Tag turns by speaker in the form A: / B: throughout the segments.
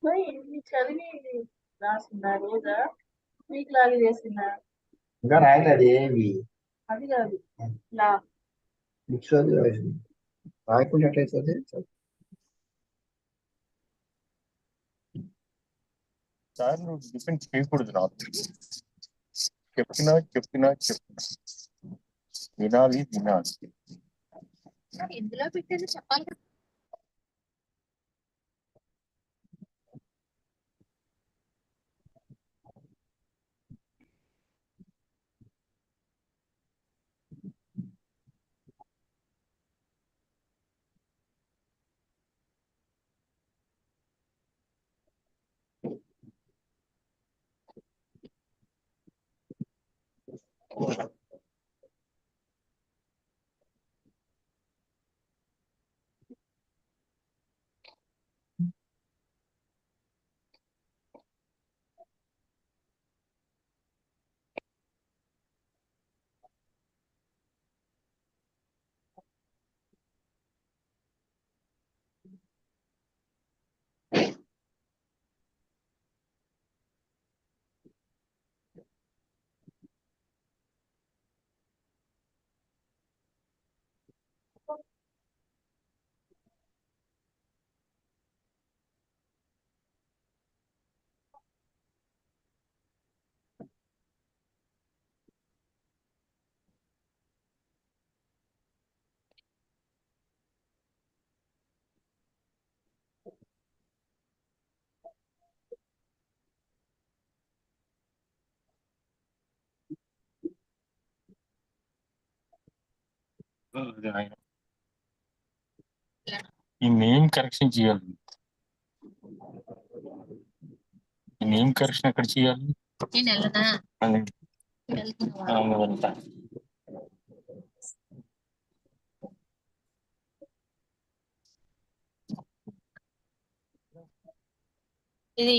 A: మరి ఇది చదివి రాసిందా లేదా మీకు లాగా చేసిందా?
B: ఇంకా రాయలేదు ఏమి.
A: అది కాదు, లా.
B: బుక్స్ అది రాయకుండా ఎట్లయితుంది?
C: సార్ నువ్వు డిపెండ్ చేయకూడదు నాకు. చెప్పినా వినాలి.
D: ఎందులో పెట్టేది చెప్పాలి కదా.
C: ఈ నేమ్ కరెక్షన్ చేయాలి. ఈ నేమ్ కరెక్షన్ ఎక్కడ చేయాలి?
D: నేను వెళ్ళనా?
C: అదే.
D: వెళ్తున్నా.
C: వెళ్తా.
D: ఇది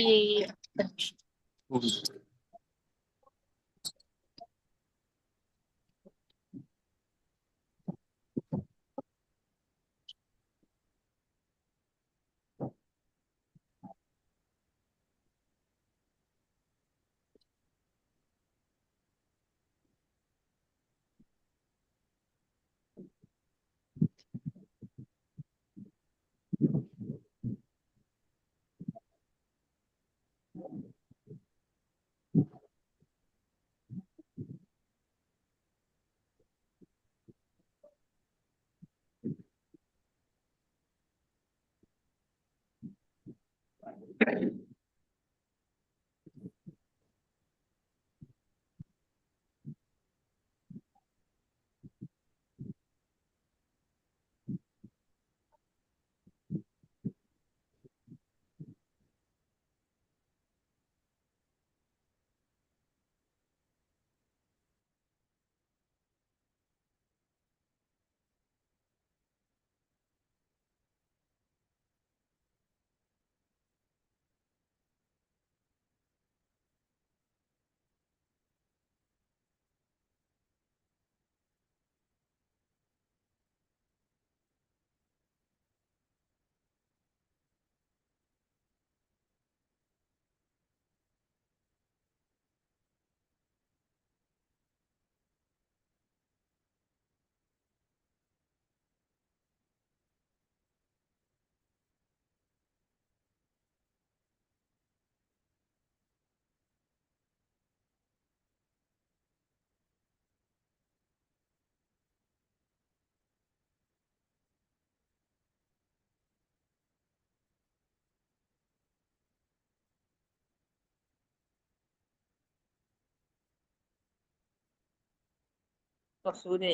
A: సూది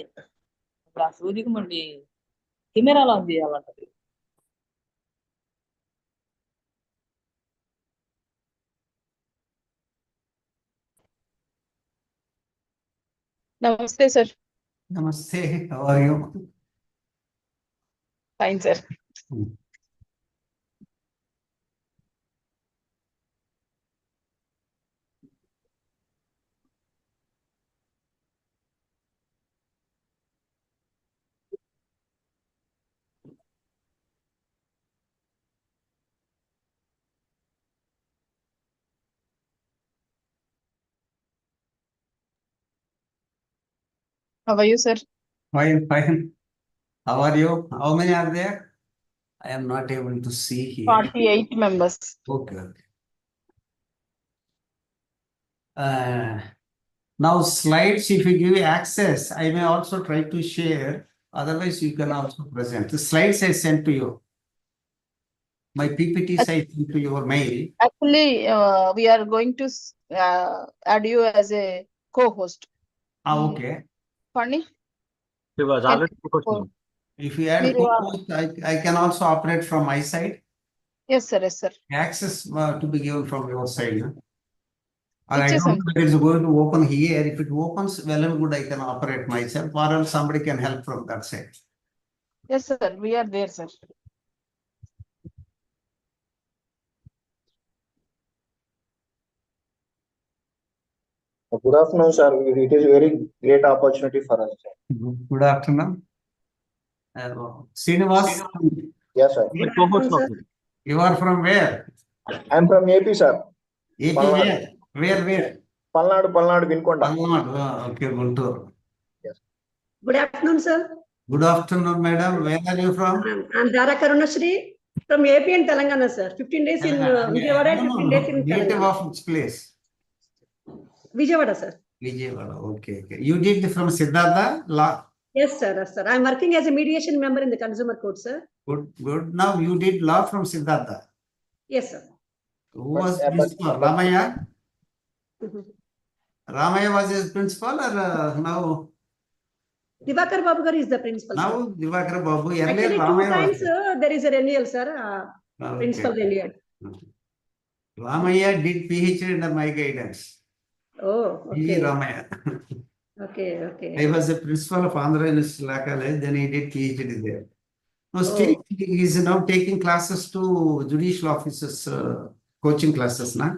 A: ఇప్పుడు ఆ సూదికి మళ్ళీ కెమెరాలో ఆన్ చేయాలంటది.
E: నమస్తే సార్.
B: నమస్తే, how are you?
E: Fine sir.
A: How are you, sir?
B: Fine, fine. How are you? How many are there? I am not able to see here.
A: 48 members.
B: Okay, okay. Now slides, if you give access, I may also try to share. Otherwise, you can also present. The slides I sent to you. My PPTs I sent to your mail.
A: Actually, we are going to add you as a co-host.
B: Okay.
A: Funny?
C: He was
A: Can
C: already proportional.
B: If you add
A: మీరు
B: co-host, I can also operate from my side.
A: yes, sir. Yes, sir.
B: Access to be given from your side. Or I
A: Ichesam.
B: don't know if it's going to open here. If it opens, well and good, I can operate myself, or else somebody can help from that side.
A: Yes, sir. We are there, sir.
E: Good afternoon, sir. It is very great opportunity for us.
B: Good afternoon. Srinivas,
E: Yes, sir.
C: The co-host of it.
B: you are from where?
E: I am from AP, sir.
B: AP
E: Palnadu.
B: where?
E: Palnadu, Vinkonda.
B: Palnadu. Okay, Guntur.
E: Yes.
F: Good afternoon, sir.
B: Good afternoon, madam. Where are you from?
F: I'm Dara Karunashri from AP and Telangana, sir. 15 days in Vijayawada and 15 days in
B: Native
F: Telangana.
B: of which place?
F: Vijayawada, sir.
B: Vijayawada. Okay, okay. You did from Siddhartha law.
F: Yes, sir. Yes, sir. I'm working as a mediation member in the consumer court, sir.
B: Good, good. Now you did law from Siddhartha.
F: Yes, sir.
B: Who was principal? Ramaya?
F: Mhm.
B: Ramaya was his principal or now?
F: Divakar Babu Garu is the principal,
B: Now
F: sir.
B: Divakar Babu. Earlier
F: Actually, two
B: Ramaya
F: times
B: was there.
F: there is a renewal, sir.
B: Okay.
F: Principal renewal.
B: Ramaya did PhD under my guidance.
F: Oh,
B: P.
F: okay.
B: Ramaya.
F: Okay, okay.
B: I was the principal of Andhra University Law College, then he did PhD there. Now still
F: Oh.
B: he is now taking classes to judicial officers, coaching classes now.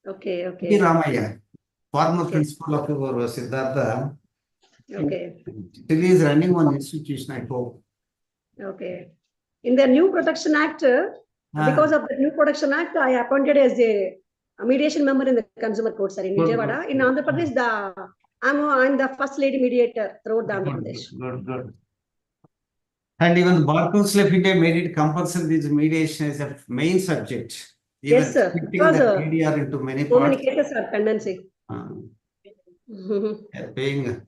F: Okay,
B: P.
F: okay.
B: Ramaya, former
F: Okay.
B: principal of our Siddhartha.
F: Okay.
B: Still he is running one institution, I hope.
F: Okay. In the new Protection Act, because of the new Protection Act, I appointed as a mediation member in the consumer court, sir, in
B: Good,
F: Vijayawada.
B: good,
F: In Andhra Pradesh, I'm the first lady mediator throughout the Andhra Pradesh.
B: Good, good. And even the Bar Council of India made it compulsory this mediation as a main subject. Even
F: Yes, sir.
B: splitting
F: Because
B: the KDR into many
F: so many
B: parts.
F: cases are pendency.
B: Paying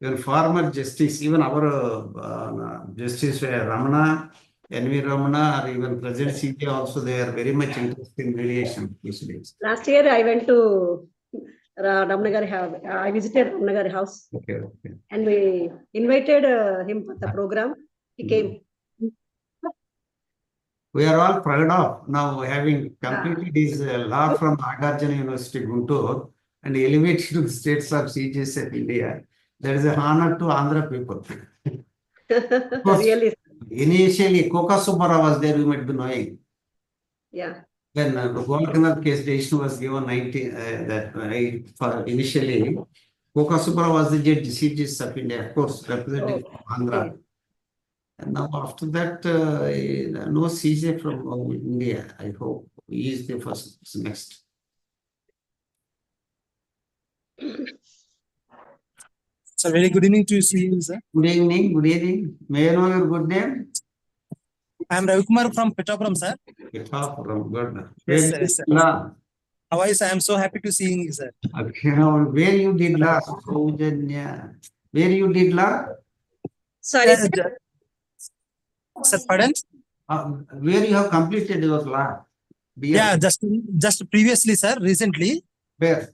B: even former justice, even our Justice Ramana, N.V. Ramana, or even President CJ also, they are very much interested in mediation these days.
F: Last year, I went to Ramnagari house. I visited Ramnagari house.
B: Okay, okay.
F: And we invited him for the program. He came.
B: We are all proud of now having completed his law from Nagarjuna University, Guntur, and elevated to the states of CJS of India. That is an honor to Andhra people.
F: Really?
B: Initially, Koka Subbarao was there, you might be knowing.
F: Yeah.
B: When the Golkanath case decision was given initially, Koka Subbarao was the judge, CJS of India, of course, representing Andhra.
F: Okay.
B: And now after that, no CJ from India, I hope. He is the first next.
G: So very good evening to see you, sir.
B: Good evening, good evening. May I know your good name?
G: I am Ravikumar from Petapuram, sir.
B: Petapuram, good.
G: Yes, sir. Yes, sir.
B: How
G: are you, sir? I am so happy to see you, sir.
B: Okay, now where you did law? Where you did law?
F: Sorry, sir.
G: Sir, pardon?
B: Where you have completed your law?
G: Yeah, just previously, sir, recently.
B: Where?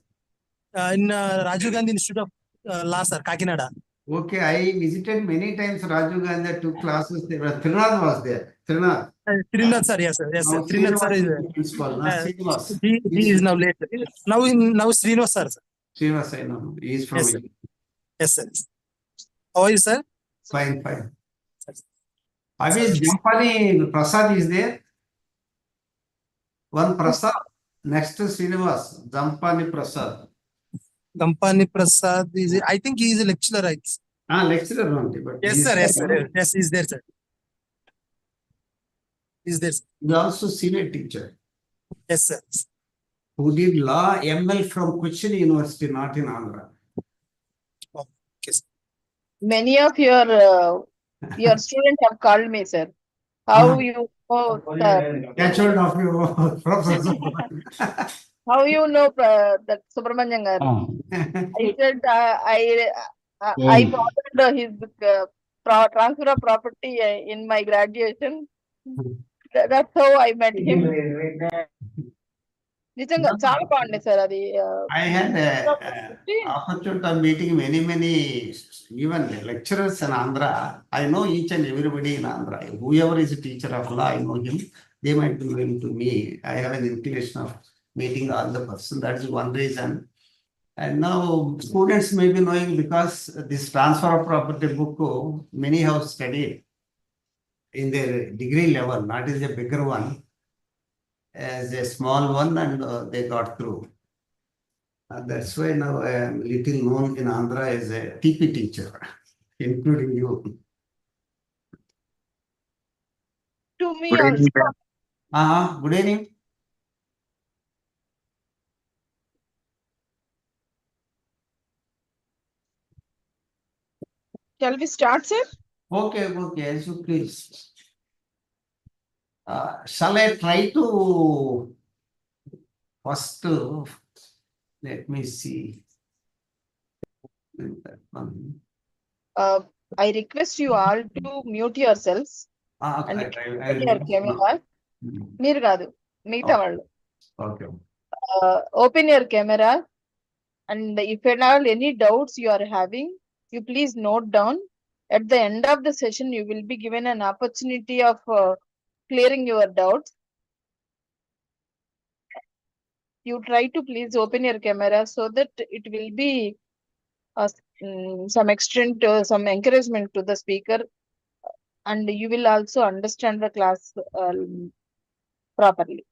G: In Rajiv Gandhi Institute of Law, sir, Kakinada.
B: Okay, I visited many times Rajiv Gandhi, took classes there. Trinath was there. Trinath.
G: Trinath, sir, yes, sir. Yes, sir.
B: Now,
G: Trinath, sir, is
B: principal. Srinivas.
G: he is now late. Now Srinivas, sir.
B: Srinivas, I know. He is from
G: Yes, sir. Yes, sir. How are you, sir?
B: Fine, fine. Abhi Jampani Prasad is there. One Prasad. Next to Srinivas, Jampani Prasad.
G: Jampani Prasad is, I think he is a lecturer, right?
B: Lecturer only. But
G: yes, sir. Yes, sir. Yes, he is there, sir. Is there?
B: He is also senior teacher.
G: Yes, sir.
B: Who did law ML from Cochin University, not in Andhra.
G: Okay.
H: Many of your students have called me, sir. How you know, sir?
B: Catch hold of you, Professor.
H: How you know that Subramanian garu? I said I followed his transfer of property in my graduation. That's how I met him. నిజంగా చాలా బాగుంది sir అది.
B: I had an opportunity of meeting many even lecturers in Andhra. I know each and everybody in Andhra. Whoever is a teacher of law, I know him. They might be going to me. I have an inclination of meeting all the person. That is one reason. And now students may be knowing because this transfer of property book, many have studied in their degree level, not is a bigger one, as a small one, and they got through. That's why now I am little known in Andhra as a TP teacher, including you.
H: To me
C: Good evening,
H: also.
C: sir.
B: Good evening.
H: Shall we start, sir?
B: Okay, as you please. Shall I try to first, let me see. That one.
H: I request you all to mute yourselves and open your camera. మీరు కాదు, మిగతా వాళ్ళు.
B: Okay.
H: Open your camera, and if at all any doubts you are having, you please note down. At the end of the session, you will be given an opportunity of clearing your doubts. You try to please open your camera so that it will be some extent, some encouragement to the speaker, and you will also understand the class properly.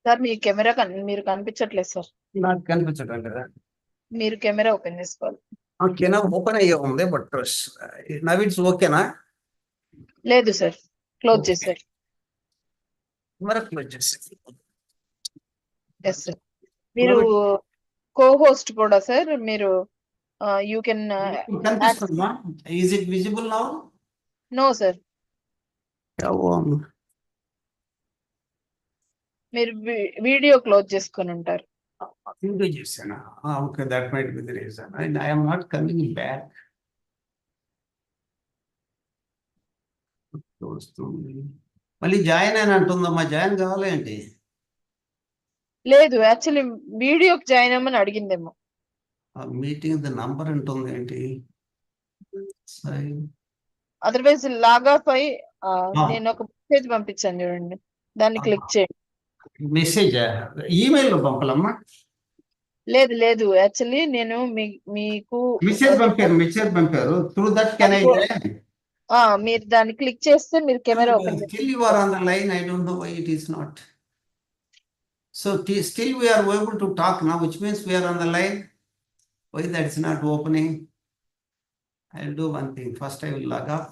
H: Sir me camera మీరు కనిపించట్లేదు sir.
B: నాకు కనిపించడం కదా.
H: మీరు camera open చేసుకోవాలి.
B: ఓకేనా, open అయ్యే ఉంది, బట్ నవ్ ఇట్స్ ఓకేనా?
H: లేదు సార్, క్లోజ్ చేశారు.
B: మరి క్లోజ్ చేసి.
H: ఎస్ సార్, మీరు కో-హోస్ట్ కూడా సార్. మీరు యూ కెన్.
B: కనిపిస్తుందా? Is it visible now?
H: No sir, మీరు వీడియో క్లోజ్ చేసుకొని ఉంటారు.
B: వీడియో చేశానా? Okay, that might be the reason. And I am not coming back. మళ్ళీ జాయిన్ అని అంటుందమ్మా, జాయిన్ కావాలి ఏంటి?
H: లేదు, యాక్చువల్లీ వీడియోకి జాయిన్ అవ్వమని అడిగిందేమో.
B: మీటింగ్ ది నంబర్ అంటుంది ఏంటి?
H: అదర్వైజ్ లాగ్ ఆఫ్ అయి నేను ఒక మెసేజ్ పంపించాను చూడండి, దాన్ని క్లిక్ చేయండి.
B: మెసేజ్ ఈమెయిల్ లో పంపాలమ్మా?
H: లేదు లేదు, యాక్చువల్లీ నేను మీకు
B: మెసేజ్ పంపారు. Through that can I join?
H: మీరు దాన్ని క్లిక్ చేస్తే మీరు కెమెరా ఓపెన్ చేస్తారు.
B: Still you are on the line. I don't know why it is not. So still we are able to talk now, which means we are on the line. Why that's not opening? I'll do one thing. First I will log off.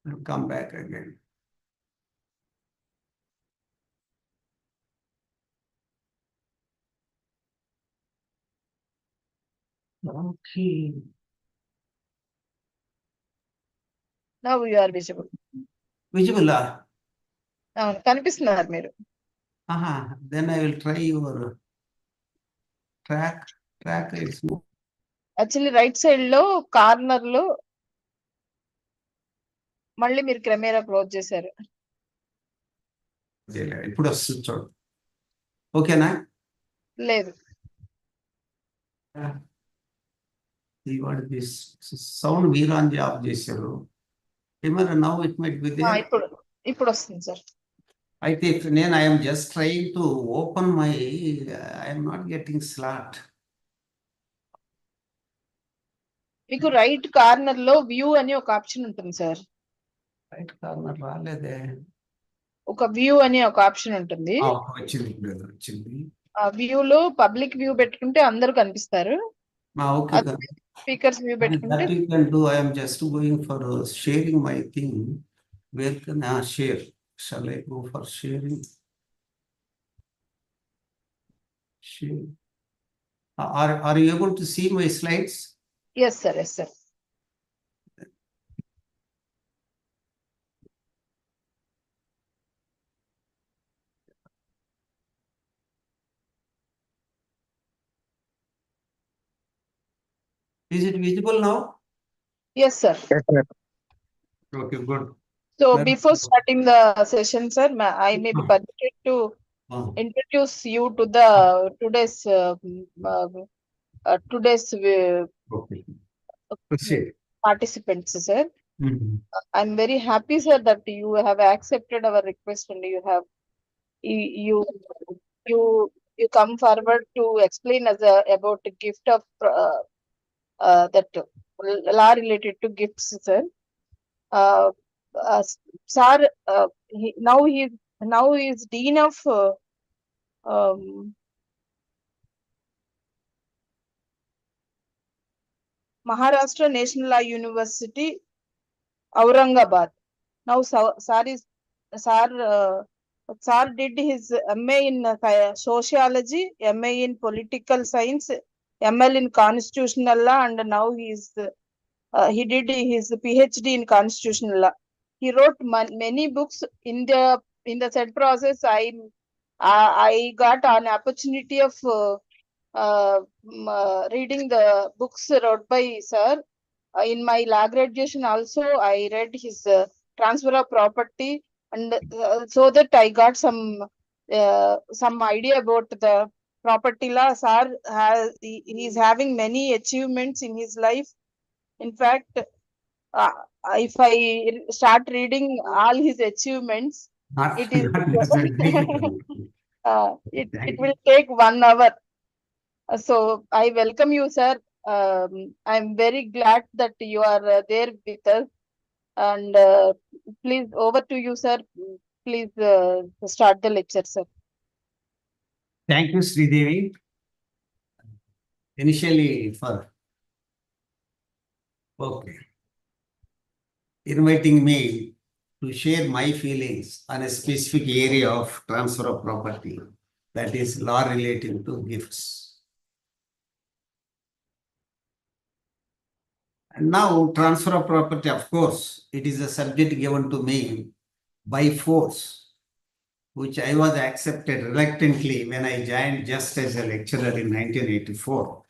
B: I'll come back again. Okay.
H: Now you are visible.
B: Visible?
H: కనిపిస్తున్నారు మీరు.
B: Then I will try your track. Is
H: actually right side లో corner లో మళ్ళీ మీరు camera close చేశారు.
B: ఇప్పుడు వస్తుంది చూడు. ఓకేనా? లేదు. సౌండ్ మీరు ఆన్ జాబ్ చేశారు. Now it might be there.
H: ఇప్పుడు వస్తుంది సార్.
B: అయితే నేను I'm just trying to open my, I'm not getting slot.
H: మీకు రైట్ కార్నర్ లో వ్యూ అని ఒక ఆప్షన్ ఉంటుంది సార్.
B: రైట్ కార్నర్ రాలేదే.
H: ఒక వ్యూ అని ఒక ఆప్షన్ ఉంటుంది.
B: వచ్చింది.
H: వ్యూ లో పబ్లిక్ వ్యూ పెట్టుకుంటే అందరూ కనిపిస్తారు.
B: Okay.
H: స్పీకర్స్ వ్యూ పెట్టుకుంటే
B: That you can do. I am just going for sharing my thing. Where can I share? Shall I go for sharing? Share. Are you able to see my slides?
H: Yes sir, yes sir.
B: Is it visible now?
H: Yes sir.
B: Okay, good.
H: So
B: Well,
H: before starting the session, sir, I may be permitted to introduce you to the today's
B: Okay. Proceed.
H: participants, sir.
B: Mhm.
H: I'm very happy, sir, that you have accepted our request and you have you you you come forward to explain us about the gift of that law related to gifts, sir. Uh, Sir, now he is dean of um, Maharashtra National Law University, Aurangabad. Now, sir did his MA in sociology, MA in political science, ML in constitutional law, and now he did his PhD in constitutional law. He wrote many books. In the said process, I got an opportunity of reading the books wrote by sir. In my law graduation also, I read his transfer of property, and so that I got some idea about the property law. Sir he is having many achievements in his life. In fact, if I start reading all his achievements, it is it will take 1 hour. So I welcome you, sir. I'm very glad that you are there with us. And please, over to you, sir. Please start the lecture, sir.
B: Thank you, Sridevi. Initially inviting me to share my feelings on a specific area of transfer of property, that is law relating to gifts. And now transfer of property, of course, it is a subject given to me by force, which I was accepted reluctantly when I joined just as a lecturer in 1984.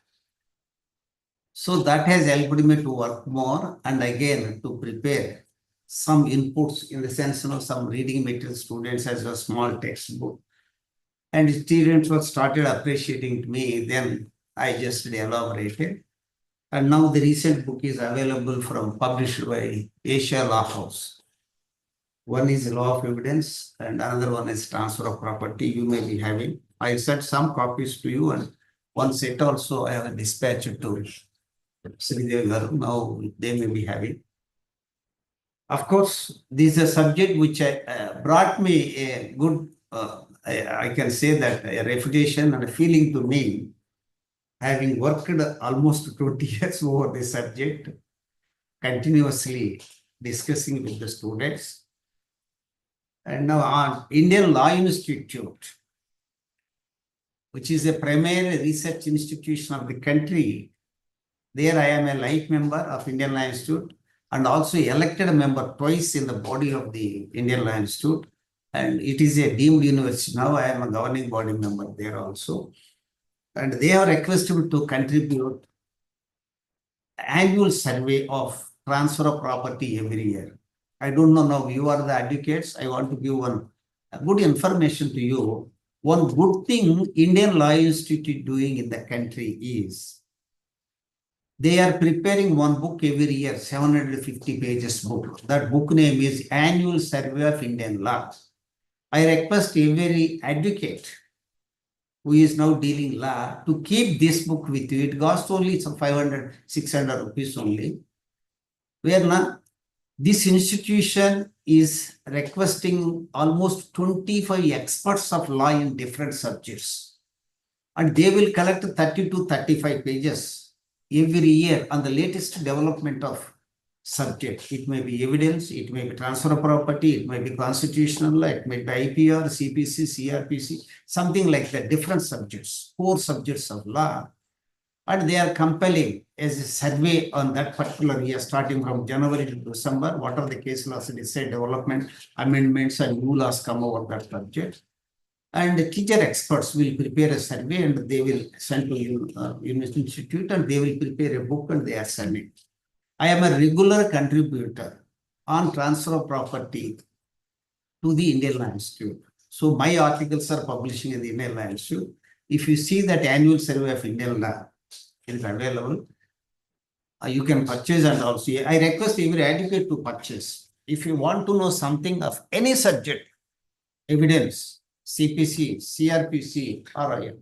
B: So that has helped me to work more and again to prepare some inputs in the sense of some reading material students as a small textbook. And students were started appreciating me, then I just elaborated. And now the recent book is available published by Asia Law House. One is Law of Evidence and another one is Transfer of Property. You may be having. I sent some copies to you and one set also I have dispatched to Sridevi Garu. Now they may be having. Of course, this is a subject which brought me a good, I can say that a reputation and a feeling to me, having worked almost 20 years over this subject, continuously discussing with the students. And now on Indian Law Institute, which is a primary research institution of the country, there I am a life member of Indian Law Institute and also elected a member twice in the body of the Indian Law Institute. And it is a deemed university. Now I am a governing body member there also. And they have requested to contribute annual survey of transfer of property every year. I don't know now, you are the advocates. I want to give one good information to you. One good thing Indian Law Institute is doing in the country is they are preparing one book every year, 750 pages book. That book name is Annual Survey of Indian Law. I request every advocate who is now dealing law to keep this book with you. It costs only some 500, 600 rupees only. Where now this institution is requesting almost 25 experts of law in different subjects. And they will collect 30 to 35 pages every year on the latest development of subject. It may be evidence, it may be transfer of property, it may be constitutional law, it may be IPR, CPC, CRPC, something like that, different subjects, 4 subjects of law. And they are compelling as a survey on that particular year, starting from January to December, what are the case laws, decide development, amendments, and new laws come over that subject. And the teacher experts will prepare a survey and they will send to University Institute and they will prepare a book and they are sending. I am a regular contributor on transfer of property to the Indian Law Institute. So my articles are publishing in the Indian Law Institute. If you see that annual survey of Indian law is available, you can purchase and also I request every advocate to purchase. If you want to know something of any subject, evidence, CPC, CRPC, or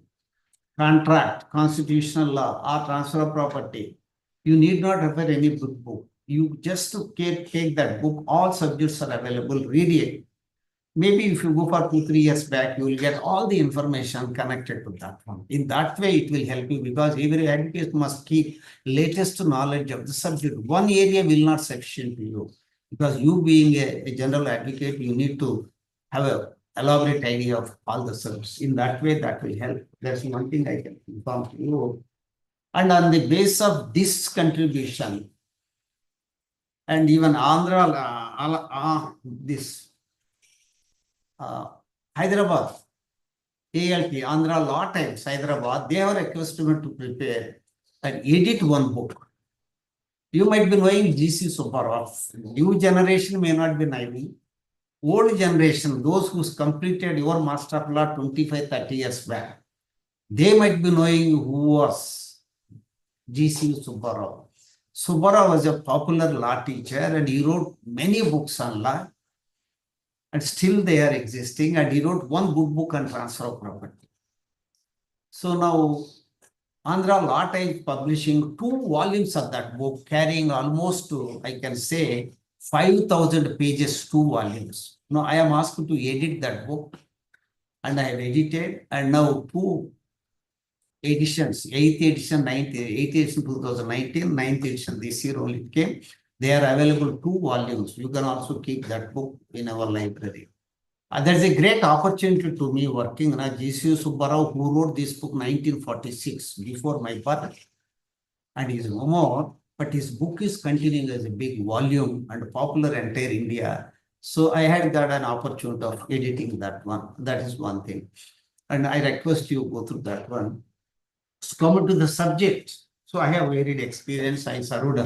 B: contract, constitutional law, or transfer of property, you need not refer any book. You just take that book, all subjects are available, read it. Maybe if you go for 2-3 years back, you will get all the information connected to that one. In that way, it will help you because every advocate must keep latest knowledge of the subject. One area will not sufficient to you because you being a general advocate, you need to have a elaborate idea of all the subjects. In that way, that will help. That's one thing I can inform to you. And on the basis of this contribution, and even Andhra, Hyderabad, ALT, Andhra Law Times, Hyderabad, they have requested me to prepare and edit one book. You might be knowing G.C. Subbarao. New generation may not be knowing. Old generation, those who completed your Master of Law 25-30 years back, they might be knowing who was G.C. Subbarao. Subbarao was a popular law teacher and he wrote many books on law. And still they are existing, and he wrote one good book on transfer of property. So now, Andhra Law Times publishing 2 volumes of that book, carrying almost, I can say, 5,000 pages, 2 volumes. Now, I am asked to edit that book, and I have edited, and now 2 editions, 8th edition, 8th edition 2019, 9th edition this year only came. They are available 2 volumes. You can also keep that book in our library. There's a great opportunity to me working on G.C. Subbarao, who wrote this book 1946, before my birth. And he is no more, but his book is continuing as a big volume and popular entire India. So I had got an opportunity of editing that one. That is one thing. And I request you go through that one. So coming to the subject. So I have varied experience. I served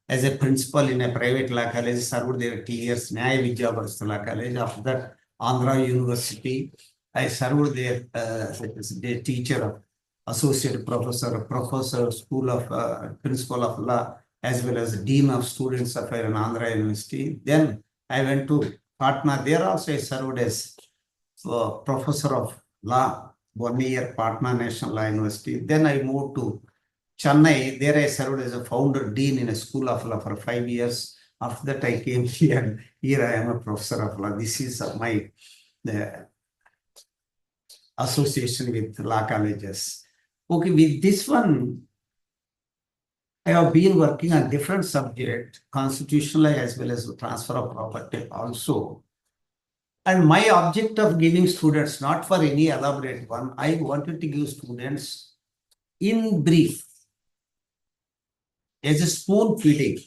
B: as a principal in a private law college, served there 2 years, Nyaya Vidya Law College. After that, Andhra University, I served there as a teacher, associate professor, school of principal of law, as well as dean of students affairs in Andhra University. Then I went to Patna. There also I served as professor of law, 1 year, Patna National Law University. Then I moved to Chennai. There I served as a founder dean in a school of law for 5 years. After that, I came here. Here I am a professor of law. This is my association with law colleges. Okay, with this one, I have been working on different subjects, constitutional as well as transfer of property also. And my object of giving students, not for any elaborate one, I wanted to give students in brief, as a spoon feeding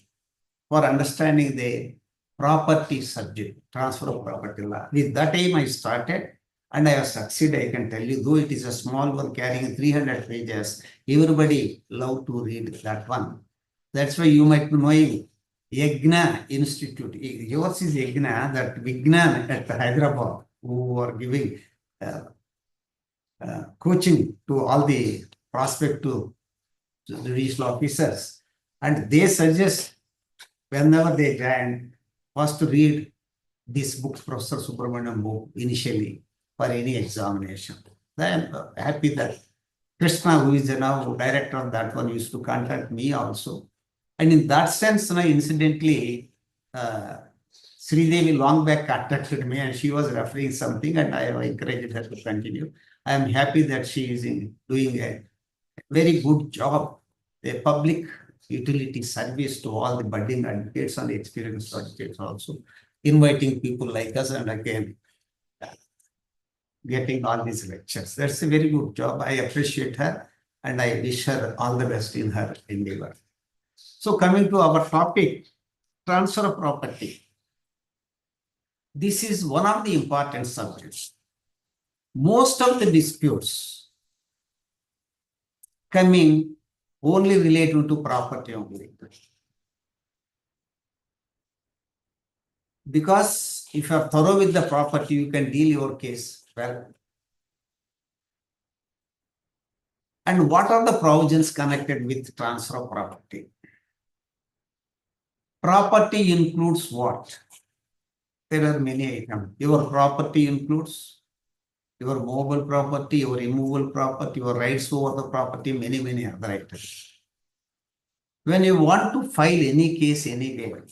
B: for understanding the property subject, transfer of property law. With that aim, I started and I have succeeded, I can tell you, though it is a small one carrying 300 pages, everybody love to read that one. That's why you might be knowing YAGNA Institute. Yours is YAGNA, that Vignan at Hyderabad, who are giving coaching to all the prospective judicial officers. And they suggest, whenever they join, first to read this book, Professor Subramaniam book, initially for any examination. I am happy that Krishna, who is now director of that one, used to contact me also. And in that sense, incidentally, Sridevi long back contacted me and she was referring something and I encouraged her to continue. I am happy that she is doing a very good job, a public utility service to all the budding advocates and experienced advocates also, inviting people like us and again getting all these lectures. That's a very good job. I appreciate her and I wish her all the best in her endeavor. So coming to our topic, transfer of property. This is one of the important subjects. Most of the disputes coming only related to property only. Because if you are thorough with the property, you can deal your case well. And what are the provisions connected with transfer of property? Property includes what? There are many items. Your property includes your mobile property, your immovable property, your rights over the property, many other items. When you want to file any case anywhere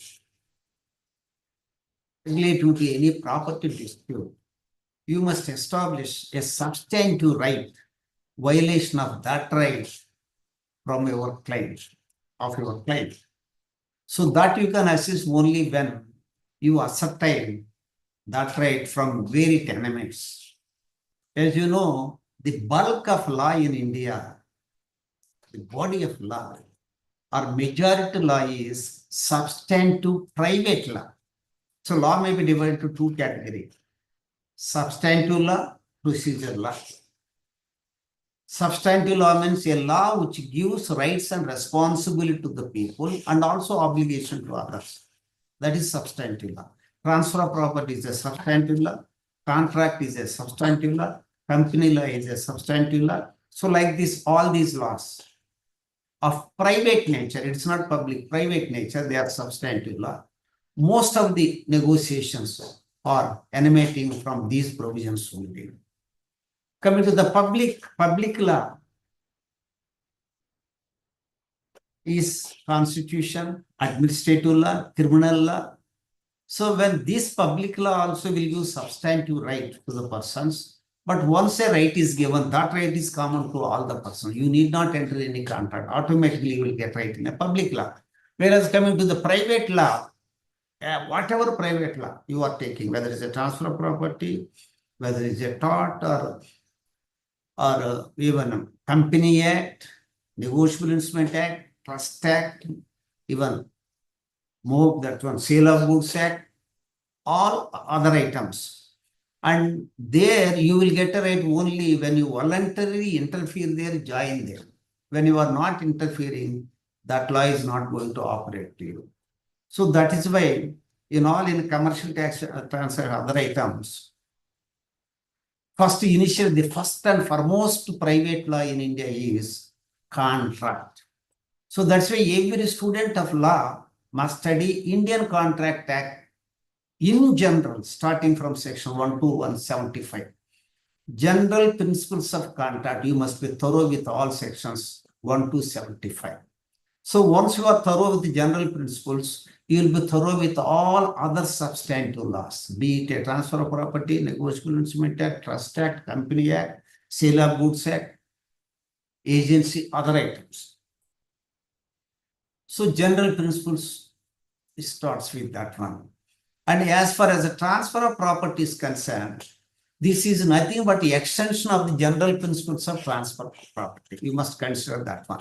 B: related to any property dispute, you must establish a substantive right, violation of that right from your client, of your client. So that you can assist only when you ascertain that right from very tenements. As you know, the bulk of law in India, the body of law, or majority law is substantive private law. So law may be divided to two categories: substantive law, procedure law. Substantive law means a law which gives rights and responsibility to the people and also obligation to others. That is substantive law. Transfer of property is a substantive law. Contract is a substantive law. Company law is a substantive law. So like this, all these laws of private nature, it's not public, private nature, they are substantive law. Most of the negotiations are emanating from these provisions only. Coming to the public law is constitution, administrative law, criminal law. So when this public law also will give substantive right to the persons, but once a right is given, that right is common to all the persons. You need not enter any contract. Automatically you will get right in a public law. Whereas coming to the private law, whatever private law you are taking, whether it's a transfer of property, whether it's a tort or even a Company Act, Negotiable Instrument Act, Trust Act, even more that one, Sale of Goods Act, all other items. And there you will get a right only when you voluntarily interfere there, join there. When you are not interfering, that law is not going to operate to you. So that is why in commercial tax transfer other items, the first and foremost private law in India is contract. So that's why every student of law must study Indian Contract Act in general, starting from section 1 to 175. General principles of contract, you must be thorough with all sections 1 to 75. So once you are thorough with the general principles, you will be thorough with all other substantive laws, be it a transfer of property, negotiable instrument act, trust act, company act, sale of goods act, agency, other items. So general principles starts with that one. And as far as the transfer of property is concerned, this is nothing but the extension of the general principles of transfer of property. You must consider that one.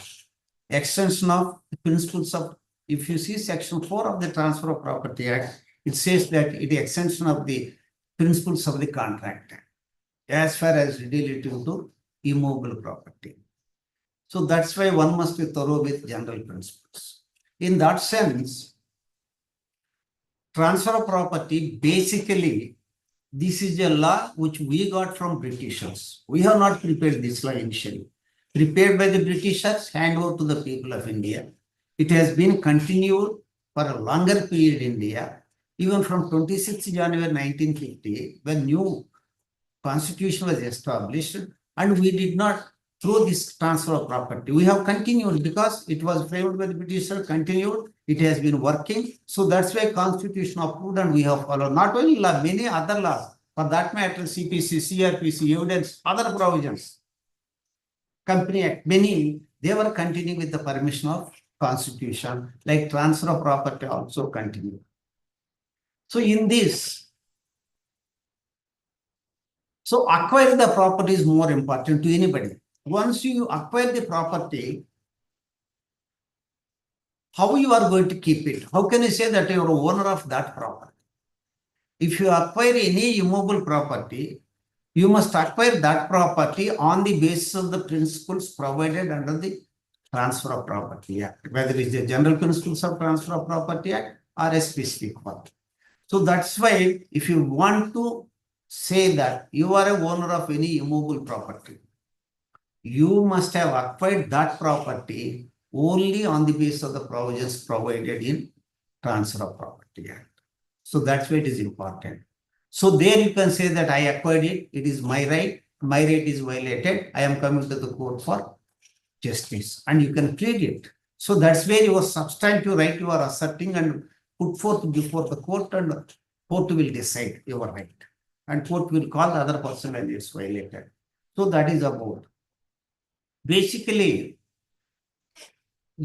B: Extension of the principles of, if you see section 4 of the Transfer of Property Act, it says that it is extension of the principles of the Contract Act as far as related to immovable property. So that's why one must be thorough with general principles. In that sense, transfer of property, basically, this is a law which we got from Britishers. We have not prepared this law initially. Prepared by the Britishers, hand over to the people of India. It has been continued for a longer period in India, even from 26 January 1950, when new constitution was established, and we did not throw this transfer of property. We have continued because it was framed by the Britishers, continued, it has been working. So that's why constitution approved and we have followed. Not only law, many other laws. For that matter, CPC, CRPC, evidence, other provisions, Company Act, many, they were continuing with the permission of Constitution, like transfer of property also continue. So in this, so acquire the property is more important to anybody. Once you acquire the property, how you are going to keep it? How can you say that you are owner of that property? If you acquire any immovable property, you must acquire that property on the basis of the principles provided under the Transfer of Property Act, whether it is the General Principles of Transfer of Property Act or a specific one. So that's why if you want to say that you are a owner of any immovable property, you must have acquired that property only on the basis of the provisions provided in Transfer of Property Act. So that's why it is important. So there you can say that I acquired it, it is my right is violated, I am coming to the court for justice, and you can plead it. So that's where your substantive right you are asserting and put forth before the court, and court will decide your right. And court will call the other person when it's violated. So that is about. Basically,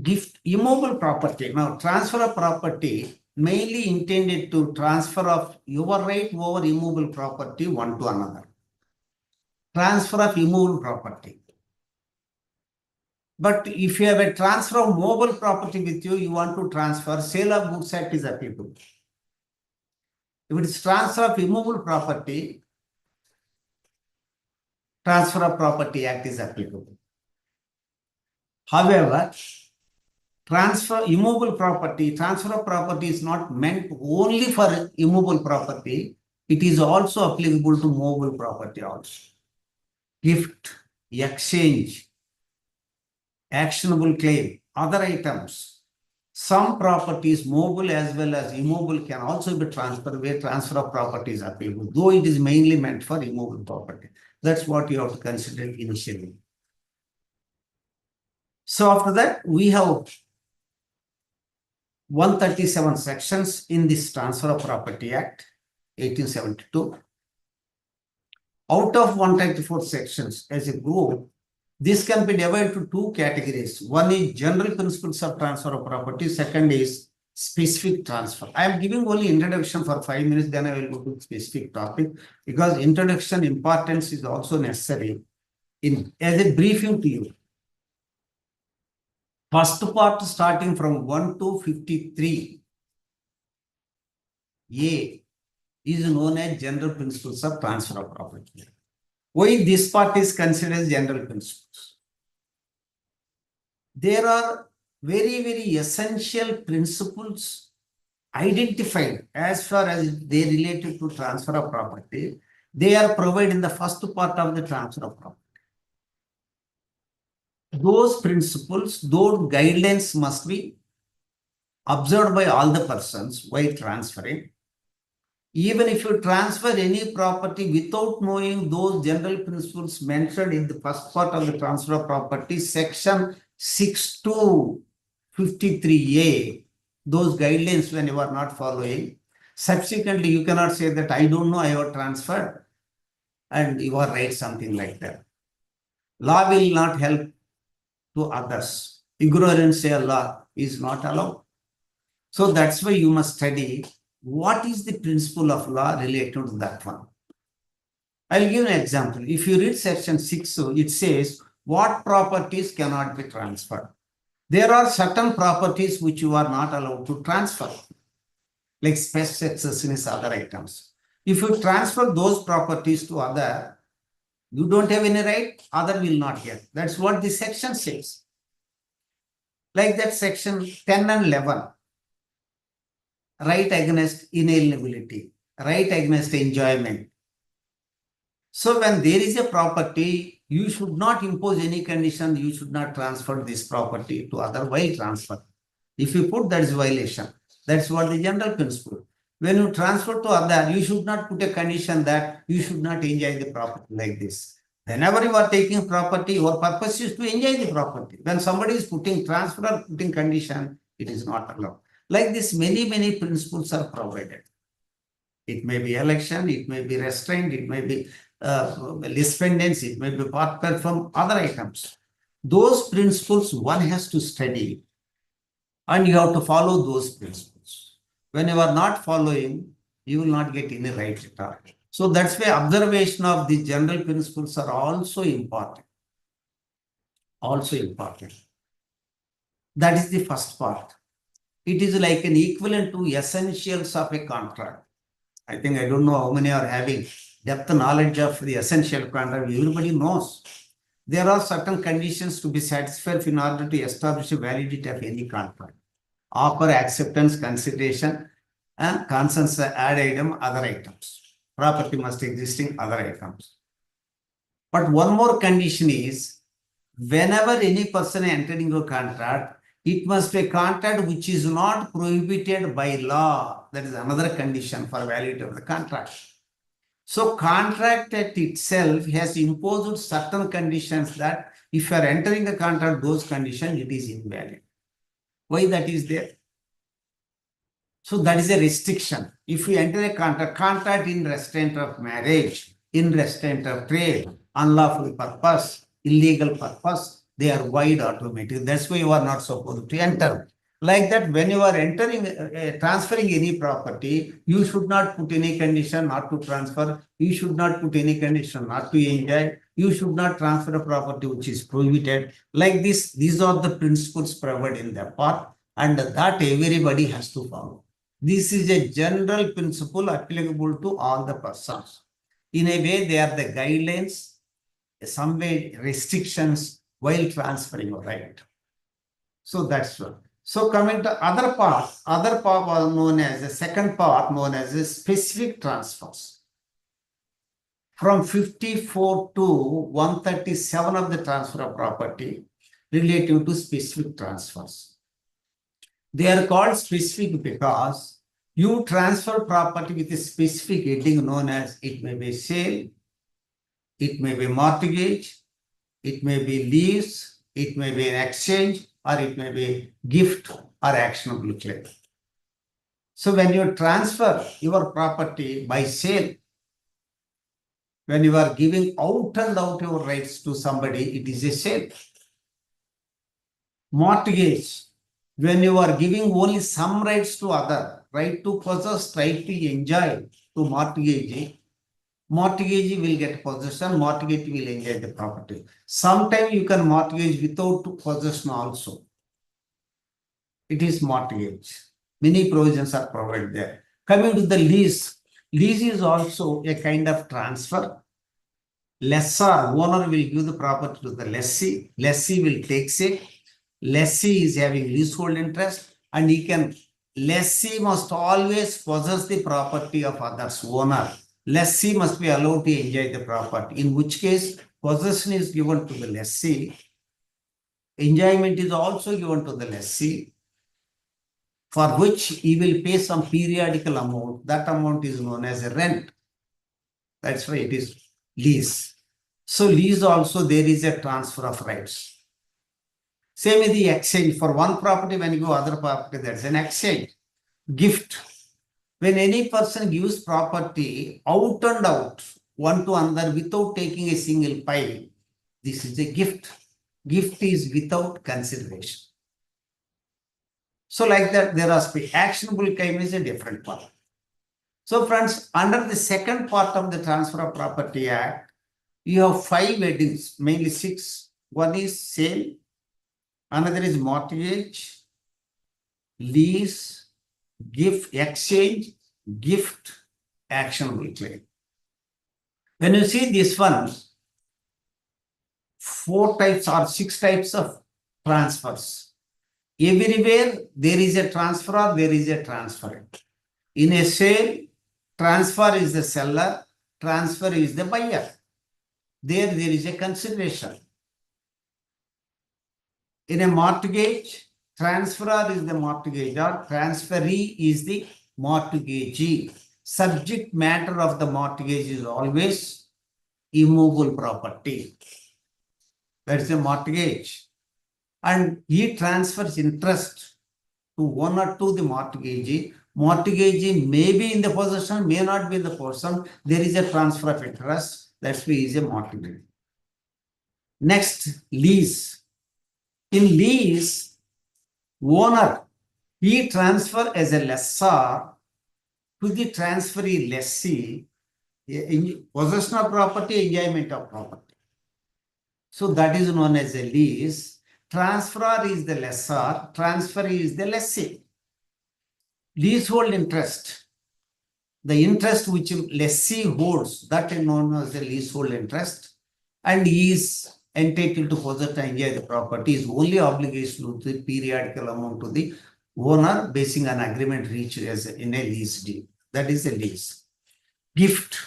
B: gift immobile property. Now, transfer of property mainly intended to transfer of your right over immovable property one to another. Transfer of immovable property. But if you have a transfer of mobile property with you, you want to transfer, Sale of Goods Act is applicable. If it is transfer of immovable property, Transfer of Property Act is applicable. However, transfer of property is not meant only for immovable property. It is also applicable to movable property also. Gift, exchange, actionable claim, other items. Some properties, mobile as well as immobile, can also be transferred where transfer of property is applicable, though it is mainly meant for immobile property. That's what you have to consider initially. So after that, we have 137 sections in this Transfer of Property Act, 1872. Out of 134 sections as a group, this can be divided to two categories. One is general principles of transfer of property. Second is specific transfer. I am giving only introduction for 5 minutes, then I will go to specific topic, because introduction importance is also necessary as a briefing to you. First part starting from 1 to 53. A is known as general principles of transfer of property. Why this part is considered as general principles? There are very, very essential principles identified as far as they related to transfer of property. They are provided in the first part of the transfer of property. Those principles, those guidelines must be observed by all the persons while transferring. Even if you transfer any property without knowing those general principles mentioned in the first part of the transfer of property, section 6 to 53A, those guidelines when you are not following, subsequently you cannot say that I don't know, I have transferred and you are right, something like that. Law will not help to others. Ignorance of law is not allowed. So that's why you must study what is the principle of law related to that one. I'll give an example. If you read section 6, it says what properties cannot be transferred. There are certain properties which you are not allowed to transfer, like special accessories, other items. If you transfer those properties to other, you don't have any right, other will not get. That's what the section says. Like that section 10 and 11. Right against inalienability, right against enjoyment. So when there is a property, you should not impose any condition, you should not transfer this property to other while transfer. If you put that is violation, that's what the general principle. When you transfer to other, you should not put a condition that you should not enjoy the property like this. Whenever you are taking property, your purpose is to enjoy the property. When somebody is putting transfer or putting condition, it is not allowed. Like this, many principles are provided. It may be election, it may be restraint, it may be lispendence, it may be part perform, other items. Those principles one has to study and you have to follow those principles. When you are not following, you will not get any right at all. So that's why observation of the general principles are also important. Also important. That is the first part. It is like an equivalent to essentials of a contract. I think I don't know how many are having depth knowledge of the essential contract. Everybody knows. There are certain conditions to be satisfied in order to establish the validity of any contract. Offer, acceptance, consideration, and consents add item, other items. Property must exist in other items. But one more condition is, whenever any person entering into a contract, it must be a contract which is not prohibited by law. That is another condition for validity of the contract. So contract at itself has imposed certain conditions that if you are entering the contract, those conditions, it is invalid. Why that is there? So that is a restriction. If you enter a contract in restraint of marriage, in restraint of trade, unlawful purpose, illegal purpose, they are void automatically. That's why you are not supposed to enter. Like that, when you are entering, transferring any property, you should not put any condition not to transfer. You should not put any condition not to enjoy. You should not transfer a property which is prohibited. Like this, these are the principles provided in the part, and that everybody has to follow. This is a general principle applicable to all the persons. In a way, they are the guidelines, some way restrictions while transferring a right. So that's one. So coming to other part was known as the second part known as the specific transfers. From 54 to 137 of the transfer of property relative to specific transfers. They are called specific because you transfer property with a specific heading known as it may be sale, it may be mortgage, it may be lease, it may be an exchange, or it may be gift or actionable claim. So when you transfer your property by sale, when you are giving out and out your rights to somebody, it is a sale. Mortgage, when you are giving only some rights to other, right to possess, right to enjoy to mortgagee will get possession, mortgage will enjoy the property. Sometimes you can mortgage without possession also. It is mortgage. Many provisions are provided there. Coming to the lease, lease is also a kind of transfer. Lessor, owner will give the property to the lessee. Lessee will take it. Lessee is having leasehold interest, and he can. Lessee must always possess the property of others. Owner. Lessee must be allowed to enjoy the property. In which case, possession is given to the lessee. Enjoyment is also given to the lessee, for which he will pay some periodical amount. That amount is known as a rent. That's why it is lease. So lease also, there is a transfer of rights. Same with the exchange. For one property, when you go other property, that's an exchange. Gift. When any person gives property out and out, one to another, without taking a single pile, this is a gift. Gift is without consideration. So like that, there are actionable claim is a different part. So friends, under the second part of the Transfer of Property Act, you have 5 headings, mainly 6. One is sale, another is mortgage, lease, gift, exchange, gift, actionable claim. When you see this one, 4 types or 6 types of transfers. Everywhere there is a transferor, there is a transferent. In a sale, transfer is the seller, transfer is the buyer. There is a consideration. In a mortgage, transferor is the mortgagor, transferee is the mortgagee. Subject matter of the mortgage is always immovable property. That's a mortgage. And he transfers interest to one or to the mortgagee. Mortgagee may be in the possession, may not be in the possession. There is a transfer of interest. That's why is a mortgage. Next, lease. In lease, owner, he transfer as a lessor to the transferee lessee, possession of property, enjoyment of property. So that is known as a lease. Transferor is the lessor, transferee is the lessee. Leasehold interest, the interest which lessee holds, that is known as the leasehold interest, and he is entitled to possess and enjoy the property. Is only obligation to the periodical amount to the owner, basing an agreement reached as in a lease deal. That is a lease. Gift.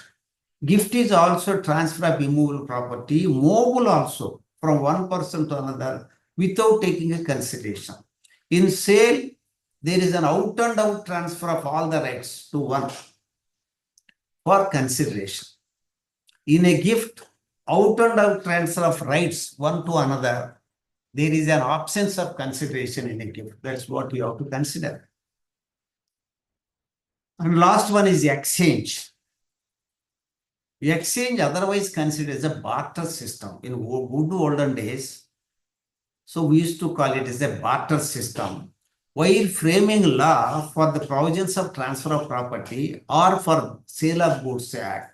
B: Gift is also transfer of immovable property, movable also from one person to another without taking a consideration. In sale, there is an out and out transfer of all the rights to one for consideration. In a gift, out and out transfer of rights one to another, there is an absence of consideration in a gift. That's what you have to consider. And last one is exchange. Exchange, otherwise considered as a barter system. In good olden days, so we used to call it as a barter system. While framing law for the provisions of transfer of property or for sale of goods act,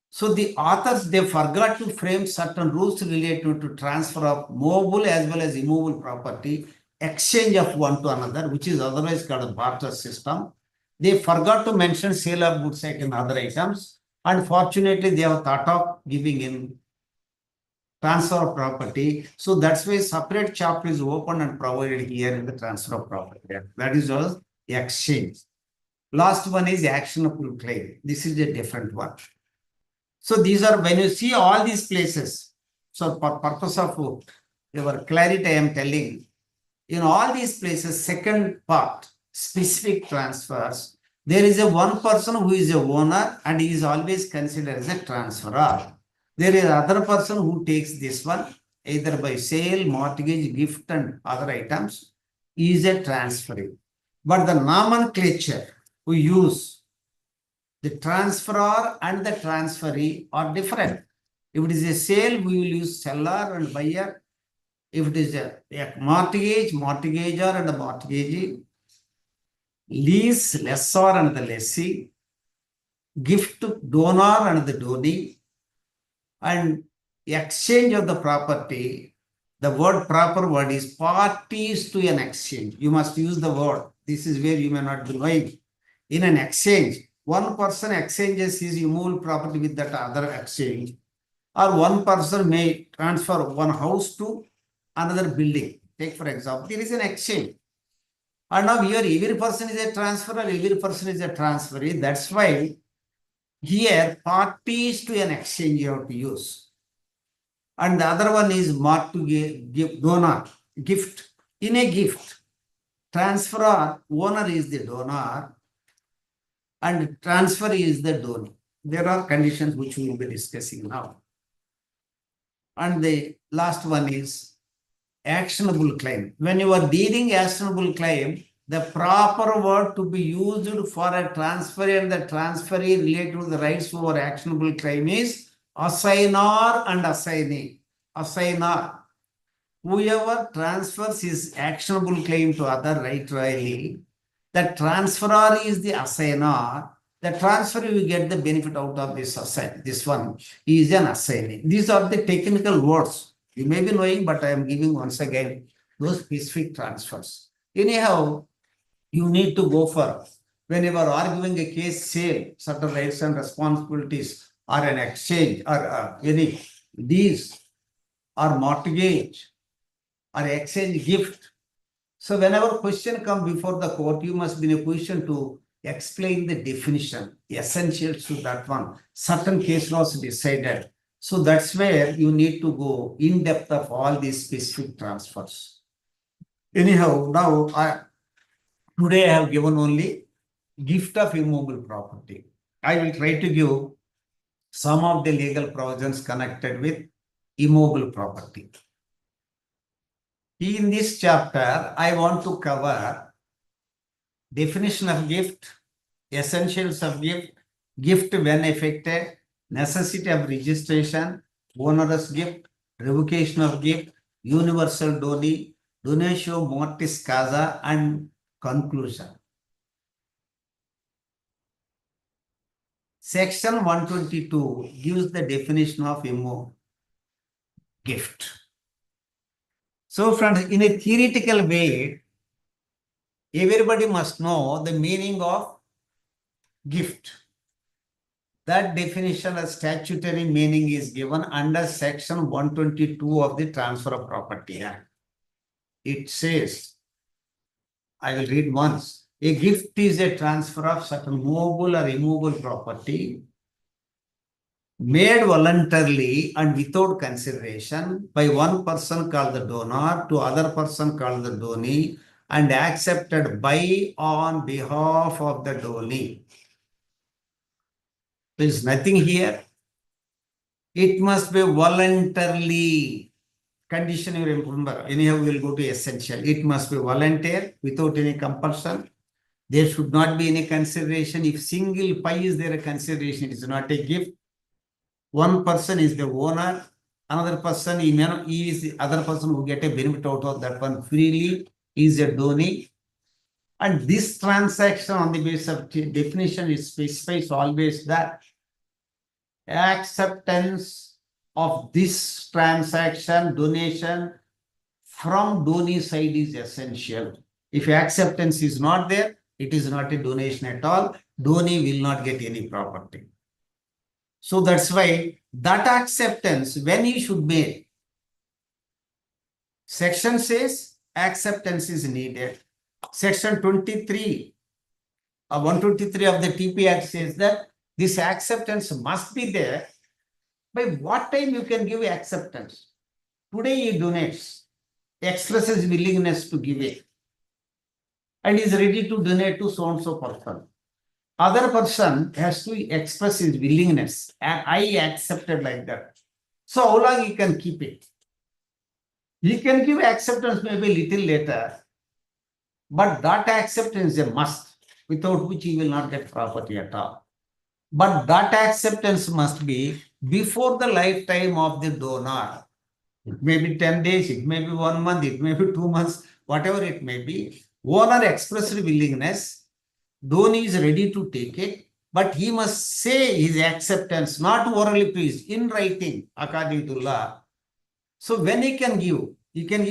B: so the authors, they forgot to frame certain rules related to transfer of movable as well as immovable property, exchange of one to another, which is otherwise called a barter system. They forgot to mention sale of goods act and other items. And fortunately, they have thought of giving in transfer of property. So that's why separate chapter is open and provided here in the transfer of property. That is all exchange. Last one is actionable claim. This is a different one. So these are, when you see all these places, so for purpose of your clarity, I am telling, in all these places, second part, specific transfers, there is a one person who is a owner and he is always considered as a transferor. There is another person who takes this one, either by sale, mortgage, gift and other items, he is a transferee. But the nomenclature we use, the transferor and the transferee are different. If it is a sale, we will use seller and buyer. If it is a mortgage, mortgagor and a mortgagee. Lease, lessor and the lessee. Gift, donor and the donee. And exchange of the property, the word, proper word is parties to an exchange. You must use the word. This is where you may not be knowing. In an exchange, one person exchanges his immovable property with that other exchange, or one person may transfer one house to another building. Take for example, there is an exchange. And now here every person is a transferor, every person is a transferee. That's why here parties to an exchange you have to use. And the other one is mortgage, donor, gift. In a gift, transferor, owner is the donor and transferee is the donor. There are conditions which we will be discussing now. And the last one is actionable claim. When you are dealing actionable claim, the proper word to be used for a transferee and the transferee related to the rights over actionable claim is assigner and assignee. Assigner. Whoever transfers his actionable claim to other right royally, the transferor is the assigner. The transferee will get the benefit out of this one. He is an assignee. These are the technical words. You may be knowing, but I am giving once again those specific transfers. Anyhow, you need to go for, when you are arguing a case sale, certain rights and responsibilities, or an exchange, or any lease, or mortgage, or exchange gift. So whenever question comes before the court, you must be in a position to explain the definition, essentials to that one. Certain case laws decided. So that's where you need to go in depth of all these specific transfers. Anyhow, now today I have given only gift of immovable property. I will try to give some of the legal provisions connected with immovable property. In this chapter, I want to cover definition of gift, essentials of gift, gift when effected, necessity of registration, onerous gift, revocation of gift, universal donatio mortis causa, and conclusion. Section 122 gives the definition of gift. So, friends, in a theoretical way, everybody must know the meaning of gift. That definition of statutory meaning is given under section 122 of the Transfer of Property Act. It says, I will read once. A gift is a transfer of certain movable or immovable property made voluntarily and without consideration by one person called the donor to other person called the donee and accepted by on behalf of the donee. There is nothing here. It must be voluntarily. Condition you remember. Anyhow, we will go to essential. It must be volunteer without any compulsion. There should not be any consideration. If single pie is there a consideration, it is not a gift. One person is the owner. Another person, he is the other person who get a benefit out of that one freely is a donee. And this transaction on the basis of definition is specifies always that acceptance of this transaction, donation from donee side is essential. If acceptance is not there, it is not a donation at all. Donee will not get any property. So that's why that acceptance, when he should make, section says acceptance is needed. Section 23, 123 of the TP Act says that this acceptance must be there. By what time you can give acceptance? Today he donates, expresses willingness to give it, and is ready to donate to so and so person. Other person has to express his willingness, and I accepted like that. So how long he can keep it? He can give acceptance maybe little later, but that acceptance is a must, without which he will not get property at all. But that acceptance must be before the lifetime of the donor. It may be 10 days, it may be 1 month, it may be 2 months, whatever it may be. Owner expressed willingness, donee is ready to take it, but he must say his acceptance, not orally pleased, in writing, according to law. So when he can give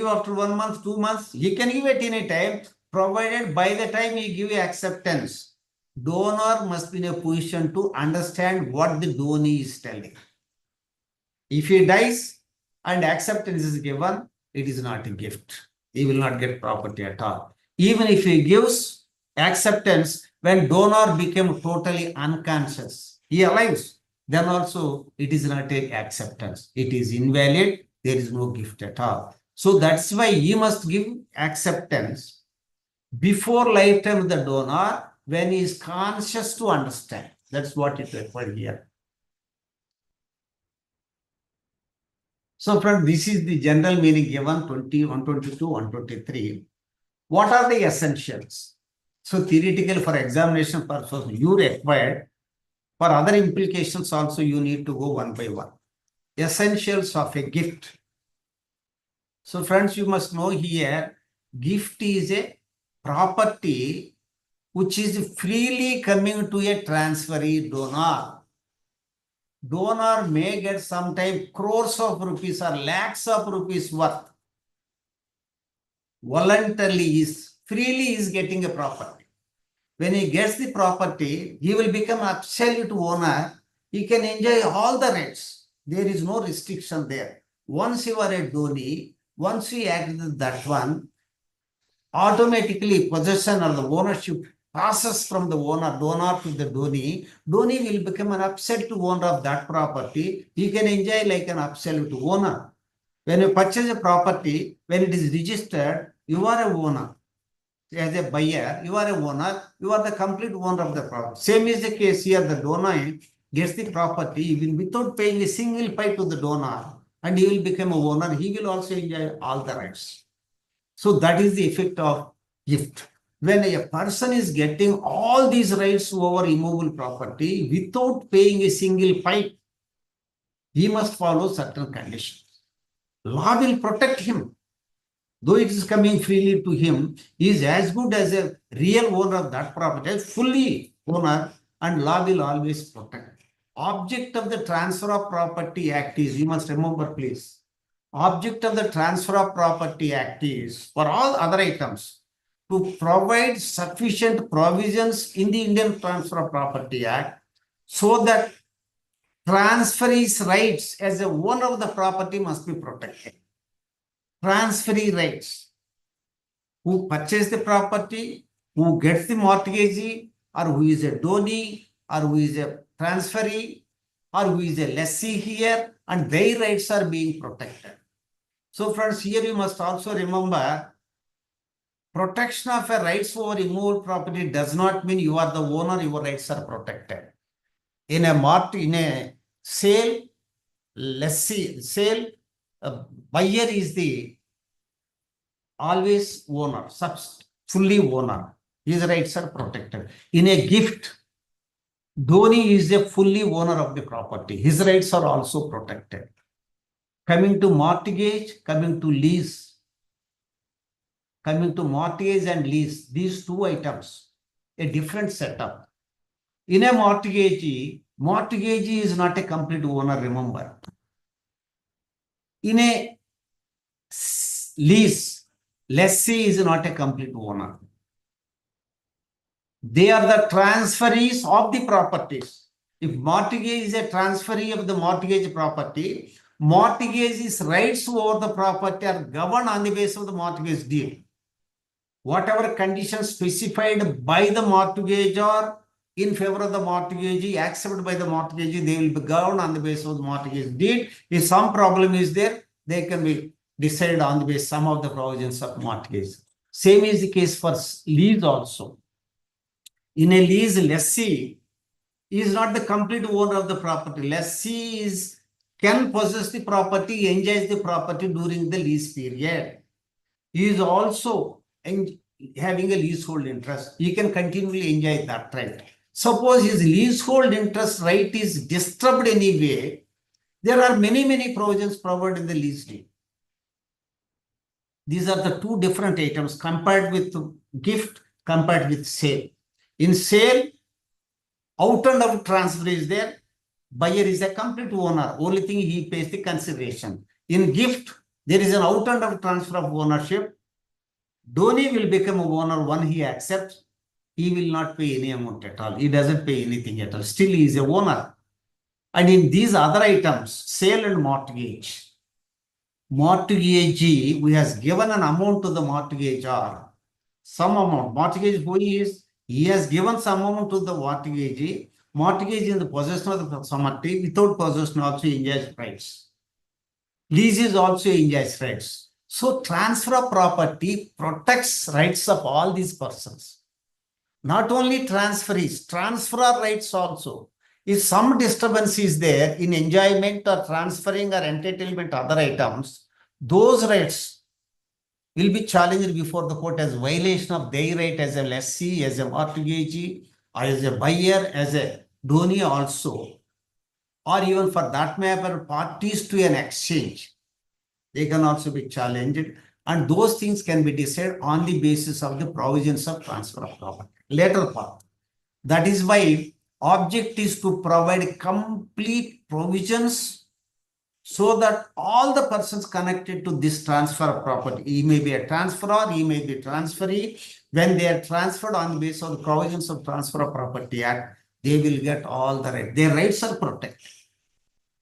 B: after 1 month, 2 months, he can give at any time, provided by the time he give acceptance, donor must be in a position to understand what the donee is telling. If he dies and acceptance is given, it is not a gift. He will not get property at all. Even if he gives acceptance when donor became totally unconscious, he alives, then also it is not a acceptance. It is invalid. There is no gift at all. So that's why he must give acceptance before lifetime of the donor when he is conscious to understand. That's what it required here. So friends, this is the general meaning given 20, 122, 123. What are the essentials? So theoretical for examination purposes, you required. For other implications also, you need to go one by one. Essentials of a gift. So friends, you must know here, gift is a property which is freely coming to a transferee donor. Donor may get sometimes crores of rupees or lakhs of rupees worth. Voluntarily freely is getting a property. When he gets the property, he will become absolute owner. He can enjoy all the rights. There is no restriction there. Once you are a donee, once you act that one, automatically possession or the ownership passes from the donor to the donee. Donee will become an absolute owner of that property. He can enjoy like an absolute owner. When you purchase a property, when it is registered, you are a owner. As a buyer, you are a owner. You are the complete owner of the property. Same is the case here. The donor gets the property even without paying a single pie to the donor, and he will become a owner. He will also enjoy all the rights. So that is the effect of gift. when a person is getting all these rights over immovable property without paying a single fine, he must follow certain conditions. Law will protect him. Though it is coming freely to him, he is as good as a real owner of that property, as fully owner, and law will always protect. Object of the Transfer of Property Act is, you must remember please, object of the Transfer of Property Act is, for all other items, to provide sufficient provisions in the Indian Transfer of Property Act so that transferee's rights as a owner of the property must be protected. Transferee rights. Who purchased the property, who gets the mortgagee, or who is a donee, or who is a transferee, or who is a lessee here, and their rights are being protected. So friends, here you must also remember, protection of a rights over immovable property does not mean you are the owner, your rights are protected. In a sale, buyer is the always owner, fully owner. His rights are protected. In a gift, donee is a fully owner of the property. His rights are also protected. Coming to mortgage, coming to lease. Coming to mortgage and lease, these two items, a different setup. In a mortgagee is not a complete owner, remember. In a lease, lessee is not a complete owner. They are the transferees of the properties. If mortgage is a transferee of the mortgage property, mortgagee's rights over the property are governed on the basis of the mortgage deed. Whatever conditions specified by the mortgagor in favor of the mortgagee, accepted by the mortgagee, they will be governed on the basis of the mortgage deed. If some problem is there, they can be decided on the basis of some of the provisions of mortgage. Same is the case for lease also. In a lease, lessee is not the complete owner of the property. Lessee can possess the property, enjoys the property during the lease period. He is also having a leasehold interest. He can continually enjoy that right. Suppose his leasehold interest right is disturbed anyway, there are many provisions provided in the lease deed. These are the two different items compared with gift, compared with sale. In sale, out and out transfer is there. Buyer is a complete owner. Only thing he pays the consideration. In gift, there is an out and out transfer of ownership. Donee will become a owner when he accepts. He will not pay any amount at all. He doesn't pay anything at all. Still, he is a owner. And in these other items, sale and mortgage, mortgagee who has given an amount to the mortgagor, some amount. Mortgage who he has given some amount to the mortgagee. Mortgage in the possession of the property, without possession also enjoys rights. Lease is also enjoys rights. So transfer of property protects rights of all these persons. Not only transferees, transferor rights also. If some disturbance is there in enjoyment or transferring or entitlement other items, those rights will be challenged before the court as violation of their right as a lessee, as a mortgagee, or as a buyer, as a donee also, or even for that matter, parties to an exchange. They can also be challenged, and those things can be decided on the basis of the provisions of transfer of property. Later part. That is why object is to provide complete provisions so that all the persons connected to this transfer of property, he may be a transferor, he may be transferee, when they are transferred on the basis of the provisions of Transfer of Property Act, they will get all the rights. Their rights are protected.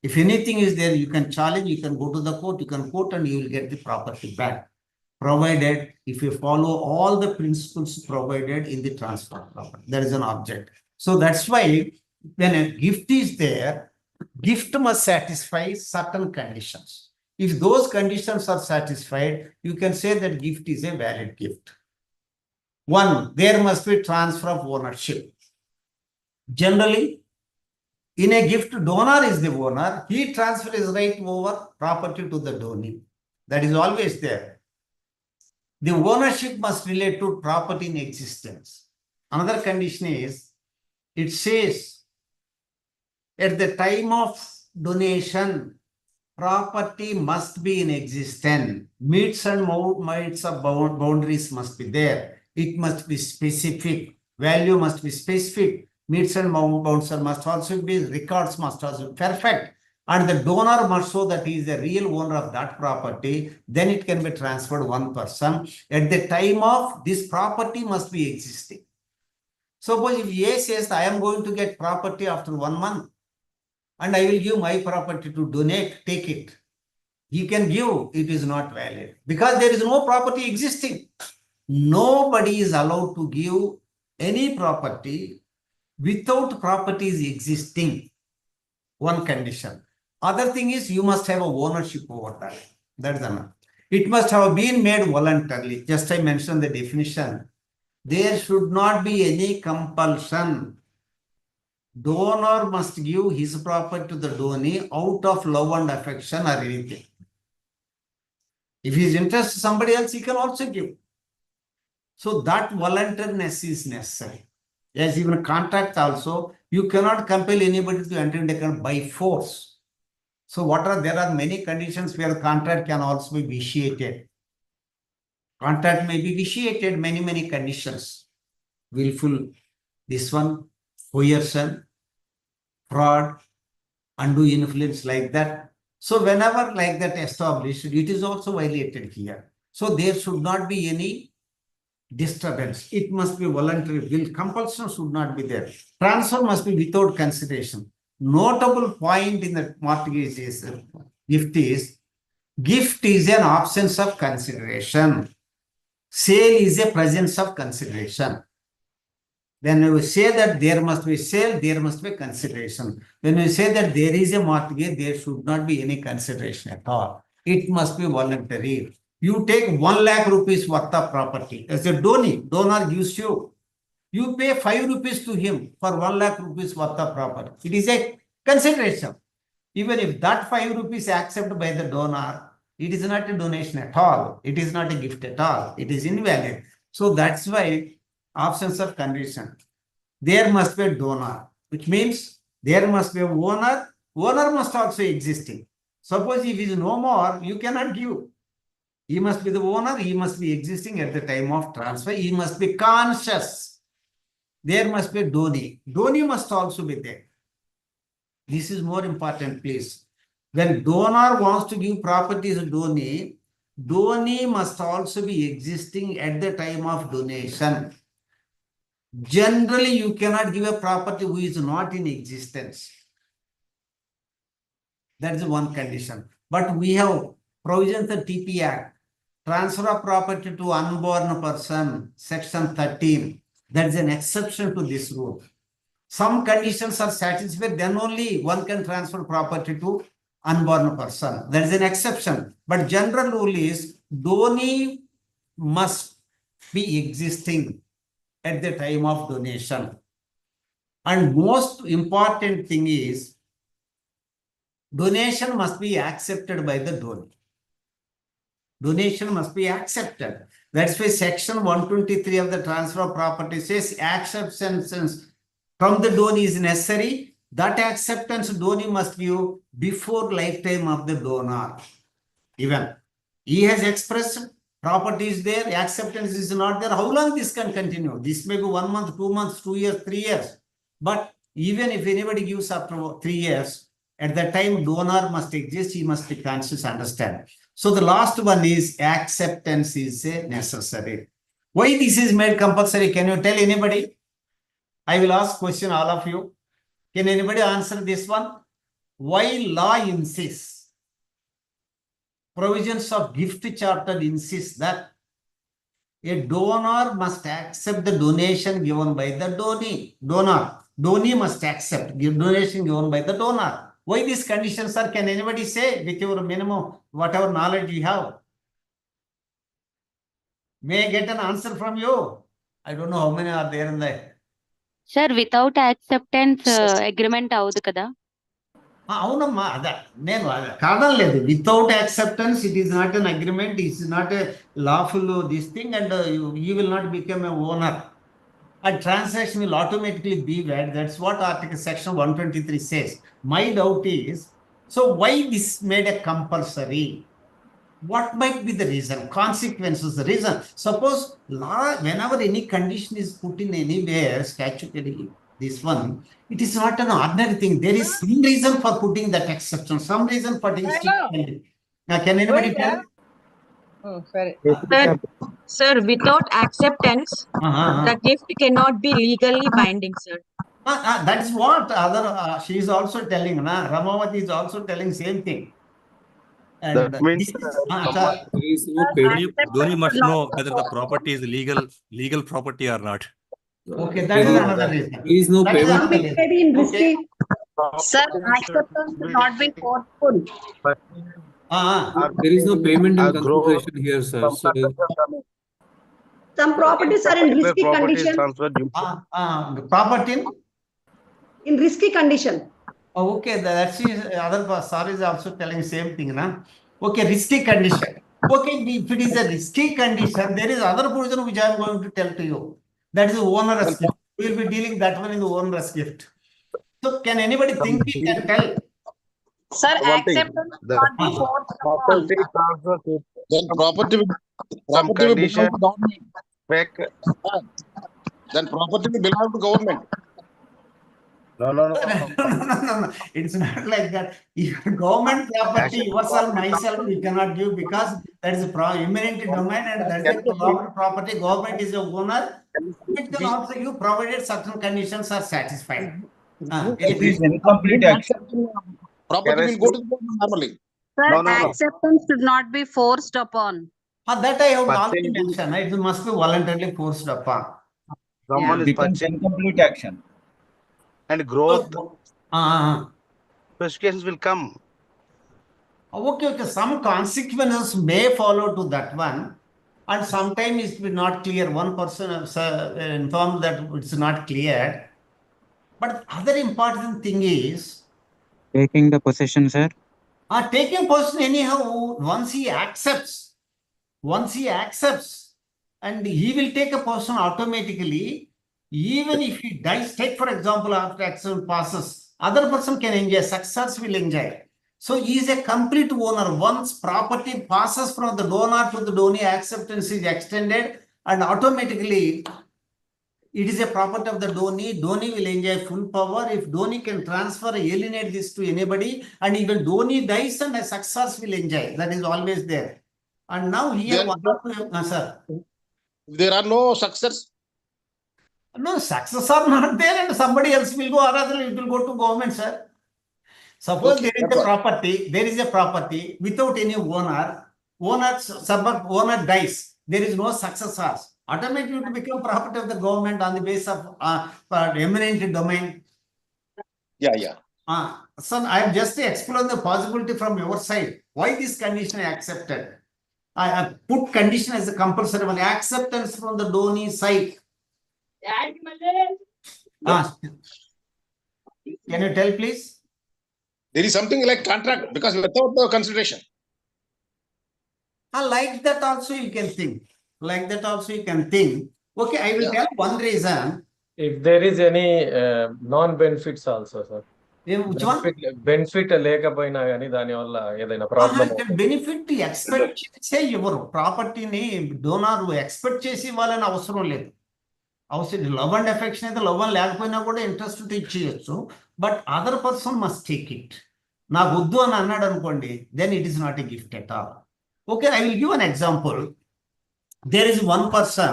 B: If anything is there, you can challenge, you can go to the court, you can quote, and you will get the property back. Provided if you follow all the principles provided in the transfer of property. There is an object. So that's why when a gift is there, gift must satisfy certain conditions. If those conditions are satisfied, you can say that gift is a valid gift. One, there must be transfer of ownership. Generally, in a gift, donor is the owner. He transfers his right over property to the donee. That is always there. The ownership must relate to property in existence. Another condition is, it says, at the time of donation, property must be in existence. Meets and modes of boundaries must be there. It must be specific. Value must be specific. Meets and bounds must also be, records must also be perfect. And the donor must show that he is the real owner of that property. Then it can be transferred one person. At the time of this property must be existing. Suppose if A says, I am going to get property after 1 month, and I will give my property to donate, take it. He can give, it is not valid because there is no property existing. Nobody is allowed to give any property without properties existing. One condition. Other thing is, you must have a ownership over that. That's enough. It must have been made voluntarily. Just I mentioned the definition. There should not be any compulsion. Donor must give his property to the donee out of love and affection or anything. If he is interested in somebody else, he can also give. So that voluntariness is necessary. As even a contract also, you cannot compel anybody to enter into a contract by force. So there are many conditions where contract can also be vitiated. Contract may be vitiated, many conditions. Willful, this one, coercion, fraud, undue influence, like that. So whenever like that established, it is also violated here. So there should not be any disturbance. It must be voluntary. Will compulsion should not be there. Transfer must be without consideration. Notable point in the mortgage is gift is an absence of consideration. Sale is a presence of consideration. When you say that there must be sale, there must be consideration. When you say that there is a mortgage, there should not be any consideration at all. It must be voluntary. You take 1 lakh rupees worth of property as a donor gives you. You pay 5 rupees to him for 1 lakh rupees worth of property. It is a consideration. Even if that 5 rupees accepted by the donor, it is not a donation at all. It is not a gift at all. It is invalid. So that's why absence of condition. There must be a donor, which means there must be a owner. Owner must also existing. Suppose if he is no more, you cannot give. He must be the owner. He must be existing at the time of transfer. He must be conscious. There must be a donee. Donee must also be there. This is more important, please. When donor wants to give property to donee, donee must also be existing at the time of donation. Generally, you cannot give a property who is not in existence. That is one condition. But we have provisions of TP Act. Transfer of property to unborn person, section 13. That is an exception to this rule. Some conditions are satisfied, then only one can transfer property to unborn person. That is an exception. But general rule is donee must be existing at the time of donation. And most important thing is donation must be accepted by the donor. Donation must be accepted. That's why section 123 of the transfer of property says acceptance from the donee is necessary. That acceptance donee must give before lifetime of the donor. Even he has expressed property is there, acceptance is not there. How long this can continue? This may be 1 month, 2 months, 2 years, 3 years. But even if anybody gives after 3 years, at that time donor must exist, he must be conscious, understand. So the last one is acceptance is necessary. Why this is made compulsory? Can you tell anybody? I will ask question all of you. Can anybody answer this one? Why law insists? Provisions of gift charter insist that a donor must accept the donation given by the donee. Donee must accept the donation given by the donor. Why these conditions are? Can anybody say with your minimum, whatever knowledge you have? May I get an answer from you? I don't know how many are there in the...
I: Sir, without acceptance, agreement avadu kada?
B: అవునమ్మా అదే నేను కారణం లేదు. Without acceptance it is not an agreement, it is not a lawful this thing, and you will not become a owner. A transaction will automatically be valid. That's what Article Section 123 says. My doubt is, so why this made a compulsory? What might be the reason? Consequences, the reason. Suppose law, whenever any condition is put in anywhere, statutory, this one, it is not an ordinary thing. There is some reason for putting that exception, some reason for taking strict. Now, can anybody tell?
H: Sorry.
I: Sir, without acceptance, the gift cannot be legally binding, sir.
B: That is what other she is also telling. Ramavati is also telling same thing. And
J: That means
C: Dhoni must know whether the property is legal property or not.
B: Okay, that is another reason.
J: There is no
B: That is
J: payment.
B: another reason.
F: In risky.
D: Sir, acceptance should not be forceful.
J: There is no payment in
E: growth.
J: consideration here, sir. So,
F: Some properties are in risky condition.
B: Property.
F: In risky condition.
B: Okay, that's other sorry is also telling same thing, na? Okay, risky condition. Okay, if it is a risky condition, there is other provision which I am going to tell to you. That is onerous gift. We will be dealing that one in the onerous gift. So, can anybody think we can tell?
D: Sir, acceptance should not be forced upon.
E: Then property will
J: condition.
E: belong to government. Then property will belong to government.
J: No.
B: No. It's not like that. If government property, yourself, myself, we cannot give because that is a eminent domain and that is a government property. Government is a owner. It can also give provided certain conditions are satisfied.
K: It is incomplete action.
E: Property will go to the government normally.
D: Sir,
J: No.
D: acceptance should not be forced upon.
B: That I have already mentioned. It must be voluntarily forced upon.
J: Someone
K: It
J: is
K: becomes
J: purchasing
K: incomplete action.
J: and growth.
E: Such cases will come.
B: Okay. Some consequences may follow to that one. And sometimes it will not clear. One person informed that it's not clear. But other important thing is
K: Taking the possession, sir.
B: Taking possession anyhow, once he accepts, and he will take a possession automatically, even if he dies. Take for example, after accident passes, other person can enjoy, successors will enjoy. So he is a complete owner. Once property passes from the donor to the donee, acceptance is extended and automatically it is a property of the donee. Donee will enjoy full power. If donee can transfer, alienate this to anybody, and even donee dies and the successors will enjoy. That is always there. And now here, sir.
E: There are no successors.
B: No, successors are not there and somebody else will go, or rather it will go to government, sir. Suppose
E: Okay,
B: there is a property without any owner. Owner dies. There is no successors. Automatically it will become property of the government on the basis of eminent domain.
E: Yeah.
B: So I have just explained the possibility from your side. Why this condition is accepted? I put condition as a compulsory one. Acceptance from the donee side. Can you tell, please?
E: There is something like contract because without the consideration.
B: Like that also you can think. Okay, I will tell one reason.
L: If there is any non-benefits also, sir.
B: Which one?
L: Benefit లేకపోయినా కానీ దాని వల్ల ఏదైనా problem
B: benefit expect చేసే ఎవరు ప్రాపర్టీని donor expect చేసి ఇవ్వాలని అవసరం లేదు. లవ్ అండ్ ఎఫెక్షన్ అయితే లవ్ అని లేకపోయినా కూడా ఇంట్రెస్ట్ ఇచ్చేయచ్చు. But other person must take it. నాకు వద్దు అని అన్నాడు అనుకోండి, then it is not a gift at all. Okay, I will give an example. There is one person,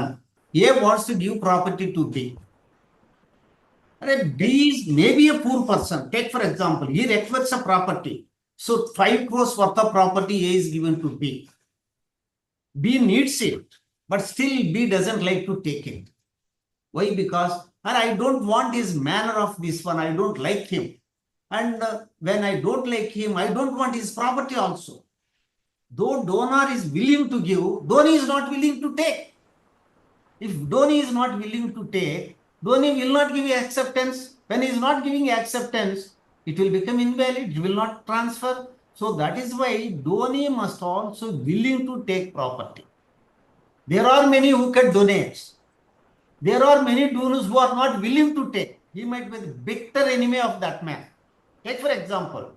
B: A wants to give property to B. B is maybe a poor person. Take for example, he requires a property. So 5 crores worth of property A is given to B. B needs it, but still B doesn't like to take it. Why? Because I don't want his manner of this one. I don't like him. And when I don't like him, I don't want his property also. Though donor is willing to give, donee is not willing to take. If donee is not willing to take, donee will not give acceptance. When he is not giving acceptance, It will become invalid, it will not transfer. So that is why donee must also willing to take property. There are many who can donate. There are many donors who are not willing to take. He might be the bitter enemy of that man. Take for example,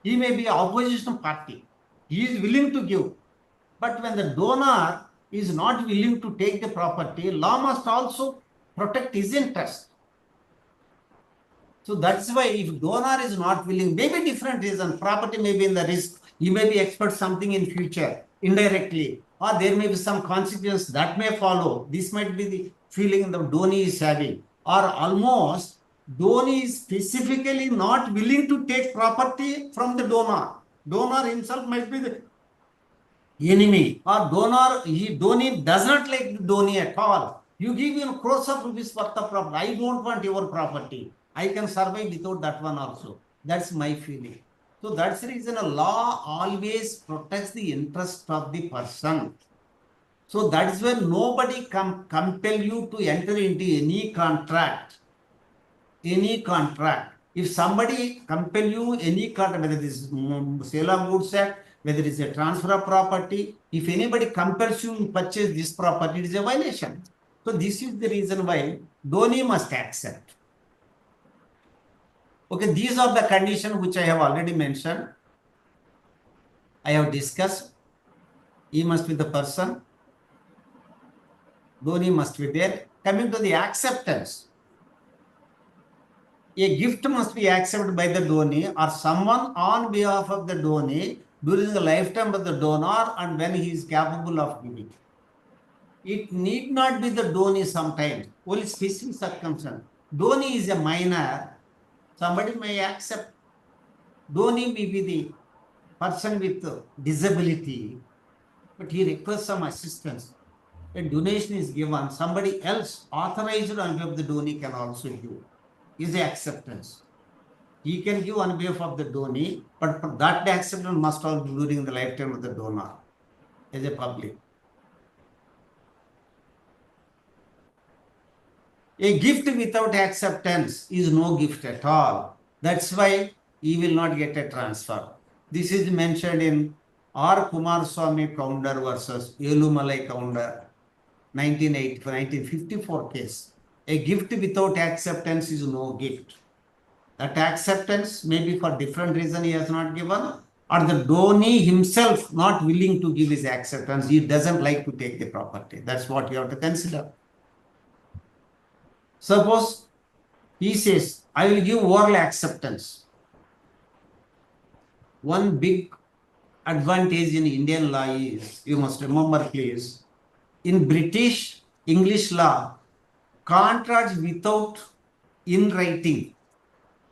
B: he may be opposition party. He is willing to give. But when the donor is not willing to take the property, law must also protect his interest. So that's why if donor is not willing, maybe different reason, property may be in the risk, he may be expect something in future indirectly, or there may be some consequence that may follow. This might be the feeling the donee is having, or almost donee is specifically not willing to take property from the donor. Donor himself might be the enemy, or donee does not like the donee at all. You give him crores of rupees worth of property. I don't want your property. I can survive without that one also. That's my feeling. So that's the reason a law always protects the interest of the person. So that is why nobody compel you to enter into any contract. Any contract. If somebody compel you any contract, whether it is sale of goods act, whether it is a transfer of property, if anybody compels you to purchase this property, it is a violation. So this is the reason why donee must accept. Okay, these are the conditions which I have already mentioned. I have discussed. He must be the person. Donee must be there. Coming to the acceptance. A gift must be accepted by the donee or someone on behalf of the donee during the lifetime of the donor and when he is capable of giving. It need not be the donee sometimes, only specific circumstance. Donee is a minor, somebody may accept. Donee may be the person with disability, but he requires some assistance. A donation is given, somebody else authorized on behalf of the donee can also give. Is the acceptance. He can give on behalf of the donee, but for that the acceptance must all be during the lifetime of the donor as a public. A gift without acceptance is no gift at all. That's why he will not get a transfer. This is mentioned in R. Kumaraswamy Counter versus Elumalai Counter, 1954 case. A gift without acceptance is no gift. That acceptance may be for different reason he has not given, or the donee himself not willing to give his acceptance. He doesn't like to take the property. That's what you have to consider. Suppose he says, I will give oral acceptance. One big advantage in Indian law is, you must remember please, in British English law, contracts without in writing,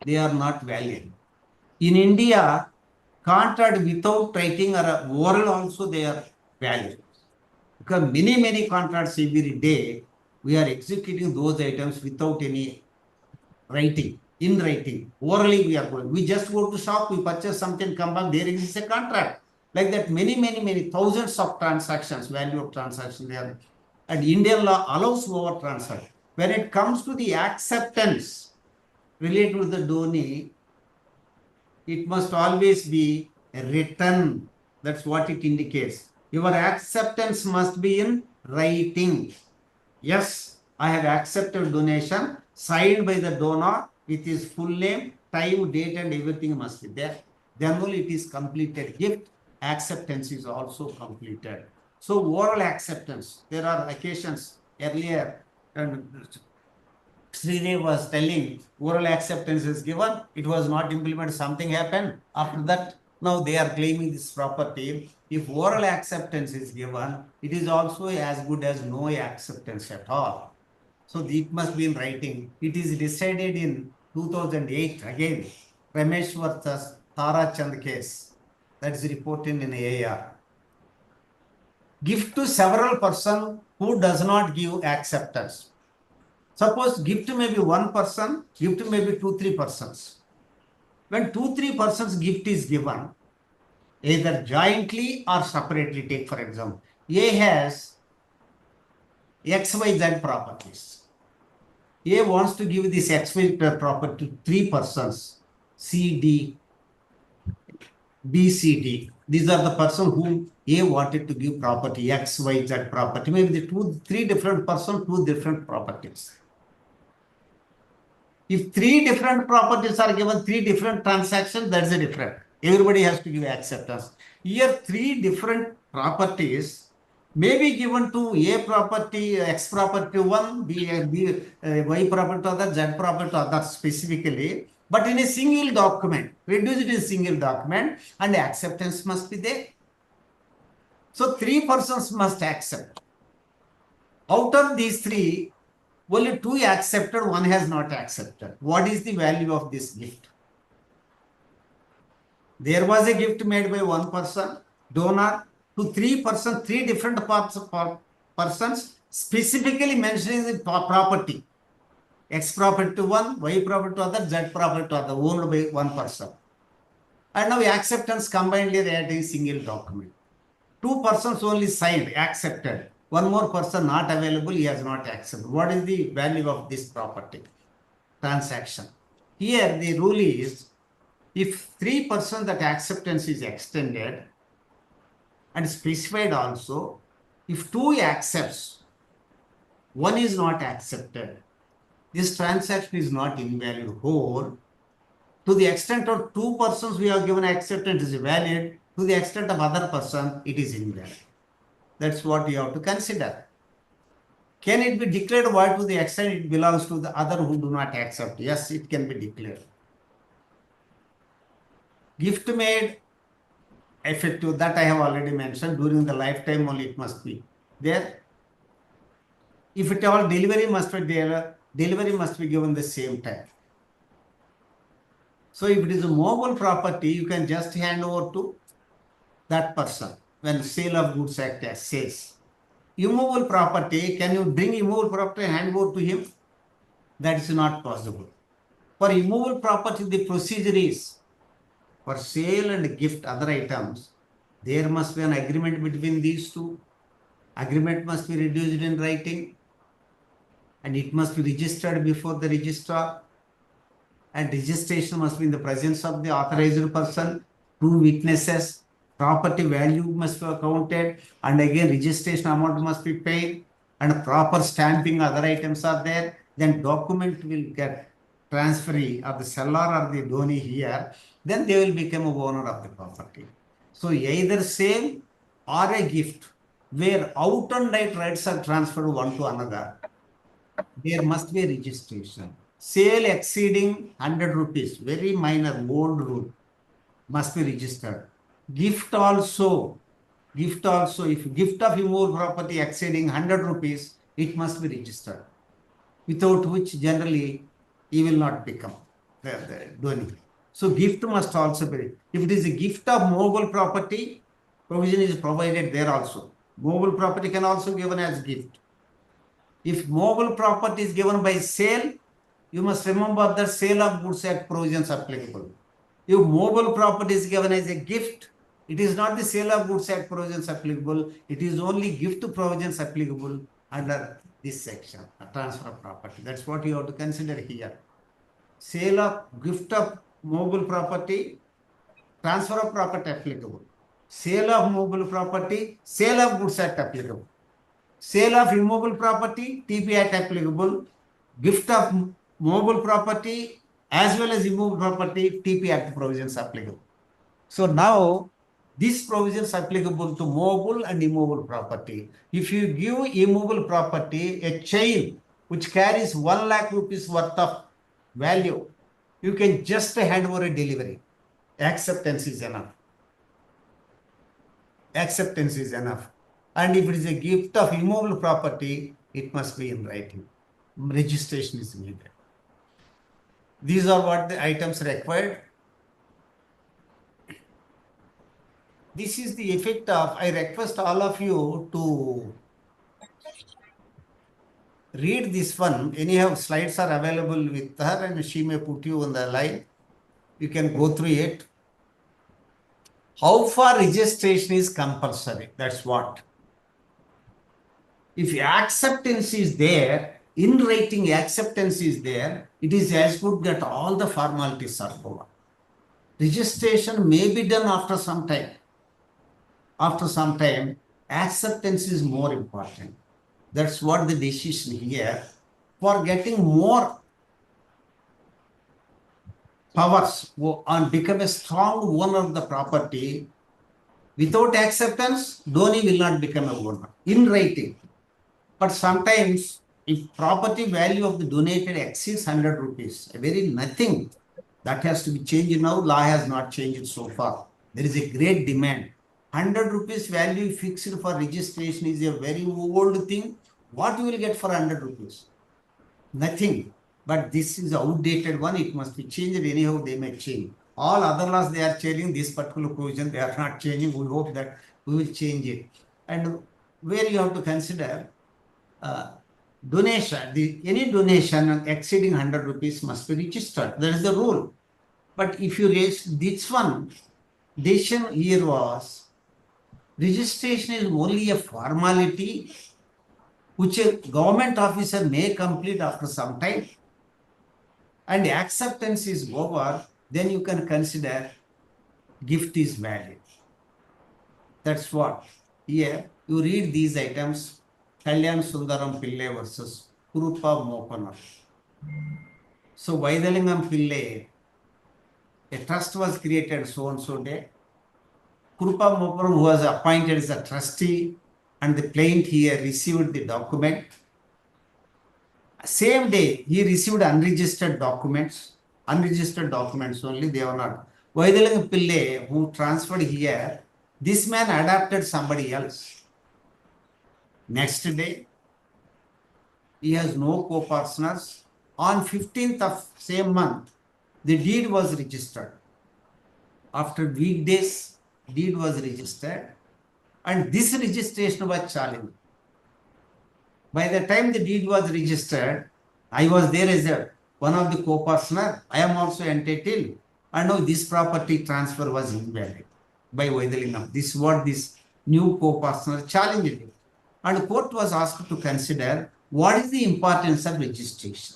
B: they are not valid. In India, contract without writing or oral also they are valid. Because many contracts every day, we are executing those items without any writing, in writing. Orally we are going. We just go to shop, we purchase something, come back, there exists a contract. Like that, many thousands of transactions, value of transactions there. And Indian law allows over transfer. When it comes to the acceptance related to the donee, it must always be written. That's what it indicates. Your acceptance must be in writing. Yes, I have accepted donation signed by the donor with his full name, time, date, and everything must be there. Then only it is completed. Gift acceptance is also completed. So oral acceptance, there are occasions earlier, and Sridev was telling oral acceptance is given, it was not implemented, something happened. After that, now they are claiming this property. If oral acceptance is given, it is also as good as no acceptance at all. So it must be in writing. It is decided in 2008 again, Ramesh versus Tara Chand case. That is reported in AR. Gift to several person who does not give acceptance. Suppose gift may be one person, gift may be 2-3 persons. When 2-3 persons gift is given, either jointly or separately, take for example, A has XYZ properties. A wants to give this XYZ property to 3 persons. C, D, B, C, D. These are the person whom A wanted to give property, X, Y, Z property. Maybe the three different person, two different properties. If three different properties are given, three different transactions, that's a different. Everybody has to give acceptance. Here, three different properties may be given to A property, X property one, Y property to other, Z property to other specifically, but in a single document, reduce it in a single document, and acceptance must be there. So three persons must accept. Out of these three, only two accepted, one has not accepted. What is the value of this gift? There was a gift made by one person, donor, to three persons, three different persons, specifically mentioning the property. X property to one, Y property to other, Z property to other, owned by one person. And now acceptance combinedly they are in single document. Two persons only signed, accepted. One more person not available, he has not accepted. What is the value of this property? Transaction. Here the rule is, if 3% that acceptance is extended and specified also, if two accepts, one is not accepted, this transaction is not invalid whole. To the extent of two persons we have given acceptance is valid, to the extent of other person it is invalid. That's what you have to consider. Can it be declared void to the extent it belongs to the other who do not accept? Yes, it can be declared. Gift made effective, that I have already mentioned, during the lifetime only it must be there. If at all delivery must be there, delivery must be given the same time. So if it is a mobile property, you can just hand over to that person when Sale of Goods Act says. Immovable property, can you bring immovable property and hand over to him? That is not possible. For immovable property, the procedure is, for sale and gift other items, there must be an agreement between these two. Agreement must be reduced in writing, and it must be registered before the registrar, and registration must be in the presence of the authorized person, two witnesses, property value must be accounted, and again registration amount must be paid, and proper stamping other items are there. Then document will get transferee of the seller or the donee here, then they will become a owner of the property. So either sale or a gift where out and right rights are transferred one to another, there must be a registration. Sale exceeding 100 rupees, very minor, old rule, must be registered. Gift also, if gift of immovable property exceeding 100 rupees, it must be registered, without which generally he will not become the donee. So gift must also be. If it is a gift of mobile property, provision is provided there also. Mobile property can also be given as gift. If mobile property is given by sale, you must remember the Sale of Goods Act provisions applicable. If mobile property is given as a gift, it is not the Sale of Goods Act provisions applicable. It is only gift provisions applicable under this section, transfer of property. That's what you have to consider here. Sale of gift of mobile property, transfer of property applicable. Sale of mobile property, Sale of Goods Act applicable. Sale of immobile property, TP Act applicable. Gift of mobile property as well as immobile property, TP Act provisions applicable. So now these provisions applicable to mobile and immobile property. If you give immobile property a chain which carries 1 lakh rupees worth of value, you can just hand over a delivery. Acceptance is enough. Acceptance is enough. And if it is a gift of immobile property, it must be in writing. Registration is needed. These are what the items required. This is the effect of, I request all of you to read this one. Anyhow, slides are available with her and she may put you on the line. You can go through it. How far registration is compulsory? That's what. If acceptance is there, in writing acceptance is there, it is as good that all the formalities are over. registration may be done after some time. After some time, acceptance is more important. That's what the decision here. For getting more powers and become a strong owner of the property, without acceptance, Dhoni will not become a owner in writing. But sometimes, if property value of the donated exceeds 100 rupees, very nothing, that has to be changed now. Law has not changed so far. There is a great demand. 100 rupees value fixed for registration is a very old thing. What you will get for 100 rupees? Nothing. But this is outdated one. It must be changed. Anyhow, they may change. All other laws they are changing. This particular provision they are not changing. We hope that we will change it. And where you have to consider donation, any donation exceeding 100 rupees must be registered. That is the rule. But if you raise this one, decision here was registration is only a formality which a government officer may complete after some time, and acceptance is over, then you can consider gift is valid. That's what. Here you read these items. Kalyan Sundaram Pillai versus Kurupa Mopanar. So Vaidalingam Pillai, a trust was created so and so day. Kurupa Mopanar, who was appointed as a trustee, and the plaintiff here received the document. Same day, he received unregistered documents. Unregistered documents only, they were not. Vaidalingam Pillai, who transferred here, this man adopted somebody else. Next day, he has no co-partners. On 15th of same month, the deed was registered. After weekdays, deed was registered, and this registration was challenged. By the time the deed was registered, I was there as one of the co-partner. I am also entitled, and now this property transfer was invalid by Vaidalingam. This is what this new co-partner challenged. And the court was asked to consider what is the importance of registration.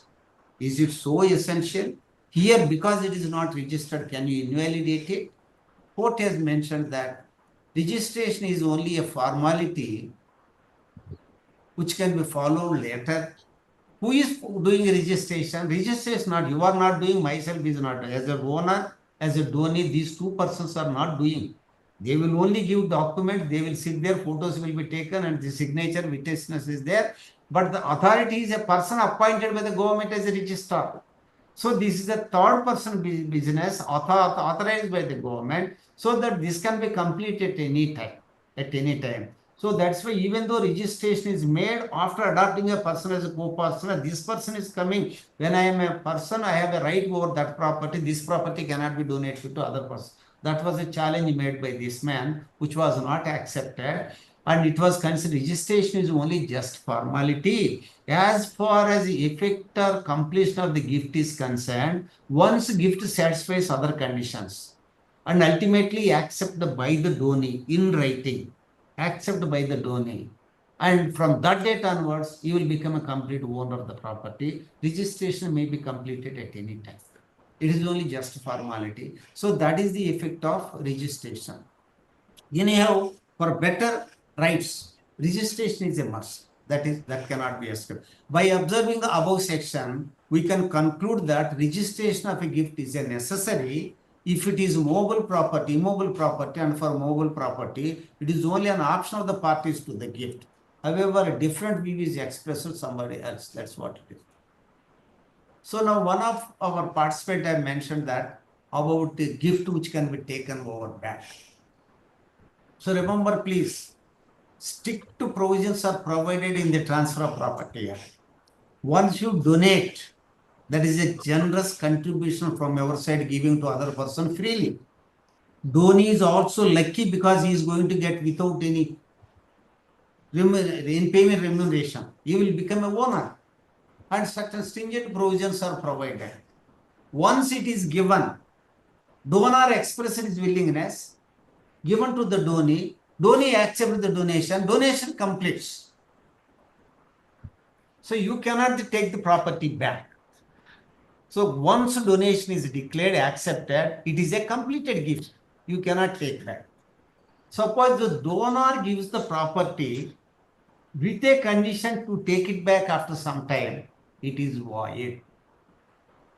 B: Is it so essential? Here, because it is not registered, can you invalidate it? Court has mentioned that registration is only a formality which can be followed later. Who is doing registration? Registration not, you are not doing, myself is not doing. As a owner, as a donee, these two persons are not doing. They will only give documents, they will sit there, photos will be taken, and the signature witness is there. But the authority is a person appointed by the government as a registrar. So this is a third person business authorized by the government, so that this can be completed at any time. At any time. So that's why even though registration is made after adopting a person as a co-partner, this person is coming. When I am a person, I have a right over that property. This property cannot be donated to other person. That was a challenge made by this man, which was not accepted. And it was considered registration is only just formality. As far as the effect or completion of the gift is concerned, once gift satisfies other conditions and ultimately accepted by the donee in writing, accepted by the donee, and from that date onwards, you will become a complete owner of the property. Registration may be completed at any time. It is only just formality. So that is the effect of registration. Anyhow, for better rights, registration is a must. That cannot be escaped. By observing the above section, we can conclude that registration of a gift is a necessary if it is mobile property, immobile property, and for mobile property, it is only an option of the parties to the gift. However, a different view is expressed to somebody else. That's what it is. So now one of our participants have mentioned that about the gift which can be taken over back. So remember, please, strict provisions are provided in the Transfer of Property Act. Once you donate, that is a generous contribution from your side giving to other person freely. Donee is also lucky because he is going to get without any payment remuneration. He will become a owner. And certain stringent provisions are provided. Once it is given, donor expresses his willingness, given to the donee, donee accepts the donation completes. So you cannot take the property back. So once donation is declared accepted, it is a completed gift. You cannot take back. Suppose the donor gives the property with a condition to take it back after some time, it is void.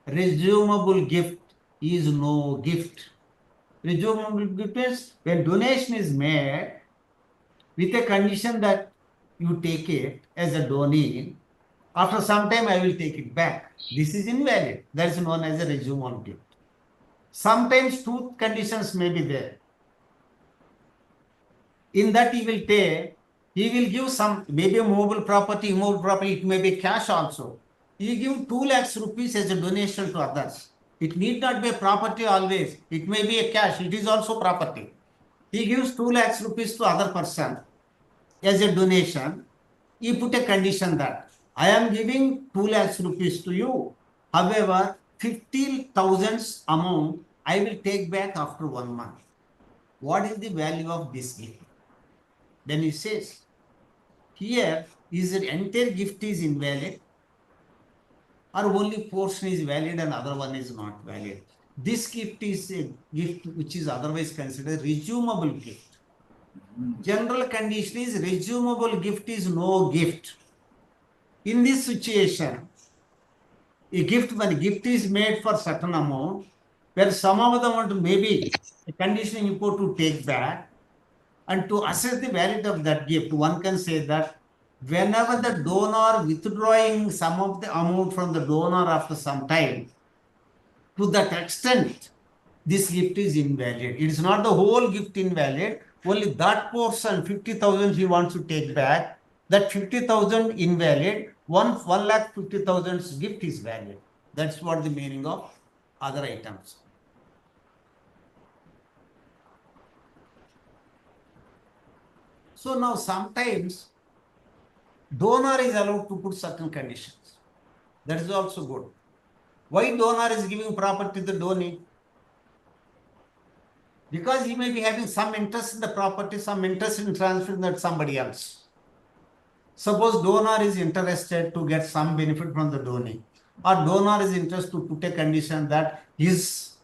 B: Resumable gift is no gift. Resumable gift means when donation is made with a condition that you take it as a donee, after some time I will take it back. This is invalid. That is known as a resumable gift. Sometimes two conditions may be there. In that he will give some, maybe a movable property, immovable property, it may be cash also. He give 2 lakhs rupees as a donation to others. It need not be a property always. It may be a cash. It is also property. He gives 2 lakhs rupees to other person as a donation. He put a condition that I am giving 2 lakhs rupees to you. However, 50,000 amount I will take back after 1 month. What is the value of this gift? Then he says, here is the entire gift is invalid or only portion is valid and other one is not valid. This gift is a gift which is otherwise considered resumable gift. General condition is resumable gift is no gift. In this situation, a gift, when a gift is made for certain amount, where some of the amount maybe a condition you put to take back, and to assess the validity of that gift, one can say that whenever the donor withdrawing some of the amount from the donor after some time, to that extent, this gift is invalid. It is not the whole gift invalid, only that portion, 50,000 he wants to take back, that 50,000 invalid, 1,50,000 gift is valid. That's what the meaning of other items. So now sometimes donor is allowed to put certain conditions. That is also good. Why donor is giving property to the donee? Because he may be having some interest in the property, some interest in transferring that to somebody else. Suppose donor is interested to get some benefit from the donee, or donor is interested to put a condition that his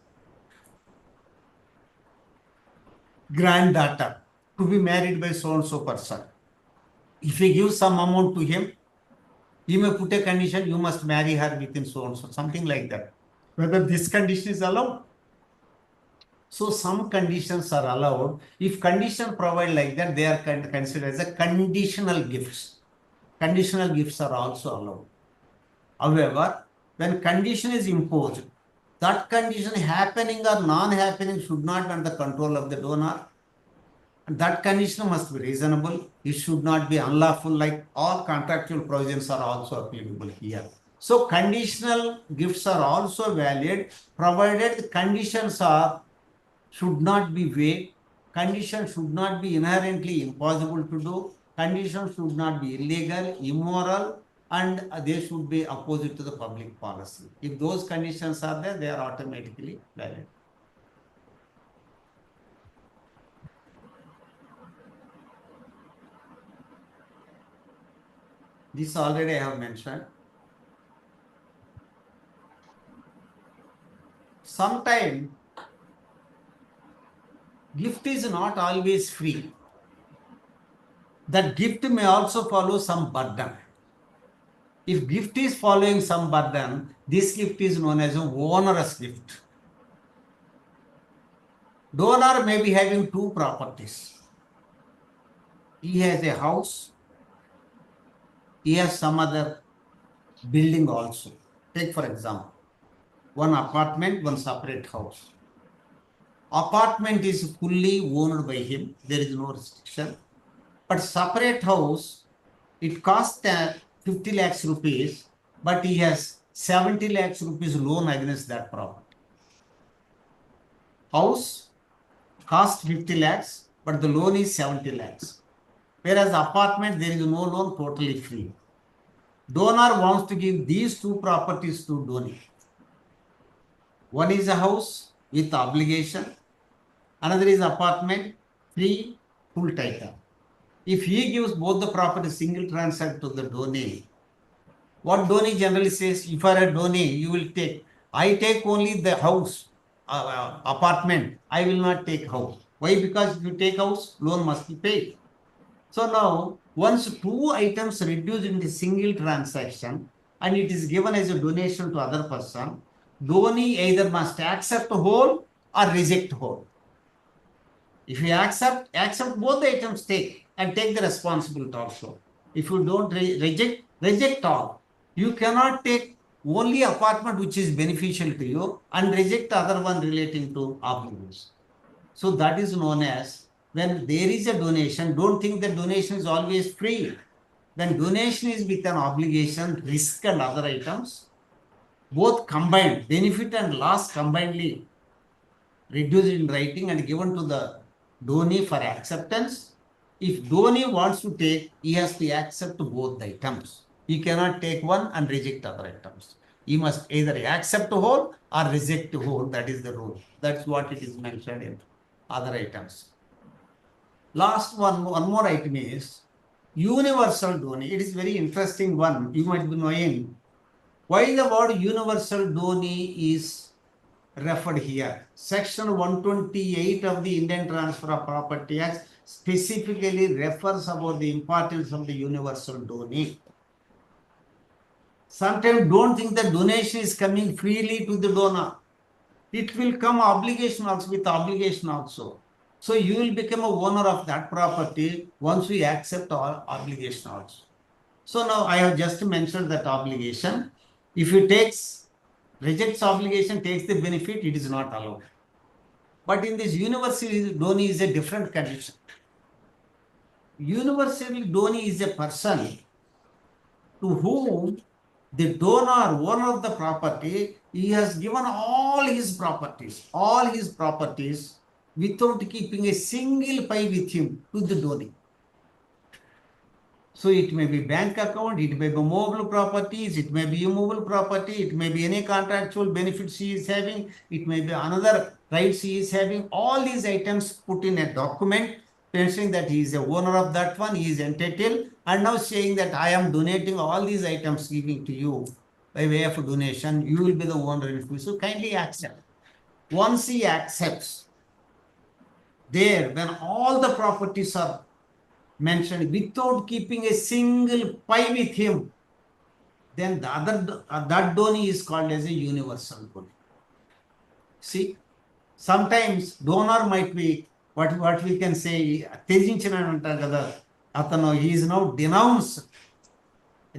B: granddaughter to be married by so and so person. If he gives some amount to him, he may put a condition, you must marry her within so and so, something like that. Whether this condition is allowed. So some conditions are allowed. If condition provide like that, they are considered as a conditional gifts. Conditional gifts are also allowed. However, when condition is imposed, that condition happening or non-happening should not be under the control of the donor. And that condition must be reasonable. It should not be unlawful, like all contractual provisions are also applicable here. So conditional gifts are also valid, provided the conditions should not be vague, conditions should not be inherently impossible to do, conditions should not be illegal, immoral, and they should be opposite to the public policy. If those conditions are there, they are automatically valid. This already I have mentioned. Sometimes gift is not always free. That gift may also follow some burden. If gift is following some burden, this gift is known as an onerous gift. Donor may be having 2 properties. He has a house. He has some other building also. Take for example, 1 apartment, 1 separate house. Apartment is fully owned by him. There is no restriction. But separate house, it costs 50 lakhs rupees, but he has 70 lakhs rupees loan against that property. House cost 50 lakhs, but the loan is 70 lakhs. Whereas apartment, there is no loan, totally free. Donor wants to give these 2 properties to donee. One is a house with obligation. Another is apartment, free, full title. If he gives both the property single transact to the donee, what donee generally says, if you are a donee, you will take I take only the house, apartment. I will not take house. Why? Because if you take house, loan must be paid. So now, once two items reduced in the single transaction and it is given as a donation to other person, donee either must accept whole or reject whole. If you accept both the items, take and take the responsibility also. If you don't reject all. You cannot take only apartment which is beneficial to you and reject the other one relating to obligations. So that is known as, when there is a donation, don't think that donation is always free. When donation is with an obligation, risk and other items, both combined, benefit and loss combinedly reduced in writing and given to the donee for acceptance. If donee wants to take, he has to accept both the items. He cannot take one and reject other items. He must either accept whole or reject whole. That is the rule. That's what it is mentioned in other items. Last one more item is universal donee. It is very interesting one. You might be knowing why the word universal donee is referred here. Section 128 of the Indian Transfer of Property Act specifically refers about the importance of the universal donee. Sometimes don't think that donation is coming freely to the donor. It will come obligation also, with obligation also. So you will become a owner of that property once we accept all obligation also. So now I have just mentioned that obligation. If he rejects obligation, takes the benefit, it is not allowed. But in this universal donee is a different condition. Universal donee is a person to whom the donor, owner of the property, he has given all his properties without keeping a single pie with him to the donee. So it may be bank account, it may be movable properties, it may be immovable property, it may be any contractual benefits he is having, it may be another rights he is having. All these items put in a document mentioning that he is the owner of that one, he is entitled, and now saying that I am donating all these items giving to you by way of donation, you will be the owner in future. So kindly accept. Once he accepts, there, when all the properties are mentioned without keeping a single pie with him, then the other that donee is called as a universal donee. See, sometimes donor might be what we can say, త్యజించిన అంటారు కదా, అతను he is now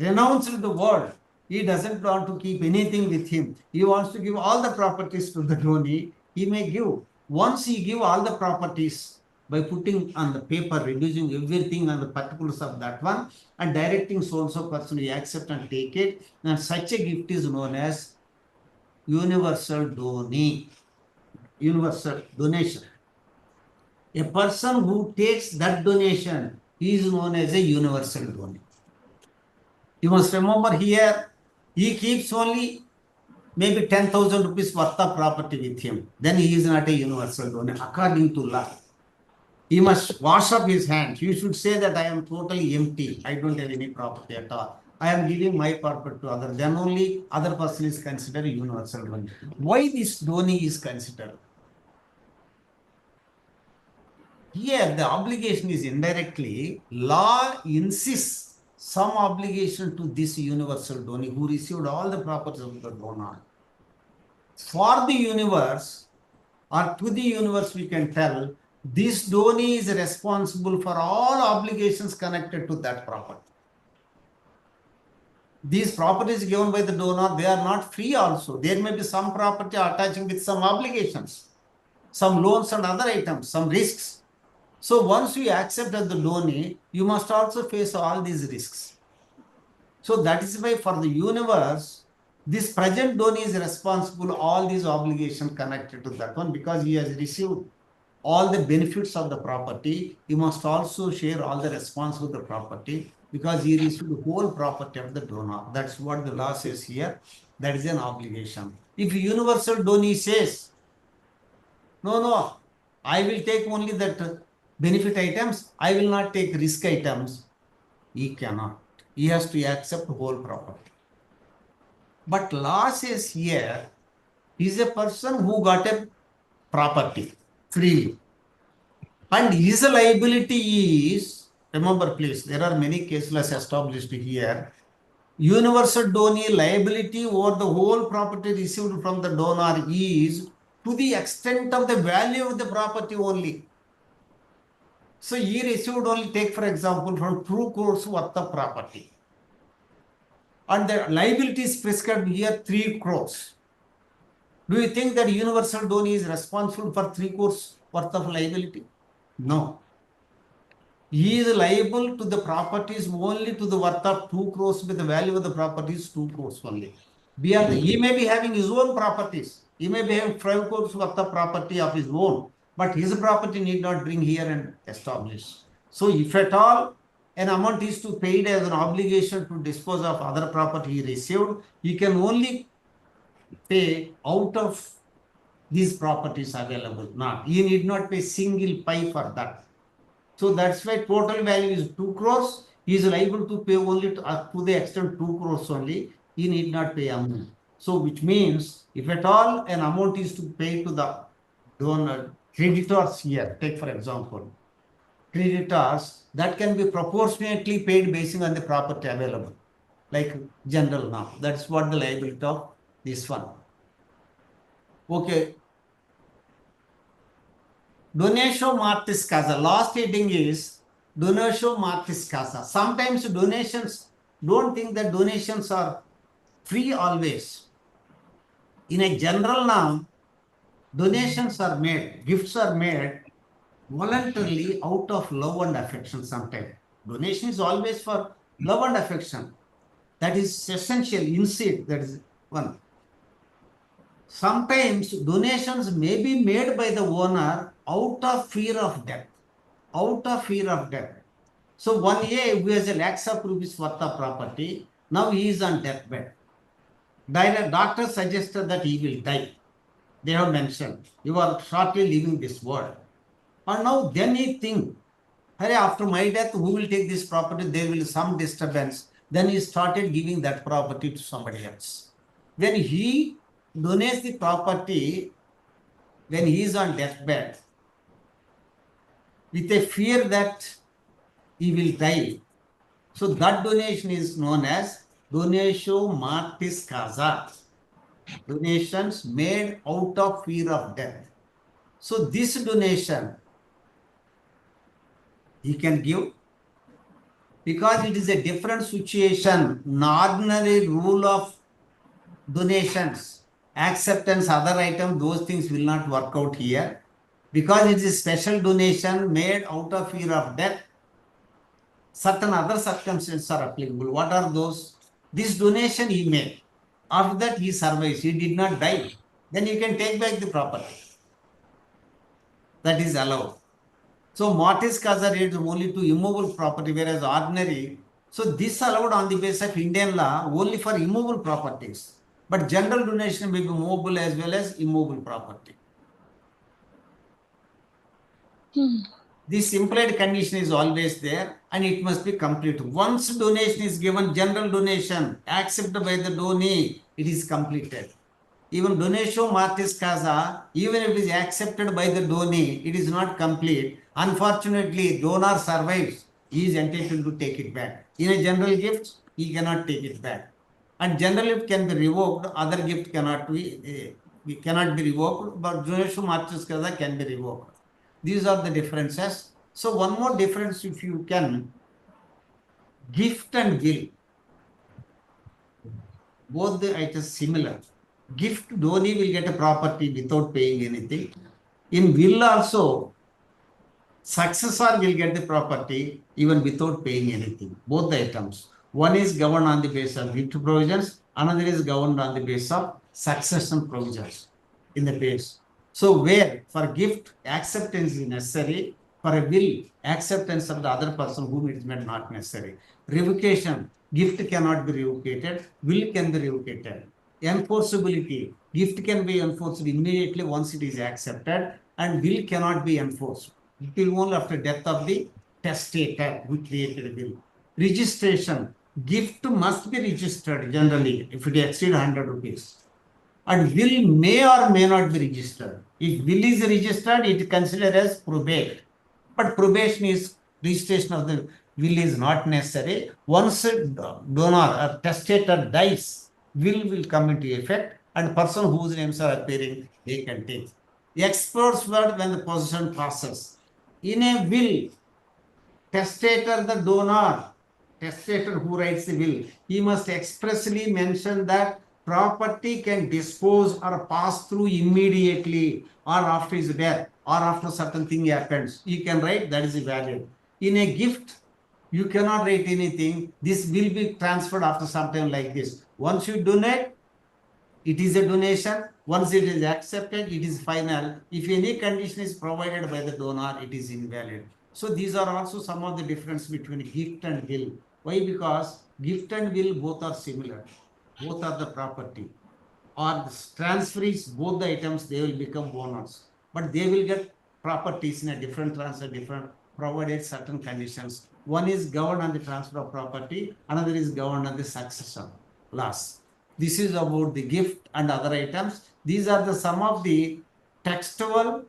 B: renounced the world. He doesn't want to keep anything with him. He wants to give all the properties to the donee. He may give. Once he give all the properties by putting on the paper, reducing everything on the particulars of that one and directing so-and-so person to accept and take it, and such a gift is known as universal donee, universal donation. A person who takes that donation is known as a universal donee. You must remember here, he keeps only maybe 10,000 rupees worth of property with him. Then he is not a universal donor according to law. He must wash up his hands. You should say that I am totally empty. I don't have any property at all. I am giving my property to other. Then only other person is considered a universal donor. Why this donee is considered? Here the obligation is indirectly, law insists some obligation to this universal donee who received all the properties of the donor. For the universe or to the universe, we can tell this donee is responsible for all obligations connected to that property. These properties given by the donor, they are not free also. There may be some property attaching with some obligations, some loans and other items, some risks. So once you accept as the donee, you must also face all these risks. So that is why for the universe, this present donee is responsible all these obligations connected to that one, because he has received all the benefits of the property. He must also share all the responsibility of the property because he received the whole property of the donor. That's what the law says here. That is an obligation. If universal donee says, no, I will take only that benefit items, I will not take risk items, he cannot. He has to accept whole property. But law says here, is a person who got a property freely. And his liability is, remember please, there are many cases established here. Universal donee liability over the whole property received from the donor is to the extent of the value of the property only. So he received only, take for example, from 2 crores worth of property. And the liability is prescribed here 3 crores. Do you think that universal donee is responsible for 3 crores worth of liability? No. He is liable to the properties only to the worth of 2 crores, but the value of the property is 2 crores only. He may be having his own properties. He may be having 5 crores worth of property of his own, but his property need not bring here and establish. So if at all an amount is to paid as an obligation to dispose of other property he received, he can only pay out of these properties available. Not, he need not pay single pie for that. So that's why total value is 2 crores. He is liable to pay only to the extent 2 crores only. He need not pay amount. So which means if at all an amount is to pay to the donor, creditors here, take for example, creditors, that can be proportionately paid based on the property available, like general now. That's what the liability of this one. Okay. Donatio Martis Casa. Last heading is Donatio Martis Casa. Sometimes donations, don't think that donations are free always. In a general norm, donations are made, gifts are made voluntarily out of love and affection sometimes. Donation is always for love and affection. That is essential, insight, that is one. Sometimes donations may be made by the owner out of fear of death. Out of fear of death. So 1A who has a lakhs of rupees worth of property, now he is on deathbed. Doctor suggested that he will die. They have mentioned, you are shortly leaving this world. And now then he think, hey, after my death, who will take this property? There will be some disturbance. Then he started giving that property to somebody else. When he donates the property, when he is on deathbed, with a fear that he will die. So that donation is known as Donatio Martis Casa. Donations made out of fear of death. So this donation he can give because it is a different situation. An ordinary rule of donations, acceptance, other items, those things will not work out here. Because it is a special donation made out of fear of death, certain other circumstances are applicable. What are those? This donation he made. After that he survives. He did not die. Then you can take back the property. That is allowed. So mortis causa relates only to immovable property, whereas ordinary. So this allowed on the basis of Indian law only for immovable properties. But general donation may be movable as well as immovable property. This implied condition is always there and it must be complete. Once donation is given, general donation accepted by the donee, it is completed. Even donatio martis causa, even if it is accepted by the donee, it is not complete. Unfortunately, donor survives. He is entitled to take it back. In a general gift, he cannot take it back. And general gift can be revoked. Other gift cannot be revoked. But donatio martis causa can be revoked. These are the differences. So one more difference, if you can, gift and will. Both the items similar. Gift, donee will get a property without paying anything. In will also, successor will get the property even without paying anything. Both the items. One is governed on the basis of gift provisions, another is governed on the basis of succession provisions in the base. So where for gift acceptance is necessary, for a will acceptance of the other person whom it is made not necessary. Revocation, gift cannot be revocated, will can be revocated. Enforceability, gift can be enforced immediately once it is accepted and will cannot be enforced. It will only after death of the testator who created the will. Registration, gift must be registered generally if it exceeds 100 rupees. And will may or may not be registered. If will is registered, it is considered as probate. But probation is registration of the will is not necessary. Once a donor or testator dies, will come into effect, and person whose names are appearing, they can take. The expert's word when the possession passes. In a will, testator, the donor, testator who writes the will, he must expressly mention that property can dispose or pass through immediately or after his death or after certain thing happens. He can write, that is valid. In a gift, you cannot write anything. This will be transferred after some time like this. Once you donate, it is a donation. Once it is accepted, it is final. If any condition is provided by the donor, it is invalid. So these are also some of the difference between gift and will. Why? Because gift and will both are similar. Both are the property. Or the transferees, both the items, they will become owners. But they will get properties in a different transfer, different, provided certain conditions. One is governed on the transfer of property, another is governed on the succession laws. This is about the gift and other items. These are the some of the textual,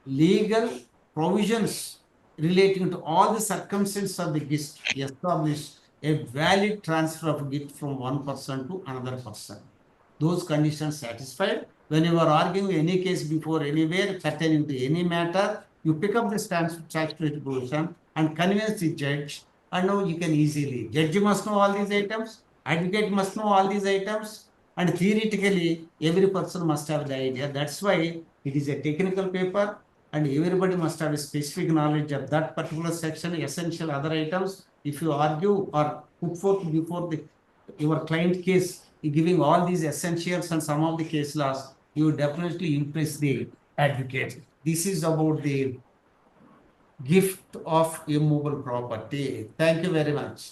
B: legal provisions relating to all the circumstances of the gift establish a valid transfer of gift from one person to another person. Those conditions satisfied. When you are arguing any case before anywhere pertaining to any matter, you pick up the statutory provision and convince the judge, and now you can easily. Judge must know all these items, advocate must know all these items, and theoretically, every person must have the idea. That's why it is a technical paper, and everybody must have a specific knowledge of that particular section, essential other items. If you argue or put forth before your client case, giving all these essentials and some of the case laws, you definitely impress the advocate. This is about the gift of immovable property. Thank you very much.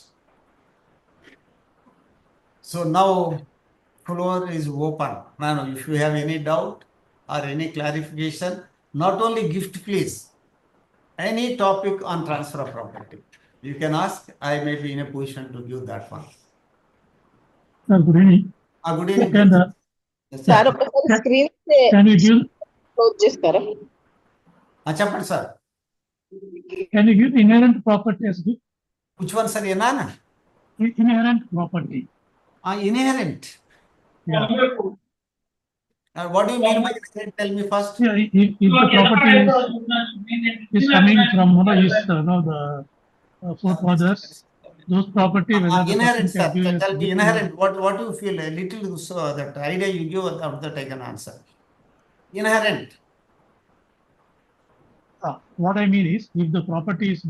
B: So now floor is open. Now, if you have any doubt or any clarification, not only gift, please, any topic on transfer of property, you can ask. I may be in a position to give that one.
M: Good evening.
B: Good evening.
M: Can,
H: sir ఒకసారి screen
M: can you give
H: close చేస్తారా?
B: చెప్పండి sir.
M: Can you give inherent property as gift?
B: Which one, sir?
M: Inherent property.
B: Inherent.
M: Yeah.
B: What do you mean by inherent? Tell me first.
M: Yeah, if the property is coming from the forefathers, those property whether the
B: inherent,
M: person
B: sir.
M: can give
B: Tell me inherent. What do you feel? A little so that idea you give of that I can answer. Inherent.
M: What I mean is, if the property is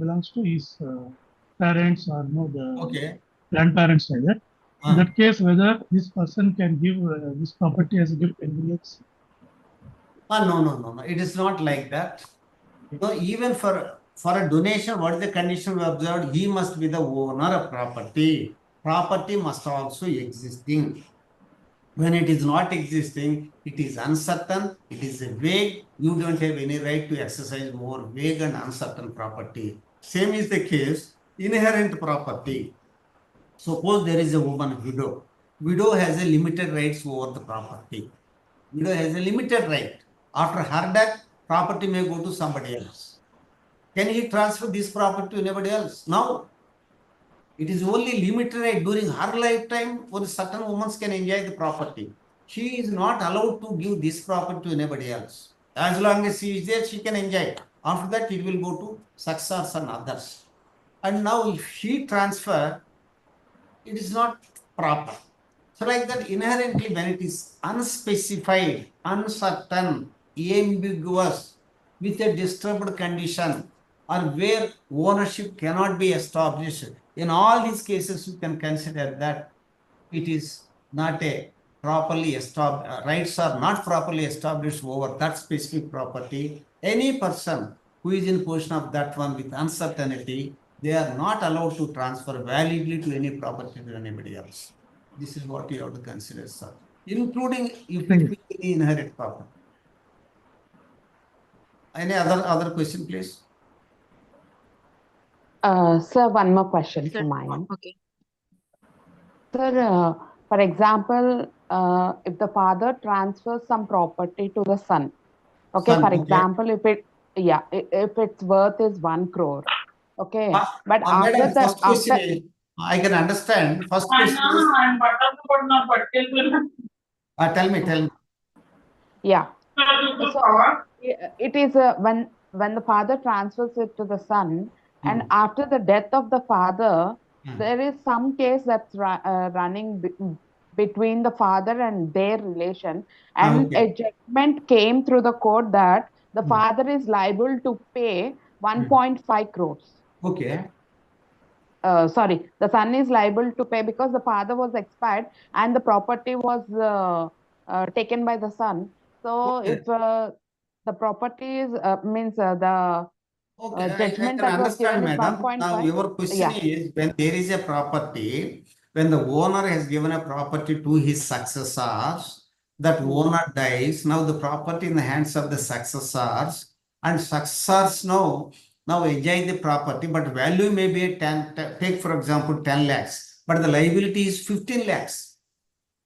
M: belongs to his parents or the grandparents like that, in that case, whether this person can give this property as a gift anybody else?
B: No. It is not like that. No, even for a donation, what is the condition we observed? He must be the owner of property. Property must also existing. When it is not existing, it is uncertain, it is vague. You don't have any right to exercise more vague and uncertain property. Same is the case, inherent property. Suppose there is a woman, widow. Widow has a limited rights over the property. Widow has a limited right. After her death, property may go to somebody else. Can he transfer this property to anybody else? No. It is only limited right during her lifetime. Only certain women can enjoy the property. She is not allowed to give this property to anybody else. As long as she is there, she can enjoy it. After that, it will go to successors and others. And now, if she transfer, it is not proper. So, like that, inherently, when it is unspecified, uncertain, ambiguous, with a disturbed condition, or where ownership cannot be established, in all these cases, you can consider that it is not a properly established, rights are not properly established over that specific property. Any person who is in possession of that one with uncertainty, they are not allowed to transfer validly to any property to anybody else. This is what you have to consider, sir, including if it will be inherent property. Any other question, please?
D: Sir, one more question from my end.
I: Okay.
D: Sir,
N: For example, if the father transfers some property to the son, okay,
B: Son,
N: for
B: okay.
N: example, if its worth is 1 crore, okay, but after
B: Madam,
N: the
B: first question is, I can understand. First question is, tell me.
N: yeah. So it is when the father transfers it to the son, and after the death of the father, there is some case that's running between the father and their relation, and a judgment came through the court that the father is liable to pay 1.5 crores.
B: Okay.
N: Sorry, the son is liable to pay because the father was expired and the property was taken by the son. So if the property is means the
B: Okay, I
N: judgment
B: can
N: that was
B: understand,
N: given is
B: madam. Now,
N: 1.5.
B: your question
N: Yeah.
B: is, when there is a property, when the owner has given a property to his successors, that owner dies, now the property in the hands of the successors, and successors now enjoy the property, but value may be 10, take for example 10 lakhs, but the liability is 15 lakhs.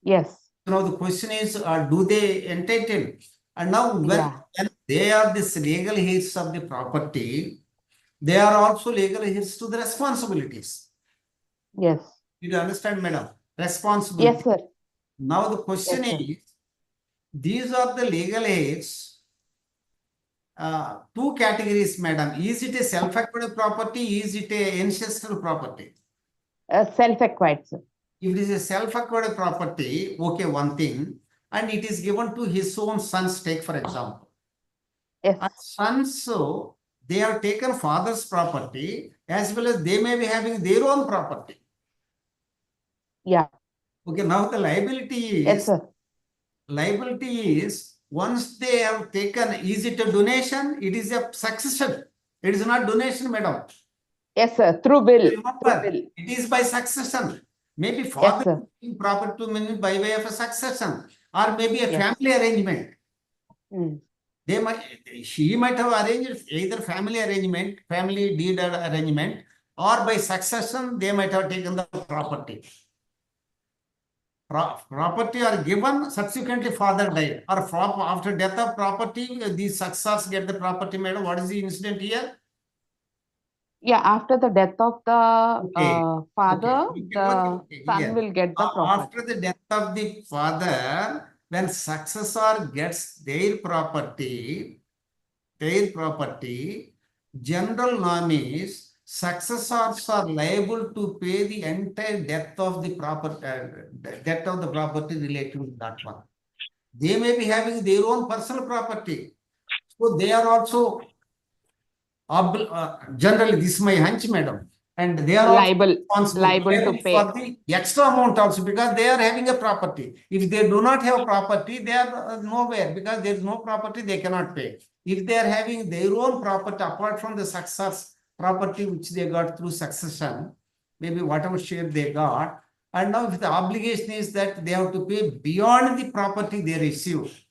N: Yes.
B: Now the question is, do they entitle? And now when they are this legal heirs of the property, they are also legal heirs to the responsibilities.
N: Yes.
B: Did you understand, madam? Responsibility.
N: Yes, sir.
B: Now the question is, these are the legal heirs. Two categories, madam. Is it a self-acquired property? Is it a ancestral property?
N: Self-acquired, sir.
B: If it is a self-acquired property, okay, one thing, and it is given to his own sons, take for example.
N: Yes.
B: And sons, so they have taken father's property as well as they may be having their own property.
N: Yeah.
B: Okay, now the liability is, once they have taken, is it a donation? It is a succession. It is not donation, madam.
N: Yes, sir. Through will.
B: Remember, it is by succession. Maybe father giving property to me by way of a succession, or maybe a family arrangement. They might, she might have arranged either family arrangement, family deed arrangement, or by succession, they might have taken the property. Property are given, subsequently father died, or after death of property, these successors get the property, madam. What is the incident here?
N: Yeah, after the death of the father, the son will get the property.
B: After the death of the father, when successor gets their property, general norm is successors are liable to pay the entire death of the property related to that one. They may be having their own personal property, so they are also generally, this is my hunch, madam, and they are
N: liable
B: liable
N: to pay
B: for the extra amount also, because they are having a property. If they do not have property, they are nowhere, because there is no property, they cannot pay. If they are having their own property apart from the success property which they got through succession, maybe whatever share they got, and now if the obligation is that they have to pay beyond the property they received,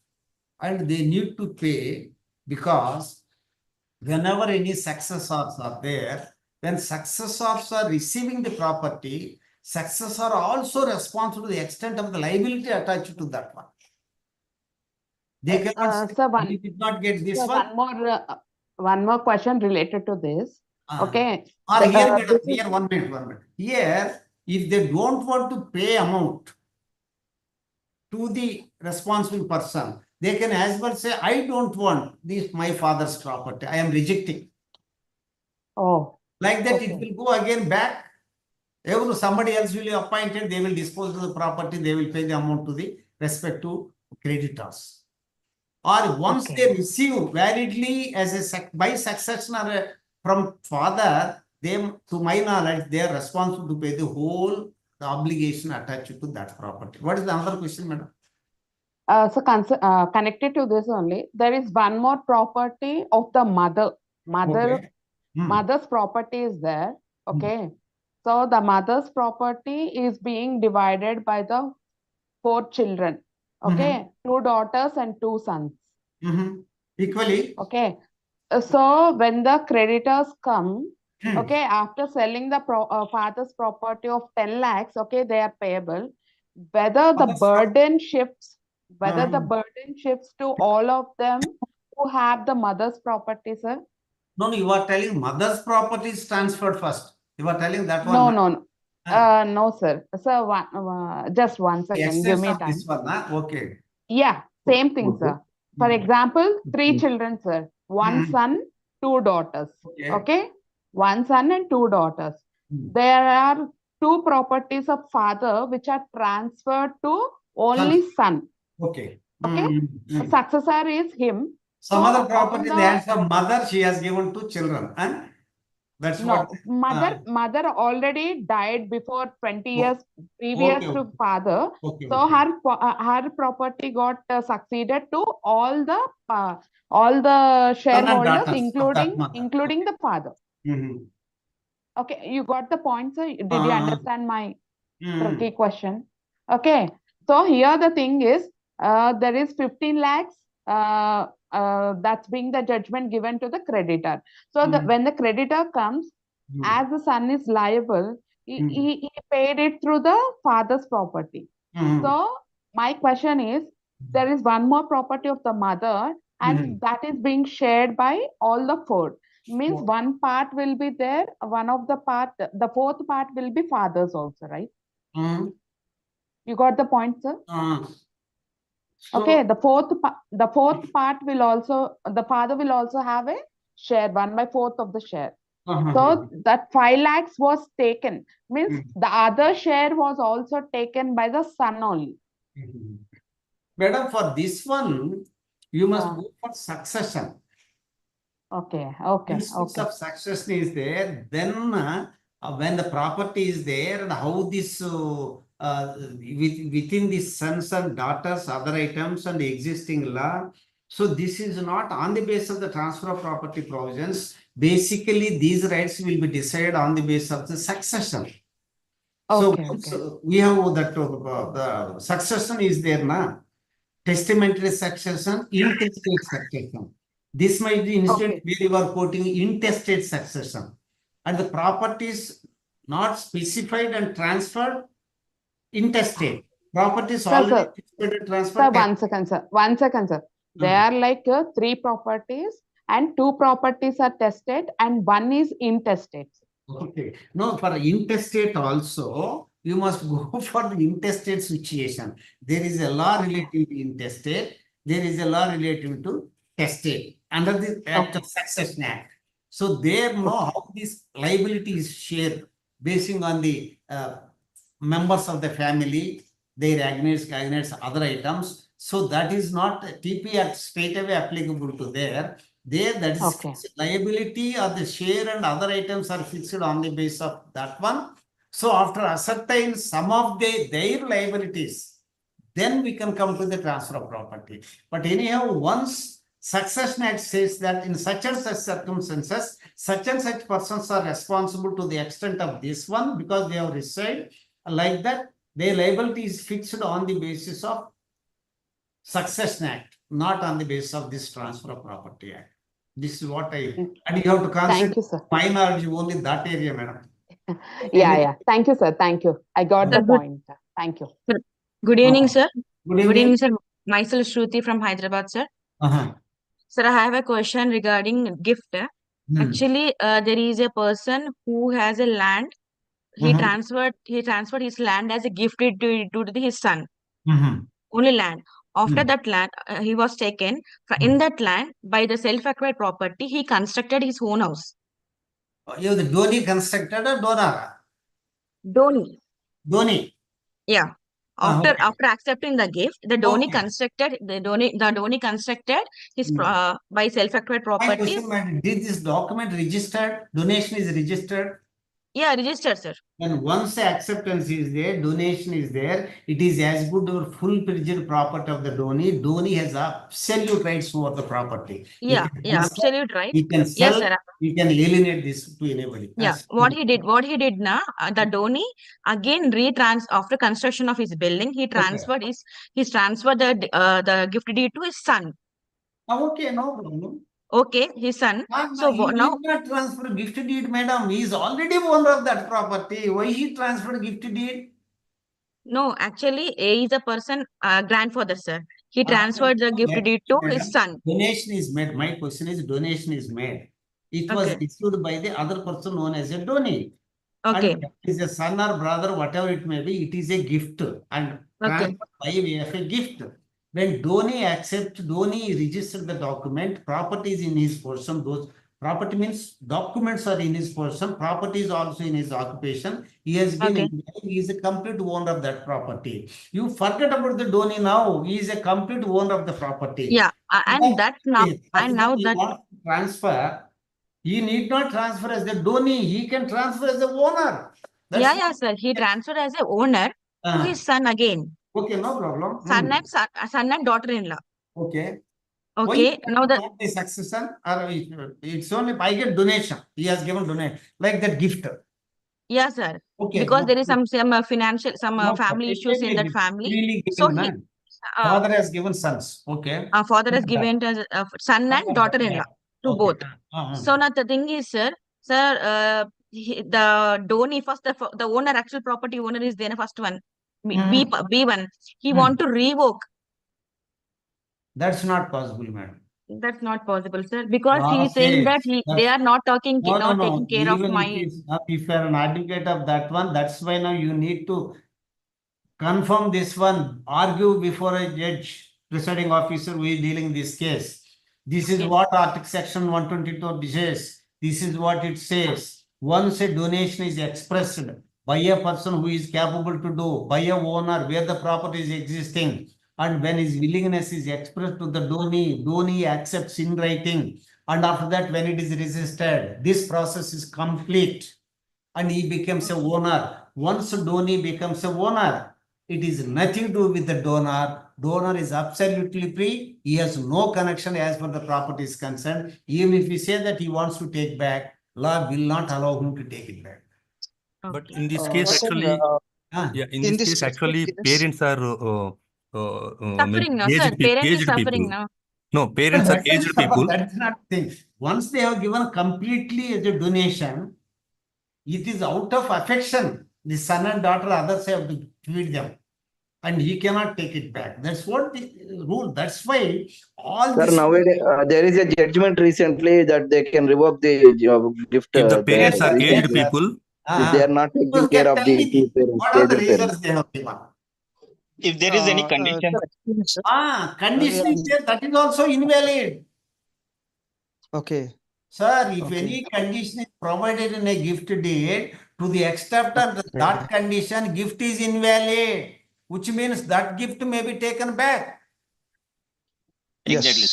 B: and they need to pay, because whenever any successors are there, when successors are receiving the property, successors are also responsible to the extent of the liability attached to that one. They cannot say, we did not get this one.
N: One more question related to this. Okay.
B: Or here, madam, here, 1 minute. Here, if they don't want to pay amount to the responsible person, they can as well say, I don't want this my father's property. I am rejecting.
N: Oh.
B: Like that, it will go again back. Somebody else will be appointed, they will dispose of the property, they will pay the amount to the respective creditors. Or once they receive validly as by succession or from father, they, to my knowledge, they are responsible to pay the whole obligation attached to that property. What is the other question, madam?
N: Connected to this only, there is one more property of the mother. Mother's property is there. Okay. So the mother's property is being divided by the 4 children. Okay. 2 daughters and 2 sons.
B: Equally.
N: Okay. So when the creditors come, okay, after selling the father's property of 10 lakhs, okay, they are payable. whether the
B: Mother's
N: burden shifts, whether the
B: Hmm.
N: burden shifts to all of them who have the mother's property, sir.
B: No, you are telling mother's property is transferred first. You are telling that
N: No,
B: one.
N: no, no. No, sir. Sir, just one second. Give
B: Excess
N: me
B: of
N: time.
B: this one, okay.
N: Yeah, same thing,
B: Okay.
N: sir. For example, 3
B: Mhm.
N: children, sir. One
B: Mhm.
N: son, 2 daughters.
B: Okay.
N: Okay? One son and 2 daughters.
B: Mhm.
N: There are 2 properties of father which are transferred to only son.
B: Okay.
N: Okay? The successor is him.
B: Some
N: So
B: other
N: all
B: property in the
N: the
B: hands of mother, she has given to children. And that's what.
N: no, mother already died before 20 years previous
B: Okay.
N: to father.
B: Okay.
N: So her property got succeeded to all the shareholders,
B: daughters of that mother.
N: including the father.
B: Mhm.
N: Okay, you got the point, sir. Did you
B: Uh-huh.
N: understand my
B: Mhm.
N: tricky question? Okay, so here the thing is, there is 15 lakhs. That's being the judgment given to the creditor. So when the creditor comes, as the son is liable, he paid it through the father's property. So my question is, there is one more property of the mother, and that is being shared by all the 4. Means one part will be there, one of the part, the 4th part will be father's also, right? You got the point, sir? Okay, the fourth part will also, the father will also have a share, 1/4 of the share. So that 5 lakhs was taken, means the other share was also taken by the son only.
B: Madam, for this one, you must go for succession.
N: Okay.
B: Principles of succession is there. Then, when the property is there, and how this within the sons and daughters, other items and the existing law. So this is not on the basis of the transfer of property provisions. Basically, these rights will be decided on the basis of the succession. So we have that the succession is there now. Testamentary succession, intestate succession. This might be incident where you are quoting intestate succession. And the properties not specified and transferred, intestate. Properties already transferred.
N: Sir, 1 second, sir. 1 second, sir. There are like 3 properties and 2 properties are tested and 1 is intestate.
B: Okay. No, for intestate also, you must go for the intestate situation. There is a law relating to intestate. There is a law relating to testate under the Act of Succession Act. So there know how this liability is shared basing on the members of the family, their agnates, other items. So that is not TP Act straight away applicable to there. There, that is liability or the share and other items are fixed on the basis of that one. So after ascertain some of their liabilities, then we can come to the transfer of property. But anyhow, once Succession Act says that in such and such circumstances, such and such persons are responsible to the extent of this one because they have received like that, their liability is fixed on the basis of Succession Act, not on the basis of this Transfer of Property Act. This is what and you have to consider my knowledge only in that area, madam.
N: Yeah. Thank you, sir. Thank you. I got the point. Thank you.
I: Good evening, sir.
B: Good evening,
I: sir. Myself Shruti from Hyderabad, sir.
B: Uh-huh.
I: Sir, I have a question regarding gift. Actually, there is a person who has a land. He transferred his land as a gift to his son. Only land. After that land, he was taken. In that land, by the self-acquired property, he constructed his own house.
B: You the Dhoni constructed or Donara?
I: Dhoni. Yeah. After accepting the gift, the Dhoni constructed his by self-acquired property.
B: Did this document registered? Donation is registered?
I: Yeah, registered, sir.
B: And once the acceptance is there, donation is there, it is as good or full-fledged property of the Dhoni. Dhoni has absolute rights over the property.
I: Yeah, absolute right.
B: He can sell,
I: yes, sir.
B: he can alienate this to anybody.
I: Yeah, what he did now, the Dhoni again after construction of his building, he transferred the gift deed to his son.
B: Okay, no problem.
I: Okay, his son. So
B: he
I: now
B: did not transfer gift deed, madam. He is already owner of that property. Why he transferred gift deed?
I: No, actually, A is a person, grandfather, sir. He
B: Ah,
I: transferred the gift
B: madam,
I: deed to
B: madam,
I: his son.
B: donation is made. My question is donation is made. It was
I: Okay.
B: issued by the other person known as a donee.
I: Okay.
B: And is a son or brother, whatever it may be, it is a gift and
I: Okay.
B: transferred by way of a gift. When donee accepts, donee registered the document, property is in his possession. Those property means documents are in his possession, property is also in his occupation. He has been,
I: Okay.
B: he is a complete owner of that property. You forget about the donee now. He is a complete owner of the property.
I: Yeah, and that now,
B: After
I: and now
B: he
I: that,
B: wants to transfer, he need not transfer as the donee. He can transfer as the owner.
I: yeah, yeah, sir. He transferred as a owner to his son again.
B: Okay, no problem.
I: Son and son and daughter-in-law.
B: Okay.
I: Okay. Now the
B: Not the succession, or it's only I get donation. He has given donation like that gift.
I: yeah, sir.
B: Okay.
I: Because
B: No,
I: there is some financial
B: no,
I: family
B: it
I: issues
B: may
I: in
B: be
I: that family.
B: freely
I: So
B: given,
I: he
B: father has given sons. Okay.
I: father has given to son and daughter-in-law to
B: Okay.
I: both. So now the thing is, sir, the donee first, the owner, actual property owner is there. First one, B1. He want to revoke.
B: That's not possible, madam.
I: That's not possible, sir, because he
B: Law
I: is saying that
B: says
I: they are not taking
B: no.
I: taking care of
B: Even
I: my.
B: if you are an advocate of that one, that's why now you need to confirm this one, argue before a judge, presiding officer who is dealing this case. This is what Article Section 122 says. This is what it says. Once a donation is expressed by a person who is capable to do, by a owner where the property is existing, and when his willingness is expressed to the donee accepts in writing, and after that when it is registered, this process is complete and he becomes a owner. Once a donee becomes a owner, it is nothing to do with the donor. Donor is absolutely free. He has no connection as far the property is concerned. Even if we say that he wants to take back, law will not allow him to take it back.
C: But in this case,
K: Sir,
C: actually, in this case, actually, parents are maybe
I: Suffering now, sir. Parent is
C: aged
I: suffering
C: people.
I: now.
C: No, parents are aged people.
B: That's not the thing. Once they have given completely as a donation, it is out of affection. The son and daughter, others have to feed them. And he cannot take it back. That's what the rule. That's why all
E: Sir,
B: this.
E: nowadays there is a judgment recently that they can revoke the gift.
C: If the parents are aged people,
E: if they are not taking care of the two parents,
B: What are the
E: aged
B: reasons
E: parents.
B: they have given?
K: If there is any condition.
B: Condition is there, that is also invalid.
K: Okay.
B: Sir, if any condition is provided in a gift deed, to the extent of that condition, gift is invalid, which means that gift may be taken back.
K: Exactly.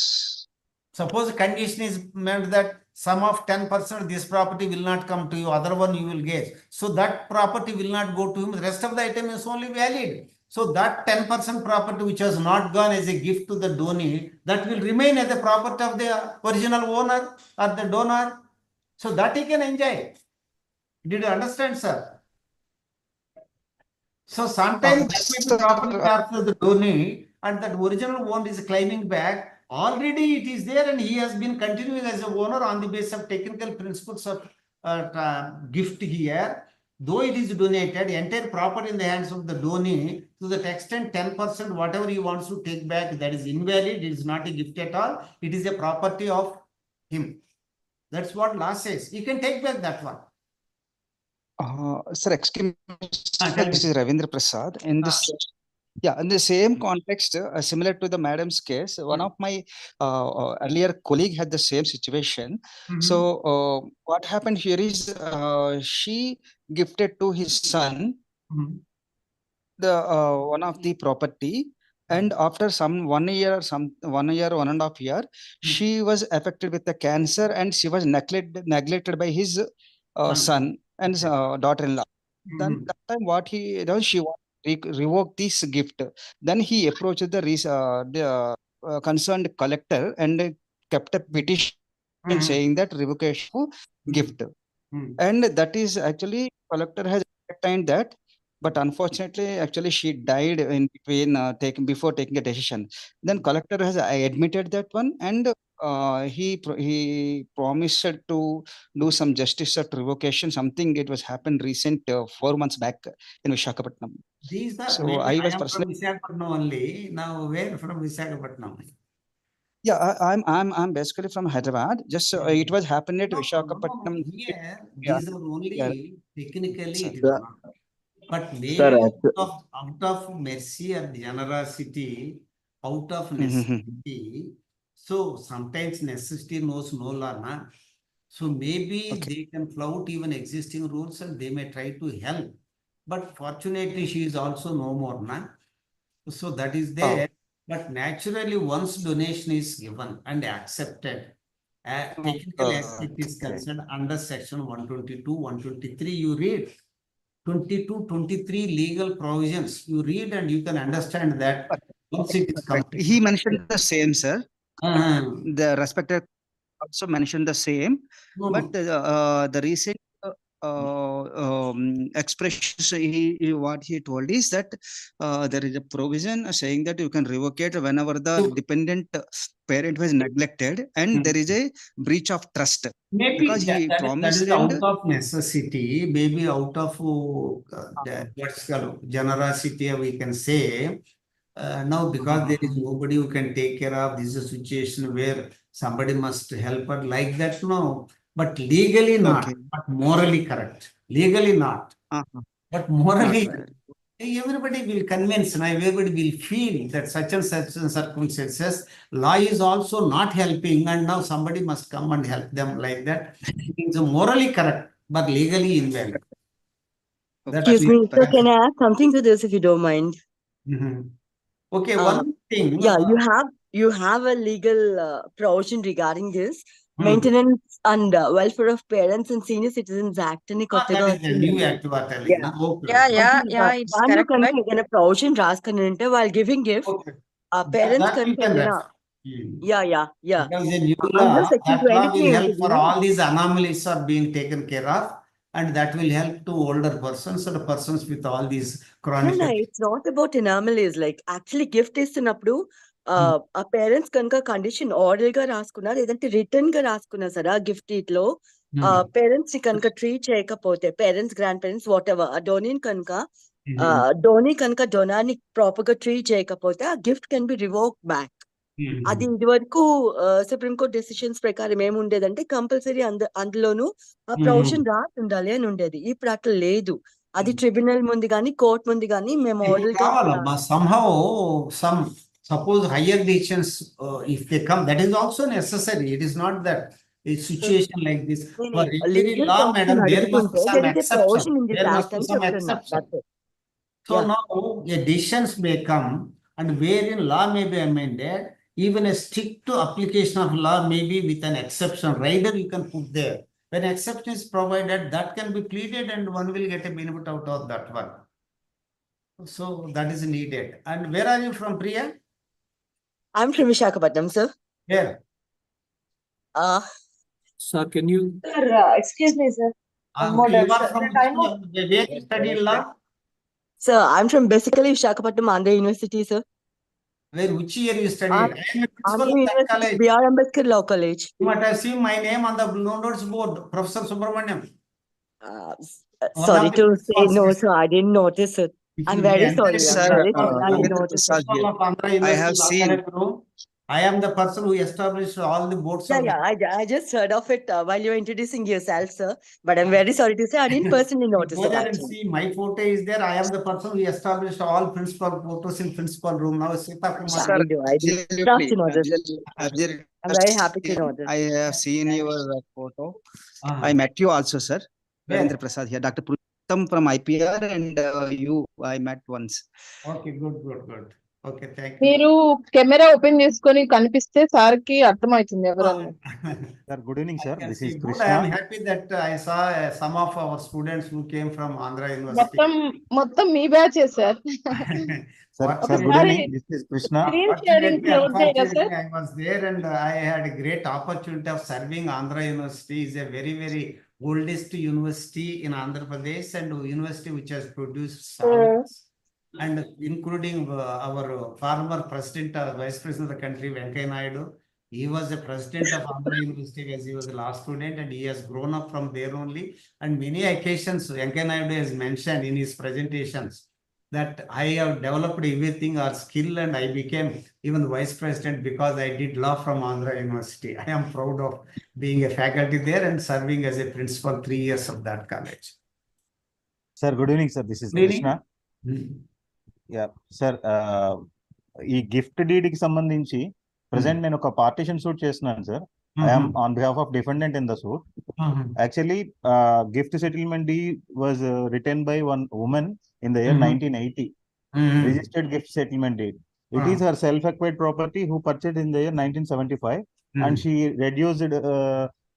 B: Suppose condition is meant that sum of 10% this property will not come to you, other one you will get. So that property will not go to him. The rest of the item is only valid. So that 10% property which has not gone as a gift to the donee, that will remain as the property of the original owner or the donor. So that he can enjoy. Did you understand, sir? So sometimes that may be property after the donee and that original owner is claiming back. Already it is there and he has been continuing as a owner on the basis of technical principles of gift here. Though it is donated, entire property in the hands of the donee, to that extent 10% whatever he wants to take back, that is invalid. It is not a gift at all. It is a property of him. That's what law says. You can take back that one.
K: Sir, excuse me, this is Ravindra Prasad. In this, in the same context, similar to the madam's case, one of my earlier colleague had the same situation. So what happened here is she gifted to his son the one of the property, and after some 1 year, 1.5 year, she was affected with the cancer, and she was neglected by his son and daughter-in-law. Then that time, what he done, she revoke this gift. Then he approached the concerned collector and kept a petition saying that revocation of gift, and that is actually collector has assigned that but unfortunately, actually, she died in between before taking a decision. Then collector has admitted that one, and he promised to do some justice at revocation. Something it was happened recent 4 months back in Visakhapatnam.
B: These are
K: So
B: maybe
K: I was
B: am from
K: personally.
B: Visakhapatnam only. Now where from Visakhapatnam?
K: Yeah, I'm basically from Hyderabad. Just it was happened at
B: No,
K: Visakhapatnam.
B: here
K: Yeah,
B: these are
K: yeah.
B: only technically it is
E: Sir,
B: not. But
E: sir,
B: maybe out of mercy and generosity, out of necessity. So sometimes necessity knows no law, na? So maybe they can flout even existing rules and they may try to help. But fortunately, she is also no more, na? So that is there. But naturally, once donation is given and accepted, technical aspect is concerned under section 122, 123, you read 22, 23 legal provisions. You read and you can understand that once it is completed.
K: He mentioned the same, sir. The respected also mentioned the same, but the recent expressions what he told is that there is a provision saying that you can revocate whenever the dependent parent was neglected and there is a breach of trust.
B: Maybe
K: because he
B: that
K: promised
B: is
K: and
B: out of necessity, maybe out of what's called generosity, we can say. Now, because there is nobody who can take care of this is a situation where somebody must help her like that, no. But legally not, but morally correct. Legally not, but morally, everybody will convince, and everybody will feel that such and circumstances, law is also not helping, and now somebody must come and help them like that. It's morally correct, but legally invalid.
O: Excuse me, sir, can I add something to this if you don't mind?
B: Okay, one thing.
O: Yeah, you have a legal provision regarding this. Maintenance and Welfare of Parents and Senior Citizens Act అని కొత్తగా
B: That is the new
O: వచ్చింది.
B: act you are telling.
O: Yeah.
B: Okay.
H: It's
O: దాంట్లో
H: correct,
O: కనుక
H: but
O: ఏదైనా provision రాసుకుని ఉంటే వాళ్ళు giving gift parents
B: That you
O: కనుక
B: can
O: ఏదైనా యా
B: Because a new
O: అందులో
B: law,
O: section
B: that law
O: 23
B: will help
O: ఉంటుంది.
B: for all these anomalies are being taken care of, and that will help to older persons or persons with all these chronic.
O: It's not about anomalies like actually gift ఇస్తున్నప్పుడు ఆ parents కనుక condition order గా రాసుకున్నా లేదంటే return గా రాసుకున్నా సరే ఆ గిఫ్ట్ లో పేరెంట్స్ ని కనుక ట్రీట్ చేయకపోతే parents grand parents what ever ఆ డోనీ కనుక డొనార్ని ప్రాపర్ గా ట్రీట్ చేయకపోతే ఆ gift can be revoke back. అది ఇది వరకు సుప్రీంకోర్టు డెసిషన్స్ ప్రకారం ఏముండేదంటే కంపల్సరీ అందులోనూ ఆ ప్రొవిజన్ రాసి ఉండాలి అని ఉండేది. ఇప్పుడు అట్లా లేదు. అది ట్రిబ్యునల్ ముందు గానీ కోర్ట్ ముందు గానీ మేము ఆర్డర్ గా
B: Somehow, some suppose higher decisions, if they come, that is also necessary. It is not that a situation like this. For every
O: legal
B: law, madam,
O: provision
B: there must be
O: అడుగుతుంటే
B: some
O: there is a
B: exception.
O: Provision in this
B: There must
O: act
B: be
O: అని
B: some
O: చెప్తున్నా.
B: exception. So now a decisions may come, and wherein law may be amended, even a strict application of law may be with an exception. Rider you can put there. When exception is provided, that can be pleaded and one will get a benefit out of that one. So that is needed. And where are you from, Priya?
O: I'm from Visakhapatnam, sir.
B: Where?
L: Sir, can you?
O: Sir, excuse me, sir.
B: You are from where you studied law?
O: Sir, I'm from basically Visakhapatnam, Andhra University, sir.
B: Where, which year you studied? I am a principal
O: Andhra
B: of that
O: University,
B: college.
O: B.R. Ambedkar Law College.
B: You might have seen my name on the notes board, Professor Subramaniam.
O: Sorry to say no, sir. I didn't notice it. I'm very sorry.
K: Sir,
O: I'm very sorry. I didn't notice it.
K: I have seen.
B: I am the person who established all the boards.
O: I just heard of it while you were introducing yourself, sir. But I'm very sorry to say I didn't personally notice
B: Go
O: it.
B: there and
O: Actually.
B: see, my photo is there. I am the person who established all principal photos in principal room. Now, Sita Kumar.
O: I do. Trust to know this. I'm very happy to know this.
K: I have seen your photo. I met you also, sir. Ravindra Prasad here. Dr. Purushottam from IPR and you I met once.
B: Okay, good. Okay, thank you.
H: మీరు camera open చేసుకొని కనిపిస్తే sir కి అర్థమవుతుంది ఎవరన్నా.
C: Sir, good evening, sir. This is
B: Good.
C: Krishna.
B: I am happy that I saw some of our students who came from Andhra University.
H: మొత్తం మీ బ్యాచే sir.
C: Sir, good evening. This is Krishna.
B: Unfortunately, I was there and I had a great opportunity of serving Andhra University. Is a very, very oldest university in Andhra Pradesh and university which has produced scholars, and including our former president, vice president of the country, Venkaiah Naidu. He was the president of Andhra University as he was the last student, and he has grown up from there only. And many occasions, Venkaiah Naidu has mentioned in his presentations that I have developed everything or skill, and I became even the vice president because I did law from Andhra University. I am proud of being a faculty there and serving as a principal 3 years of that college.
P: Sir, good evening, sir. This is
B: Good evening.
P: Krishna. Yeah, sir. ఈ gift deed కి సంబంధించి present నేను ఒక partition suit చేస్తున్నాను sir. I am on behalf of defendant in the suit. Actually, gift settlement deed was written by one woman in the year 1980. Registered gift settlement deed. It is her self-acquired property who purchased in the year 1975, and she reduced.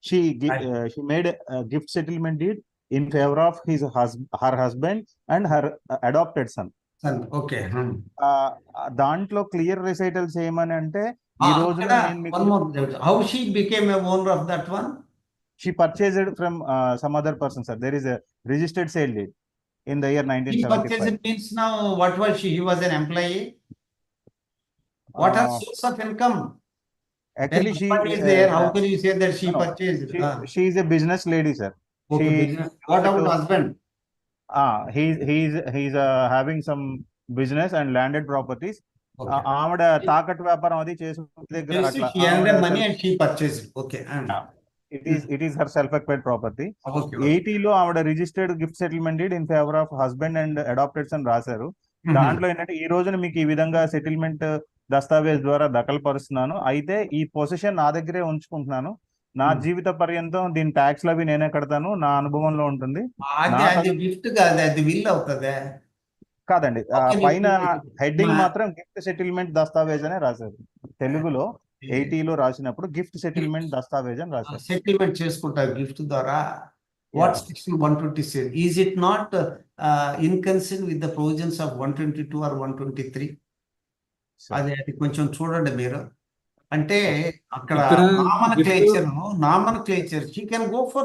P: She made a gift settlement deed in favor of her husband and her adopted son.
B: Okay.
P: దాంట్లో clear రిసైటల్స్ ఏమని అంటే ఈ రోజున
B: how she became a owner of that one?
P: She purchased from some other person, sir. There is a registered sale deed in the year 1975.
B: She purchased means now what was she? He was an employee. What her source of income?
P: Actually, she
B: is there. How can you say that she purchased?
P: She is a business lady, sir.
B: Okay, business. What about husband?
P: He's having some business and landed properties. ఆవిడ తాకట్టు వ్యాపారం అది
B: చేసుకుంటే money and she purchased. Okay.
P: It is her self-acquired property. 80లో ఆవిడ registered gift settlement deed in favour of husband and adopteds అని రాశారు. దాంట్లో ఏంటంటే ఈ రోజున మీకు ఈ విధంగా సెటిల్మెంట్ దస్తావేజ్ ద్వారా దఖలుపరుస్తున్నాను, అయితే ఈ పొజిషన్ నా దగ్గరే ఉంచుకుంటున్నాను, నా జీవిత పర్యంతం దీని ట్యాక్స్ అవి నేనే కడతాను, నా అనుభవంలో ఉంటుంది. కాదండి, పైన హెడ్డింగ్ మాత్రం గిఫ్ట్ సెటిల్మెంట్ దస్తావేజ్ అనే రాశారు. తెలుగులో 80లో రాసినప్పుడు గిఫ్ట్ సెటిల్మెంట్ దస్తావేజ్ అని రాశారు.
B: సెటిల్మెంట్ చేసుకుంటారు గిఫ్ట్ ద్వారా. What section 120 says? Is it not inconsistent with the provisions of 122 or 123? అది కొంచెం చూడండి మీరు. అంటే అక్కడ నామన్క్లేచర్ she can go for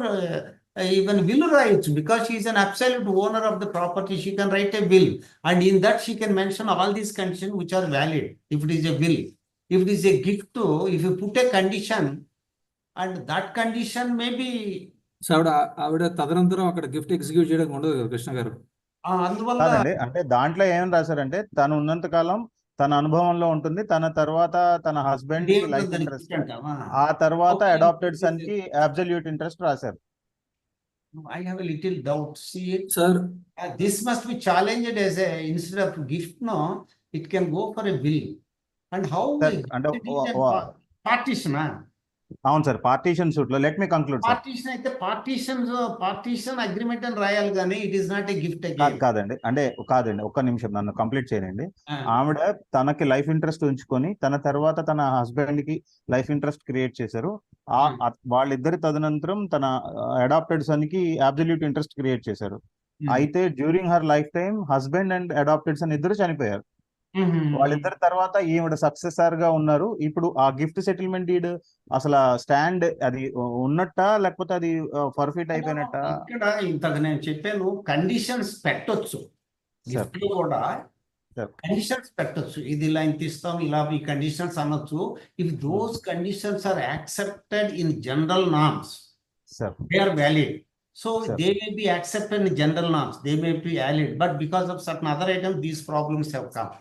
B: even will rights because she is an absolute owner of the property. She can write a will, and in that she can mention all these conditions which are valid if it is a will. If it is a gift, if you put a condition and that condition may be
Q: ఆవిడ తదనంతరం అక్కడ gift execute చేయడం ఉండదు కదా కృష్ణ గారు.
B: అందువల్ల
P: అంటే దాంట్లో ఏం రాశారంటే తను ఉన్నంత కాలం తన అనుభవంలో ఉంటుంది, తన తర్వాత తన హస్బెండ్ లైఫ్ ఇంట్రెస్ట్, ఆ తర్వాత అడాప్టెడ్ సన్ కి అబ్సల్యూట్ ఇంట్రెస్ట్ రాశారు.
B: I have a little doubt. See it, sir. This must be challenged as a instead of gift. No, it can go for a will. And how partition?
P: అవును sir, partition suit లో let me conclude.
B: Partition అయితే partition agreement అని రాయాలి కానీ it is not a gift.
P: కాదండి, ఒక్క నిమిషం నన్ను కంప్లీట్ చేయండి. ఆవిడ తనకి లైఫ్ ఇంట్రెస్ట్ ఉంచుకొని తన తర్వాత తన హస్బెండ్ కి లైఫ్ ఇంట్రెస్ట్ క్రియేట్ చేశారు. వాళ్ళిద్దరి తదనంతరం తన అడాప్టెడ్ సన్ కి అబ్సల్యూట్ ఇంట్రెస్ట్ క్రియేట్ చేశారు. అయితే during her lifetime husband and adopted son ఇద్దరు చనిపోయారు. వాళ్ళిద్దరి తర్వాత ఈవిడ సక్సెసర్ గా ఉన్నారు. ఇప్పుడు ఆ గిఫ్ట్ సెటిల్మెంట్ డీడ్ అసలు స్టాండ్ అది ఉన్నట్టా లేకపోతే అది ఫర్ఫిట్ అయిపోయినట్ట?
B: ఇక్కడ ఇంతకు నేను చెప్పాను, కండిషన్స్ పెట్టొచ్చు, గిఫ్ట్ లో కూడా కండిషన్స్ పెట్టొచ్చు. ఇది ఇలా ఇంత ఇస్తాం, ఇలా ఈ కండిషన్స్ అనొచ్చు. If those conditions are accepted in general norms, they are valid. So they may be accepted in general norms, they may be valid, but because of certain other items, these problems have come.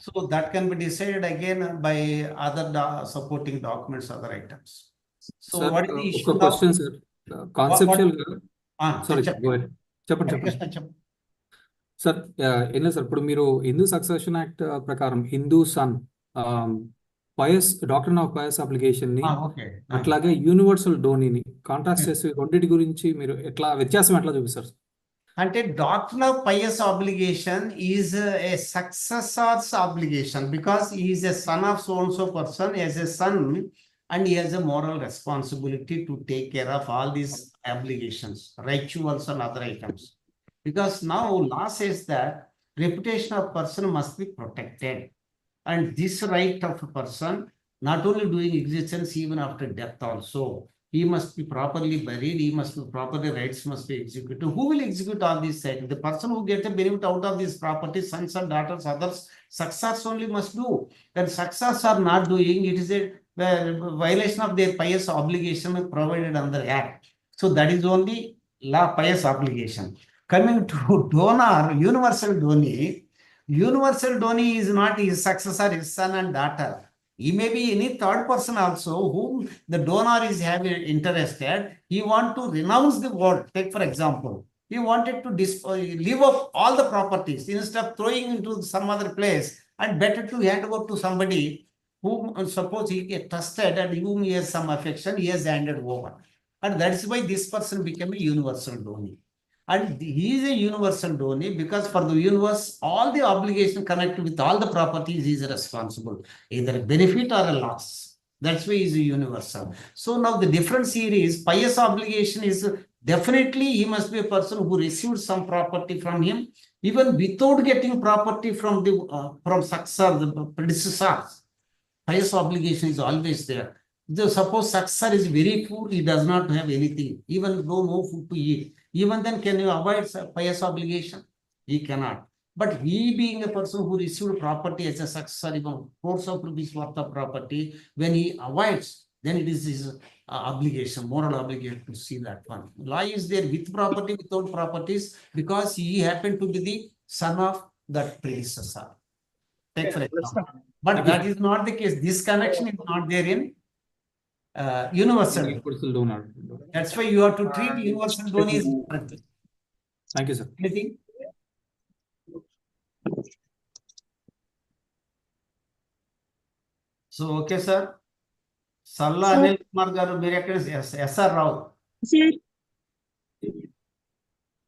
B: So that can be decided again by other supporting documents, other items. So sir, what is the issue?
Q: Question, sir. Conceptual. Sorry, go ahead. చెప్పండి. Sir ఏం లేదు sir, ఇప్పుడు మీరు Hindu Succession Act ప్రకారం Hindu son pious doctrine of pious application ని అట్లాగే universal డోనీని contrast చేసి రెండింటి గురించి మీరు ఎట్లా వ్యత్యాసం ఎట్లా చూపిస్తారు?
B: అంటే doctrine of pious obligation is a successors obligation because he is a son of so and so person, as a son, and he has a moral responsibility to take care of all these obligations, rituals and other items. Because now law says that reputation of person must be protected. And this right of a person not only doing existence even after death also. he must be properly buried, he must be properly, rights must be executed. Who will execute all these things? The person who gets a benefit out of this property, sons and daughters, others, successors only must do. When successors are not doing, it is a violation of their pious obligation provided under Act. So that is only law pious obligation. Coming to donor, universal donee is not his successor, his son and daughter. He may be any third person also whom the donor is having interested. He want to renounce the world. Take for example, he wanted to leave up all the properties instead of throwing into some other place, and better to hand over to somebody whom suppose he get trusted and whom he has some affection, he has handed over. And that is why this person became a universal donee. And he is a universal donee because for the universe, all the obligation connected with all the properties he is responsible, either a benefit or a loss. That's why he is a universal. So now the difference here is pious obligation is definitely he must be a person who received some property from him, even without getting property from the from successor, the predecessors. Pious obligation is always there. Suppose successor is very poor, he does not have anything, even though no food to eat. Even then, can you avoid pious obligation? He cannot. But he being a person who received property as a successor, even crores of rupees worth of property, when he avoids, then it is his obligation, moral obligation to see that one. Law is there with property, without properties, because he happened to be the son of that predecessor. Take for example. But that is not the case. This connection is not there in universal
Q: donor.
B: That's why you have to treat universal donors differently.
Q: Thank you, sir.
B: Anything? So, okay, sir. Salla
R: Sir.
B: Anil Kumar garu, mere ekkada SR Rao.
R: Sir,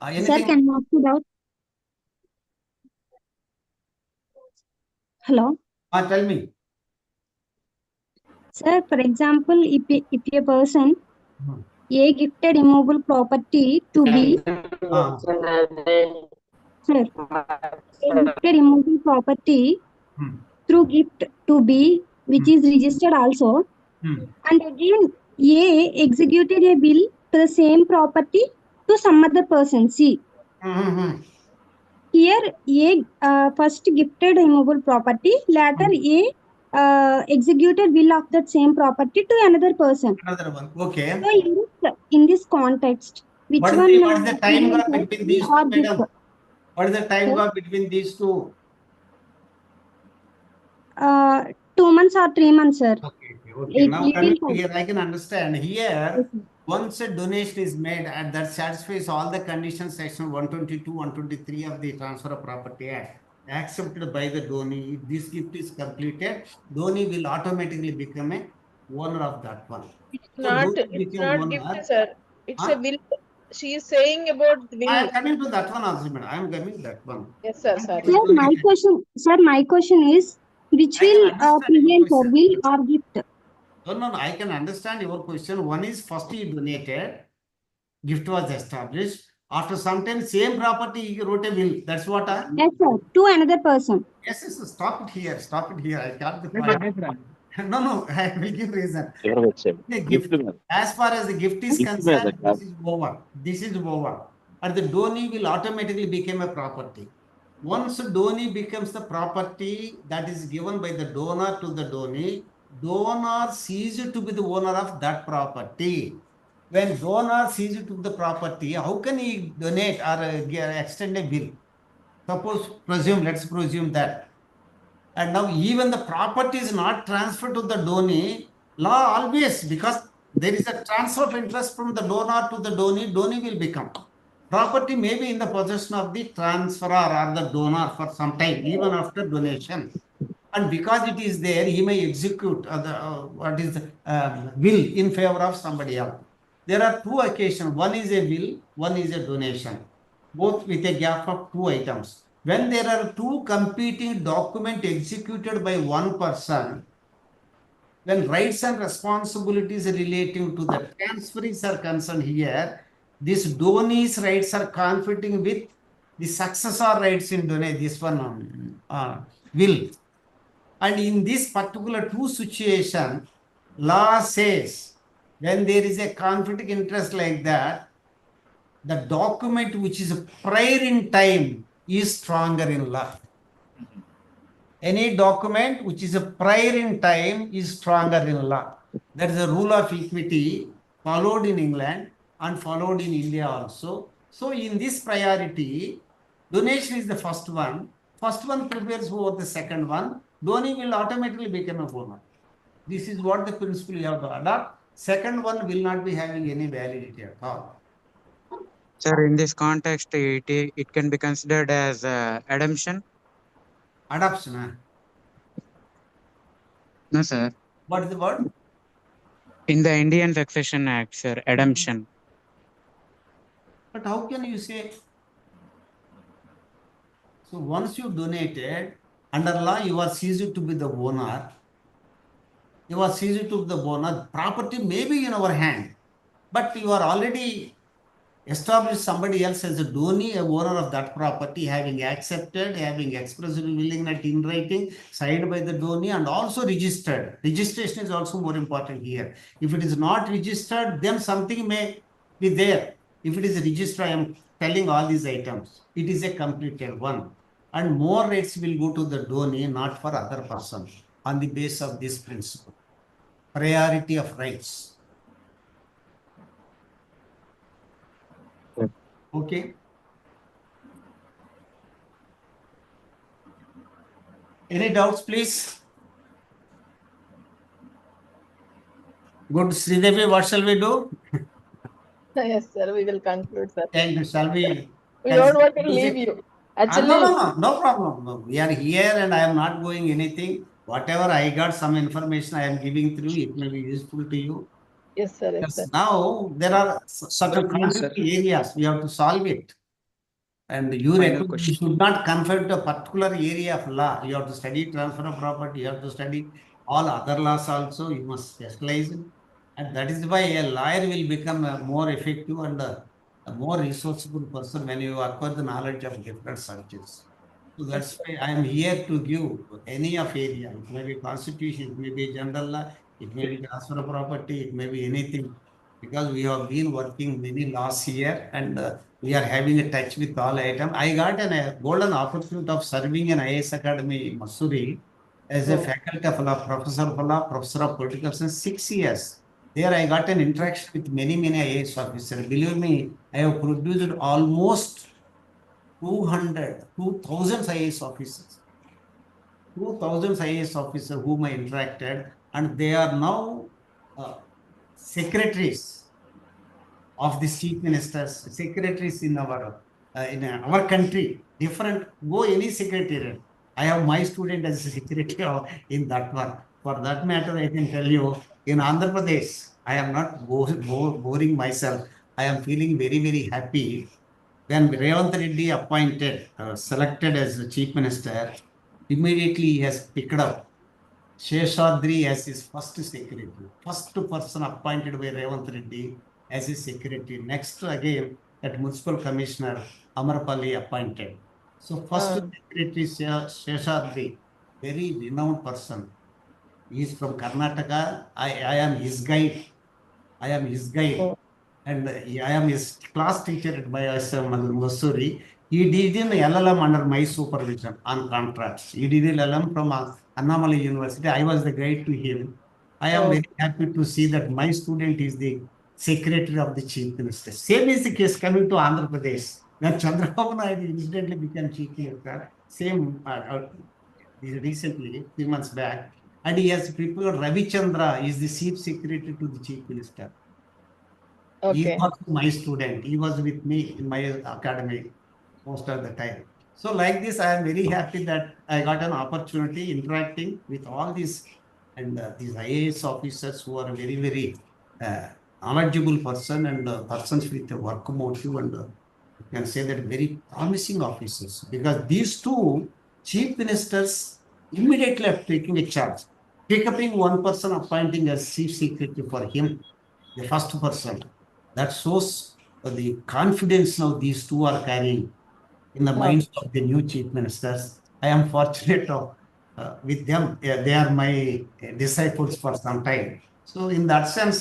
B: Anything?
R: can I ask you doubt? Hello.
B: Tell me.
R: Sir, for example, if a person A gifted immovable property to B, sir, A gifted immovable property through gift to B, which is registered also, and again A executed a bill to the same property to some other person, C. Here A first gifted immovable property, later A executed will of that same property to another person.
B: Another one. Okay.
R: So in this context, which
B: What is
R: one?
B: what is the time gap between these two, madam? What is the time
R: Sir?
B: gap between these two?
R: 2 months or 3 months, sir.
B: Okay. Now coming to here, I can understand. Here, once a donation is made and that satisfies all the conditions, section 122, 123 of the Transfer of Property Act, accepted by the donee. If this gift is completed, donee will automatically become a owner of that one.
H: It's
B: So
H: not
B: donee
H: gift, sir. It's a will. She is saying about will.
B: I am coming to that one also, madam. I am coming to that one.
H: Yes, sir. Sorry.
R: Sir, my question is, which will present, sir, will or gift?
B: No, I can understand your question. One is first he donated, gift was established. After some time, same property he wrote a will. That's what I.
R: Yes, sir, to another person.
B: Yes. Stop it here. I got the point. No, I will give reason. The gift. As far as the gift is concerned, this is over. And the donee will automatically become a property. Once donee becomes the property that is given by the donor to the donee, donor ceases to be the owner of that property. When donor ceases to be the property, how can he donate or extend a will? Let's presume that. And now even the property is not transferred to the donee, law always, because there is a transfer of interest from the donor to the donee will become. Property may be in the possession of the transferor or the donor for some time, even after donation. And because it is there, he may execute will in favor of somebody else. There are two occasions. One is a will, one is a donation, both with a gap of 2 items. When there are two competing documents executed by one person, when rights and responsibilities relating to the transferees are concerned here, this donee's rights are conflicting with the successor rights in donee, this one will. And in this particular two situation, law says when there is a conflict of interest like that, the document which is prior in time is stronger in law. Any document which is a prior in time is stronger in law. That is a rule of equity followed in England and followed in India also. So in this priority, donation is the first one. First one prepares over the second one. Donor will automatically become a owner. This is what the principle you have to adopt. Second one will not be having any validity at all.
S: Sir, in this context, it can be considered as adoption.
B: Adoption, huh?
S: No, sir.
B: What is the word?
S: In the Indian Succession Act, sir, adoption.
B: But how can you say? So once you donated, under law, you are ceased to be the owner. You are ceased to be the owner. Property may be in our hand, but you are already established somebody else as a donee, a owner of that property, having accepted, having expressed willingness in writing, signed by the donee, and also registered. Registration is also more important here. If it is not registered, then something may be there. If it is registered, I am telling all these items. It is a completed one. And more rights will go to the donee, not for other person, on the basis of this principle. Priority of rights. Okay. Any doubts, please? Good. Sridevi, what shall we do?
H: Yes, sir. We will conclude, sir.
B: And shall we?
H: We don't want to leave you. Actually,
B: No problem. No. We are here and I am not going anything. Whatever I got, some information I am giving through, it may be useful to you.
H: yes, sir. Yes, sir.
B: Now, there are certain conflict areas. We have to solve it. And you should not confine to a particular area of law. You have to study transfer of property. You have to study all other laws also. You must specialize. And that is why a lawyer will become a more effective and a more resourceful person when you acquire the knowledge of different subjects. So that's why I am here to give any of area. It may be constitution, it may be general law, it may be transfer of property, it may be anything. Because we have been working many laws here and we are having a touch with all items. I got a golden opportunity of serving in IAS Academy, Missouri, as a faculty of law, professor of law, professor of political science, 6 years. There I got an interaction with many IAS officers. Believe me, I have produced almost 2,000 IAS officers. 2,000 IAS officers whom I interacted, and they are now secretaries of the chief ministers, secretaries in our country. Different, go any secretariat. I have my student as a secretary in that one. For that matter, I can tell you, in Andhra Pradesh, I am not boring myself. I am feeling very happy. When Revanth Reddy appointed, selected as the chief minister, immediately he has picked up Sheshadri as his first secretary. First person appointed by Revanth Reddy as his secretary. Next, again, that municipal commissioner, Amarpalli appointed. So first secretary, Sheshadri, very renowned person. He is from Karnataka. I am his guide. And I am his class teacher at my ISM Missouri. He did in LLM under my supervision on contracts. He did LLM from Annamalai University. I was the guide to him. I am very happy to see that my student is the secretary of the chief minister. Same is the case coming to Andhra Pradesh. When Chandrababu Naidu incidentally became chief minister, same recently, 3 months back, and he has prepared Ravi Chandra is the chief secretary to the chief minister. He was my student. He was with me in my academy most of the time. So like this, I am very happy that I got an opportunity interacting with all these and these IAS officers who are very knowledgeable person and persons with a work motive and you can say that very promising officers, because these two chief ministers immediately after taking a charge, pick up one person appointing as chief secretary for him, the first person. That shows the confidence now these two are carrying in the minds of the new chief ministers. I am fortunate with them. They are my disciples for some time. So in that sense,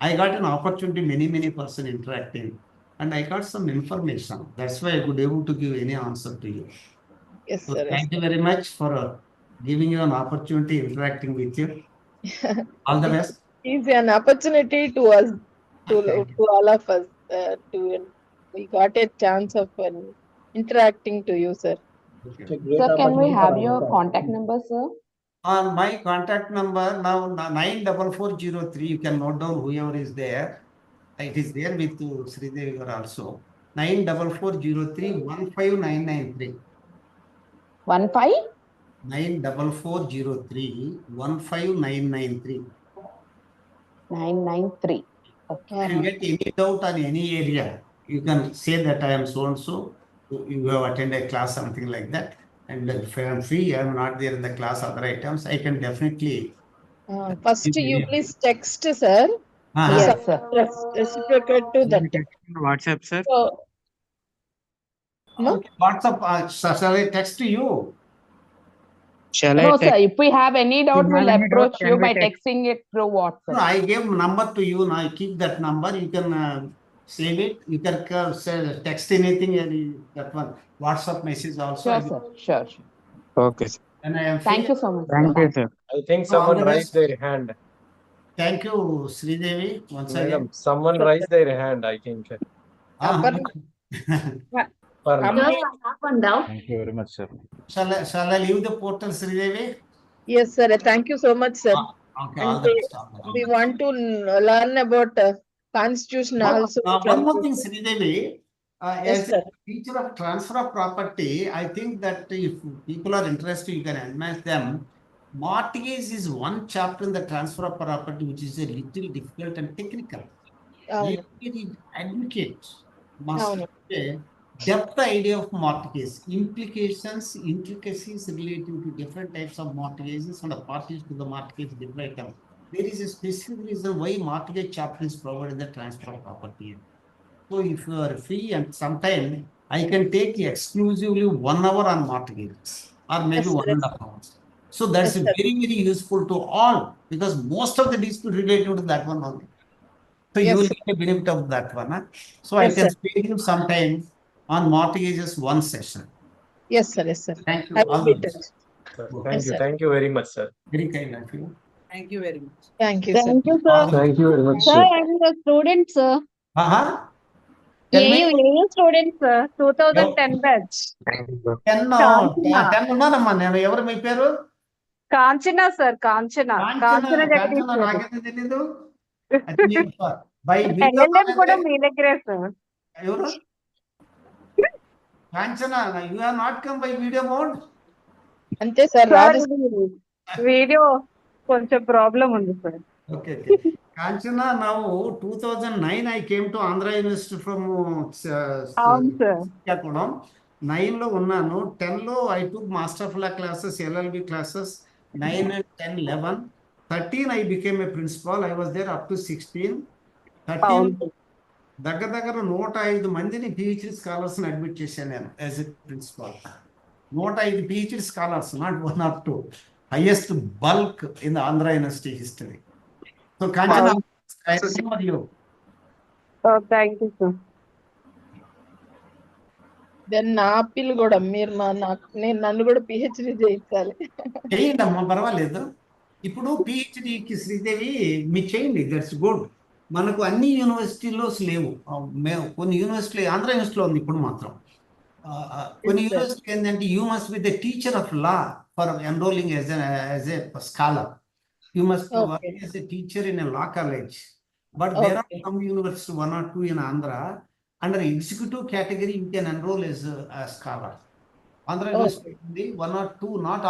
B: I got an opportunity, many person interacting, and I got some information. That's why I could able to give any answer to you.
H: Yes,
B: So
H: sir.
B: thank you very much for giving you an opportunity interacting with you. All the best.
H: It's an opportunity to us, to all of us. We got a chance of interacting to you, sir.
N: Sir, can we have your contact number, sir?
B: On my contact number now 94403. You can note down whoever is there. It is there with Sridevi also. 94403 15993.
N: 15?
B: 94403 15993.
N: 993.
B: If you get any doubt on any area, you can say that I am so and so. You have attended a class, something like that. And if I am free, I am not there in the class, other items, I can definitely.
H: First, you please text, sir.
N: Yes, sir.
H: Reciprocate to that.
S: WhatsApp, sir.
H: So, no?
B: Okay, WhatsApp, shall I text to you?
S: Shall
N: No,
S: I
N: sir.
S: text?
N: If we have any doubt,
S: If you
N: we'll
S: have any doubt,
N: approach
S: can
N: you
S: we
N: by
S: text?
N: texting it through
B: No,
N: WhatsApp.
B: I gave number to you. Now I keep that number. You can save it. You can say, text anything, that one. WhatsApp message also.
N: Sure, sir. Sure.
S: Okay, sir.
B: And I am
N: Thank
B: free.
N: you so much,
S: Thank
N: sir.
S: you, sir.
L: I think
B: So all
L: someone
B: the
L: raised
B: best.
L: their hand.
B: Thank you, Sridevi, once
L: Madam,
B: again.
L: someone raised their hand, I think. For
F: Sir, I have one doubt.
P: Thank you very much, sir.
B: Shall I leave the portal, Sridevi?
H: Yes, sir. Thank you so much, sir.
B: Okay,
H: And
B: all the best.
H: we want to learn about constitution also.
B: One more thing, Sridevi.
H: Yes,
B: As
H: sir.
B: a teacher of transfer of property, I think that if people are interested, you can advise them. Mortgage is one chapter in the transfer of property, which is a little difficult and technical. Every advocate must have a depth idea of mortgage, implications, intricacies related to different types of mortgages and the parties to the mortgage different. There is a specific reason why mortgage chapter is provided in the transfer of property. So if you are free and sometime I can take exclusively 1 hour on mortgages or maybe 1.5 hours. So that's very useful to all because most of the dispute related to that one only. So you will get a benefit of that one. So I can spare you some time on mortgages one session.
H: Yes, sir. Yes, sir.
B: Thank you.
H: I will be touched.
L: Thank you. Thank you very much, sir.
B: Very kind of you.
A: Thank you very much.
H: Thank you, sir.
R: Thank you, sir.
L: Thank you very much,
R: Sir,
L: sir.
R: I'm the student, sir.
B: Tell me.
R: AU student, sir. 2010 batch.
B: 10 ఉన్నానమ్మా నేను ఎవరు మీ పేరు
R: Kanchana, sir. Kanchana
B: Kanchana నాకెందుకు తెలీదు by video
R: LLM కూడా మీ దగ్గరే, sir.
B: ఎవరు Kanchana you have not come by video mode
H: అంతే sir
R: video కొంచెం ప్రాబ్లం ఉంది sir.
B: Okay. Kanchana, now 2009 I came to Andhra University from Srikakulam. 9 లో ఉన్నాను 10 లో I took master of law classes, LLB classes, 9 and 10, 11. 13 I became a principal. I was there up to 16. 13 దగ్గర 105 మందిని PhD scholars admit చేశాను నేను as a principal. 105 PhD scholars, not 1 or 2. Highest bulk in the Andhra University history. So Kanchana, I remember you.
R: Oh, thank you, sir.
H: Then నా పిల్లలు కూడా మీరు నేను నన్ను కూడా పిహెచ్డి చేయించాలి.
B: చేయండి అమ్మా, పర్వాలేదు. ఇప్పుడు పిహెచ్డికి శ్రీదేవి మీరు చేయండి, దట్స్ గుడ్. మనకు అన్ని యూనివర్సిటీలో లేవు, కొన్ని యూనివర్సిటీలు ఆంధ్ర యూనివర్సిటీలో ఉంది ఇప్పుడు మాత్రం. కొన్ని యూనివర్సిటీ ఏంటంటే you must be the teacher of law for enrolling as a scholar. You must work as a teacher in a law college. But there are some universities, 1 or 2 in Andhra, under executive category, you can enroll as a scholar. Andhra University, 1 or 2, not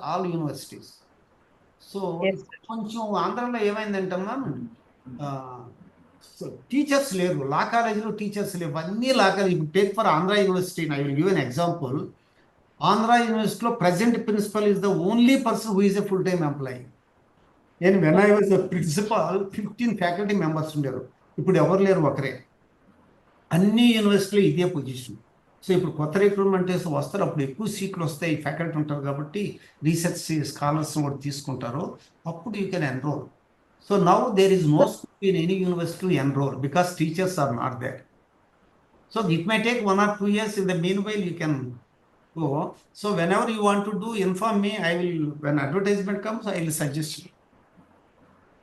B: all universities. So, కొంచెం ఆంధ్రలో ఏమైందంటమ్మా, teachers లేరు, లా కాలేజీలో teachers లేవు, అన్ని law college. Take for Andhra university, I will give an example. Andhra యూనివర్సిటీలో present principal is the only person who is a full-time employee. And when I was a principal, 15 faculty members ఉండేరు, ఇప్పుడు ఎవరు లేరు, ఒకరే. అన్ని యూనివర్సిటీలో ఇదే పొజిషన్. సో ఇప్పుడు కొత్త రిక్రూట్మెంట్ వస్తారు, అప్పుడు ఎక్కువ సీట్లు వస్తాయి, ఫ్యాకల్టీ ఉంటారు కాబట్టి రీసెర్చ్ స్కాలర్స్ కూడా తీసుకుంటారు, అప్పుడు you can enrol. So now there is no school in any university to enroll because teachers are not there. So it may take 1 or 2 years. In the meanwhile, you can go. So whenever you want to do, inform me. I will, when advertisement comes, I will suggest you.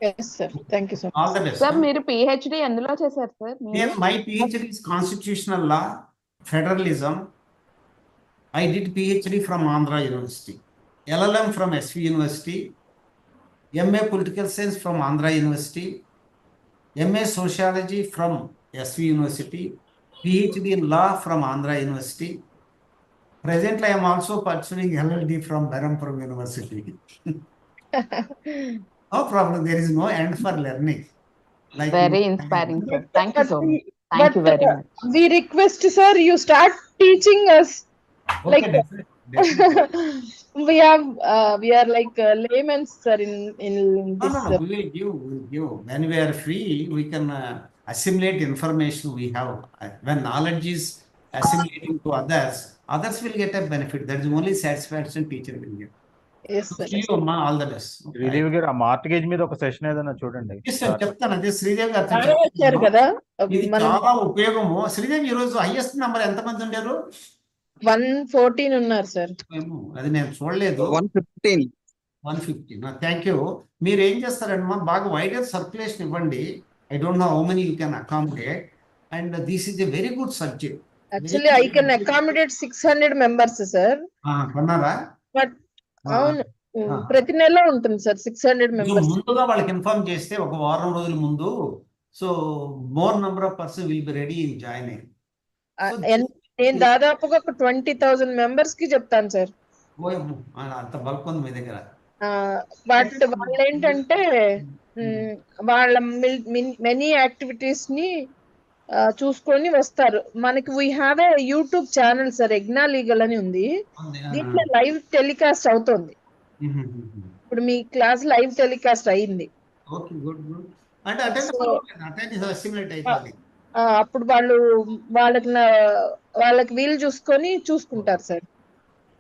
H: Yes, sir. Thank you so much.
B: All the best.
N: Sir మీరు PhD ఎందులో చేశారు sir మీరు
B: My PhD is constitutional law, federalism. I did PhD from Andhra University, LLM from SV University, MA Political Science from Andhra University, MA Sociology from SV University, PhD in Law from Andhra University. Presently, I am also pursuing LLD from Berhampur University. No problem. There is no end for learning. Like
N: very inspiring sir thank you so much thank
H: But
N: you very much
H: we request, sir, you start teaching us.
B: Okay,
H: Like
B: definitely.
H: we are like laymen, sir, in
B: No,
H: this.
B: no, no. We will give. When we are free, we can assimilate information we have. When knowledge is assimilating to others, others will get a benefit. That is only satisfaction teacher will get.
H: Yes,
B: So,
H: sir.
B: see you, Amma. All the best.
P: Sridevi గారు ఆ mortgage మీద ఒక session ఏదైనా చూడండి.
B: Yes, sir. చెప్తాను అదే శ్రీదేవి గారితో
H: బాగా వచ్చారు
B: చెప్తాను.
H: కదా
B: ఇది
H: మనం
B: చాలా ఉపయోగము. శ్రీదేవి ఈ రోజు హైయెస్ట్ నంబర్ ఎంతమంది ఉండారు?
H: 114 ఉన్నారు సార్.
B: అది నేను చూడలేదు. 115. Thank you. మీరు ఏం చేస్తారంటే బాగా వైడర్ సర్క్యులేషన్ ఇవ్వండి. I don't know how many you can accommodate and this is a very good subject.
H: Actually I can accommodate 600 members sir.
B: కొన్నారా?
H: బట్ అవును ప్రతి నెల ఉంటుంది సార్ 600 మెంబర్స్.
B: ముందుగా వాళ్ళకి ఇన్ఫార్మ్ చేస్తే ఒక వారం రోజుల ముందు so more number of person will be ready in joining.
H: నేను దాదాపుగా ఒక 20,000 మెంబర్స్ కి చెప్తాను సార్.
B: అంత బల్క్ ఉంది మీ దగ్గర.
H: బట్ వాళ్ళు ఏంటంటే వాళ్ళ మెనీ యాక్టివిటీస్ ని చూసుకొని వస్తారు. మనకి we have a YouTube channel sir, Yagna legal అని ఉంది. దీంట్లో లైవ్ టెలికాస్ట్ అవుతుంది. ఇప్పుడు మీ క్లాస్ లైవ్ టెలికాస్ట్ అయింది. అప్పుడు వాళ్ళకి వీలు చూసుకొని చూసుకుంటారు సార్.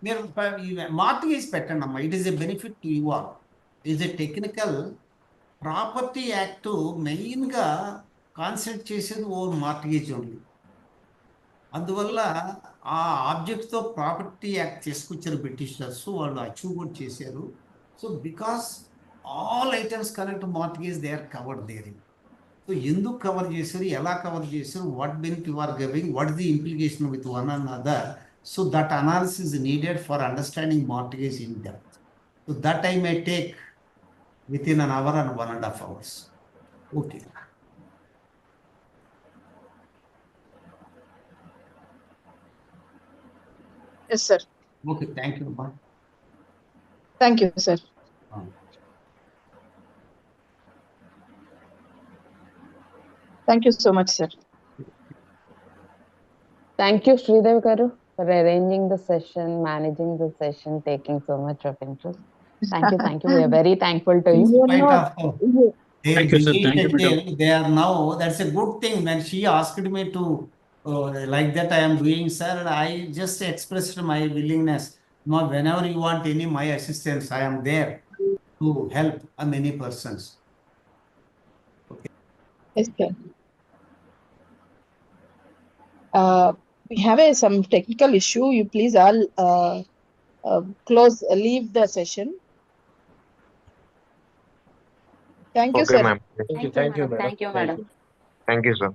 B: మీరు మార్టిగేజ్ పెట్టండి అమ్మా. It is a benefit to you all. Is a technical property act మెయిన్గా కాన్సెప్ట్ చేసేది ఓన్ మార్టిగేజ్ ఓన్లీ. అందువల్ల ఆ ఆబ్జెక్ట్తో ప్రాపర్టీ యాక్ట్ తీసుకొచ్చారు బ్రిటిషర్స్. వాళ్ళు అచీవ్ కూడా చేశారు. So because all items connect mortgage they are covered there. So ఎందుకు కవర్ చేశారు, ఎలా కవర్ చేశారు, what benefit you are giving, what is the implication with one and other. So that analysis is needed for understanding mortgage in depth. So that I may take within an hour and 1.5 hours. Okay.
H: Yes, sir.
B: Okay, thank you. Bye.
H: Thank you, sir. Thank you so much, sir.
N: Thank you, Sridev Garu, for arranging the session, managing the session, taking so much of interest. Thank you, thank you. We are very thankful to you.
B: Thank you, sir. Thank you, they are now, that's a good thing. When she asked me to, like that I am doing, sir, I just expressed my willingness. No, whenever you want any my assistance, I am there to help many persons. Okay.
H: Yes, sir. We have some technical issue. You please all leave the session. Thank you,
J: Okay,
H: sir.
J: ma'am.
L: Thank you, madam.
N: Thank you, madam.
J: Thank you, sir.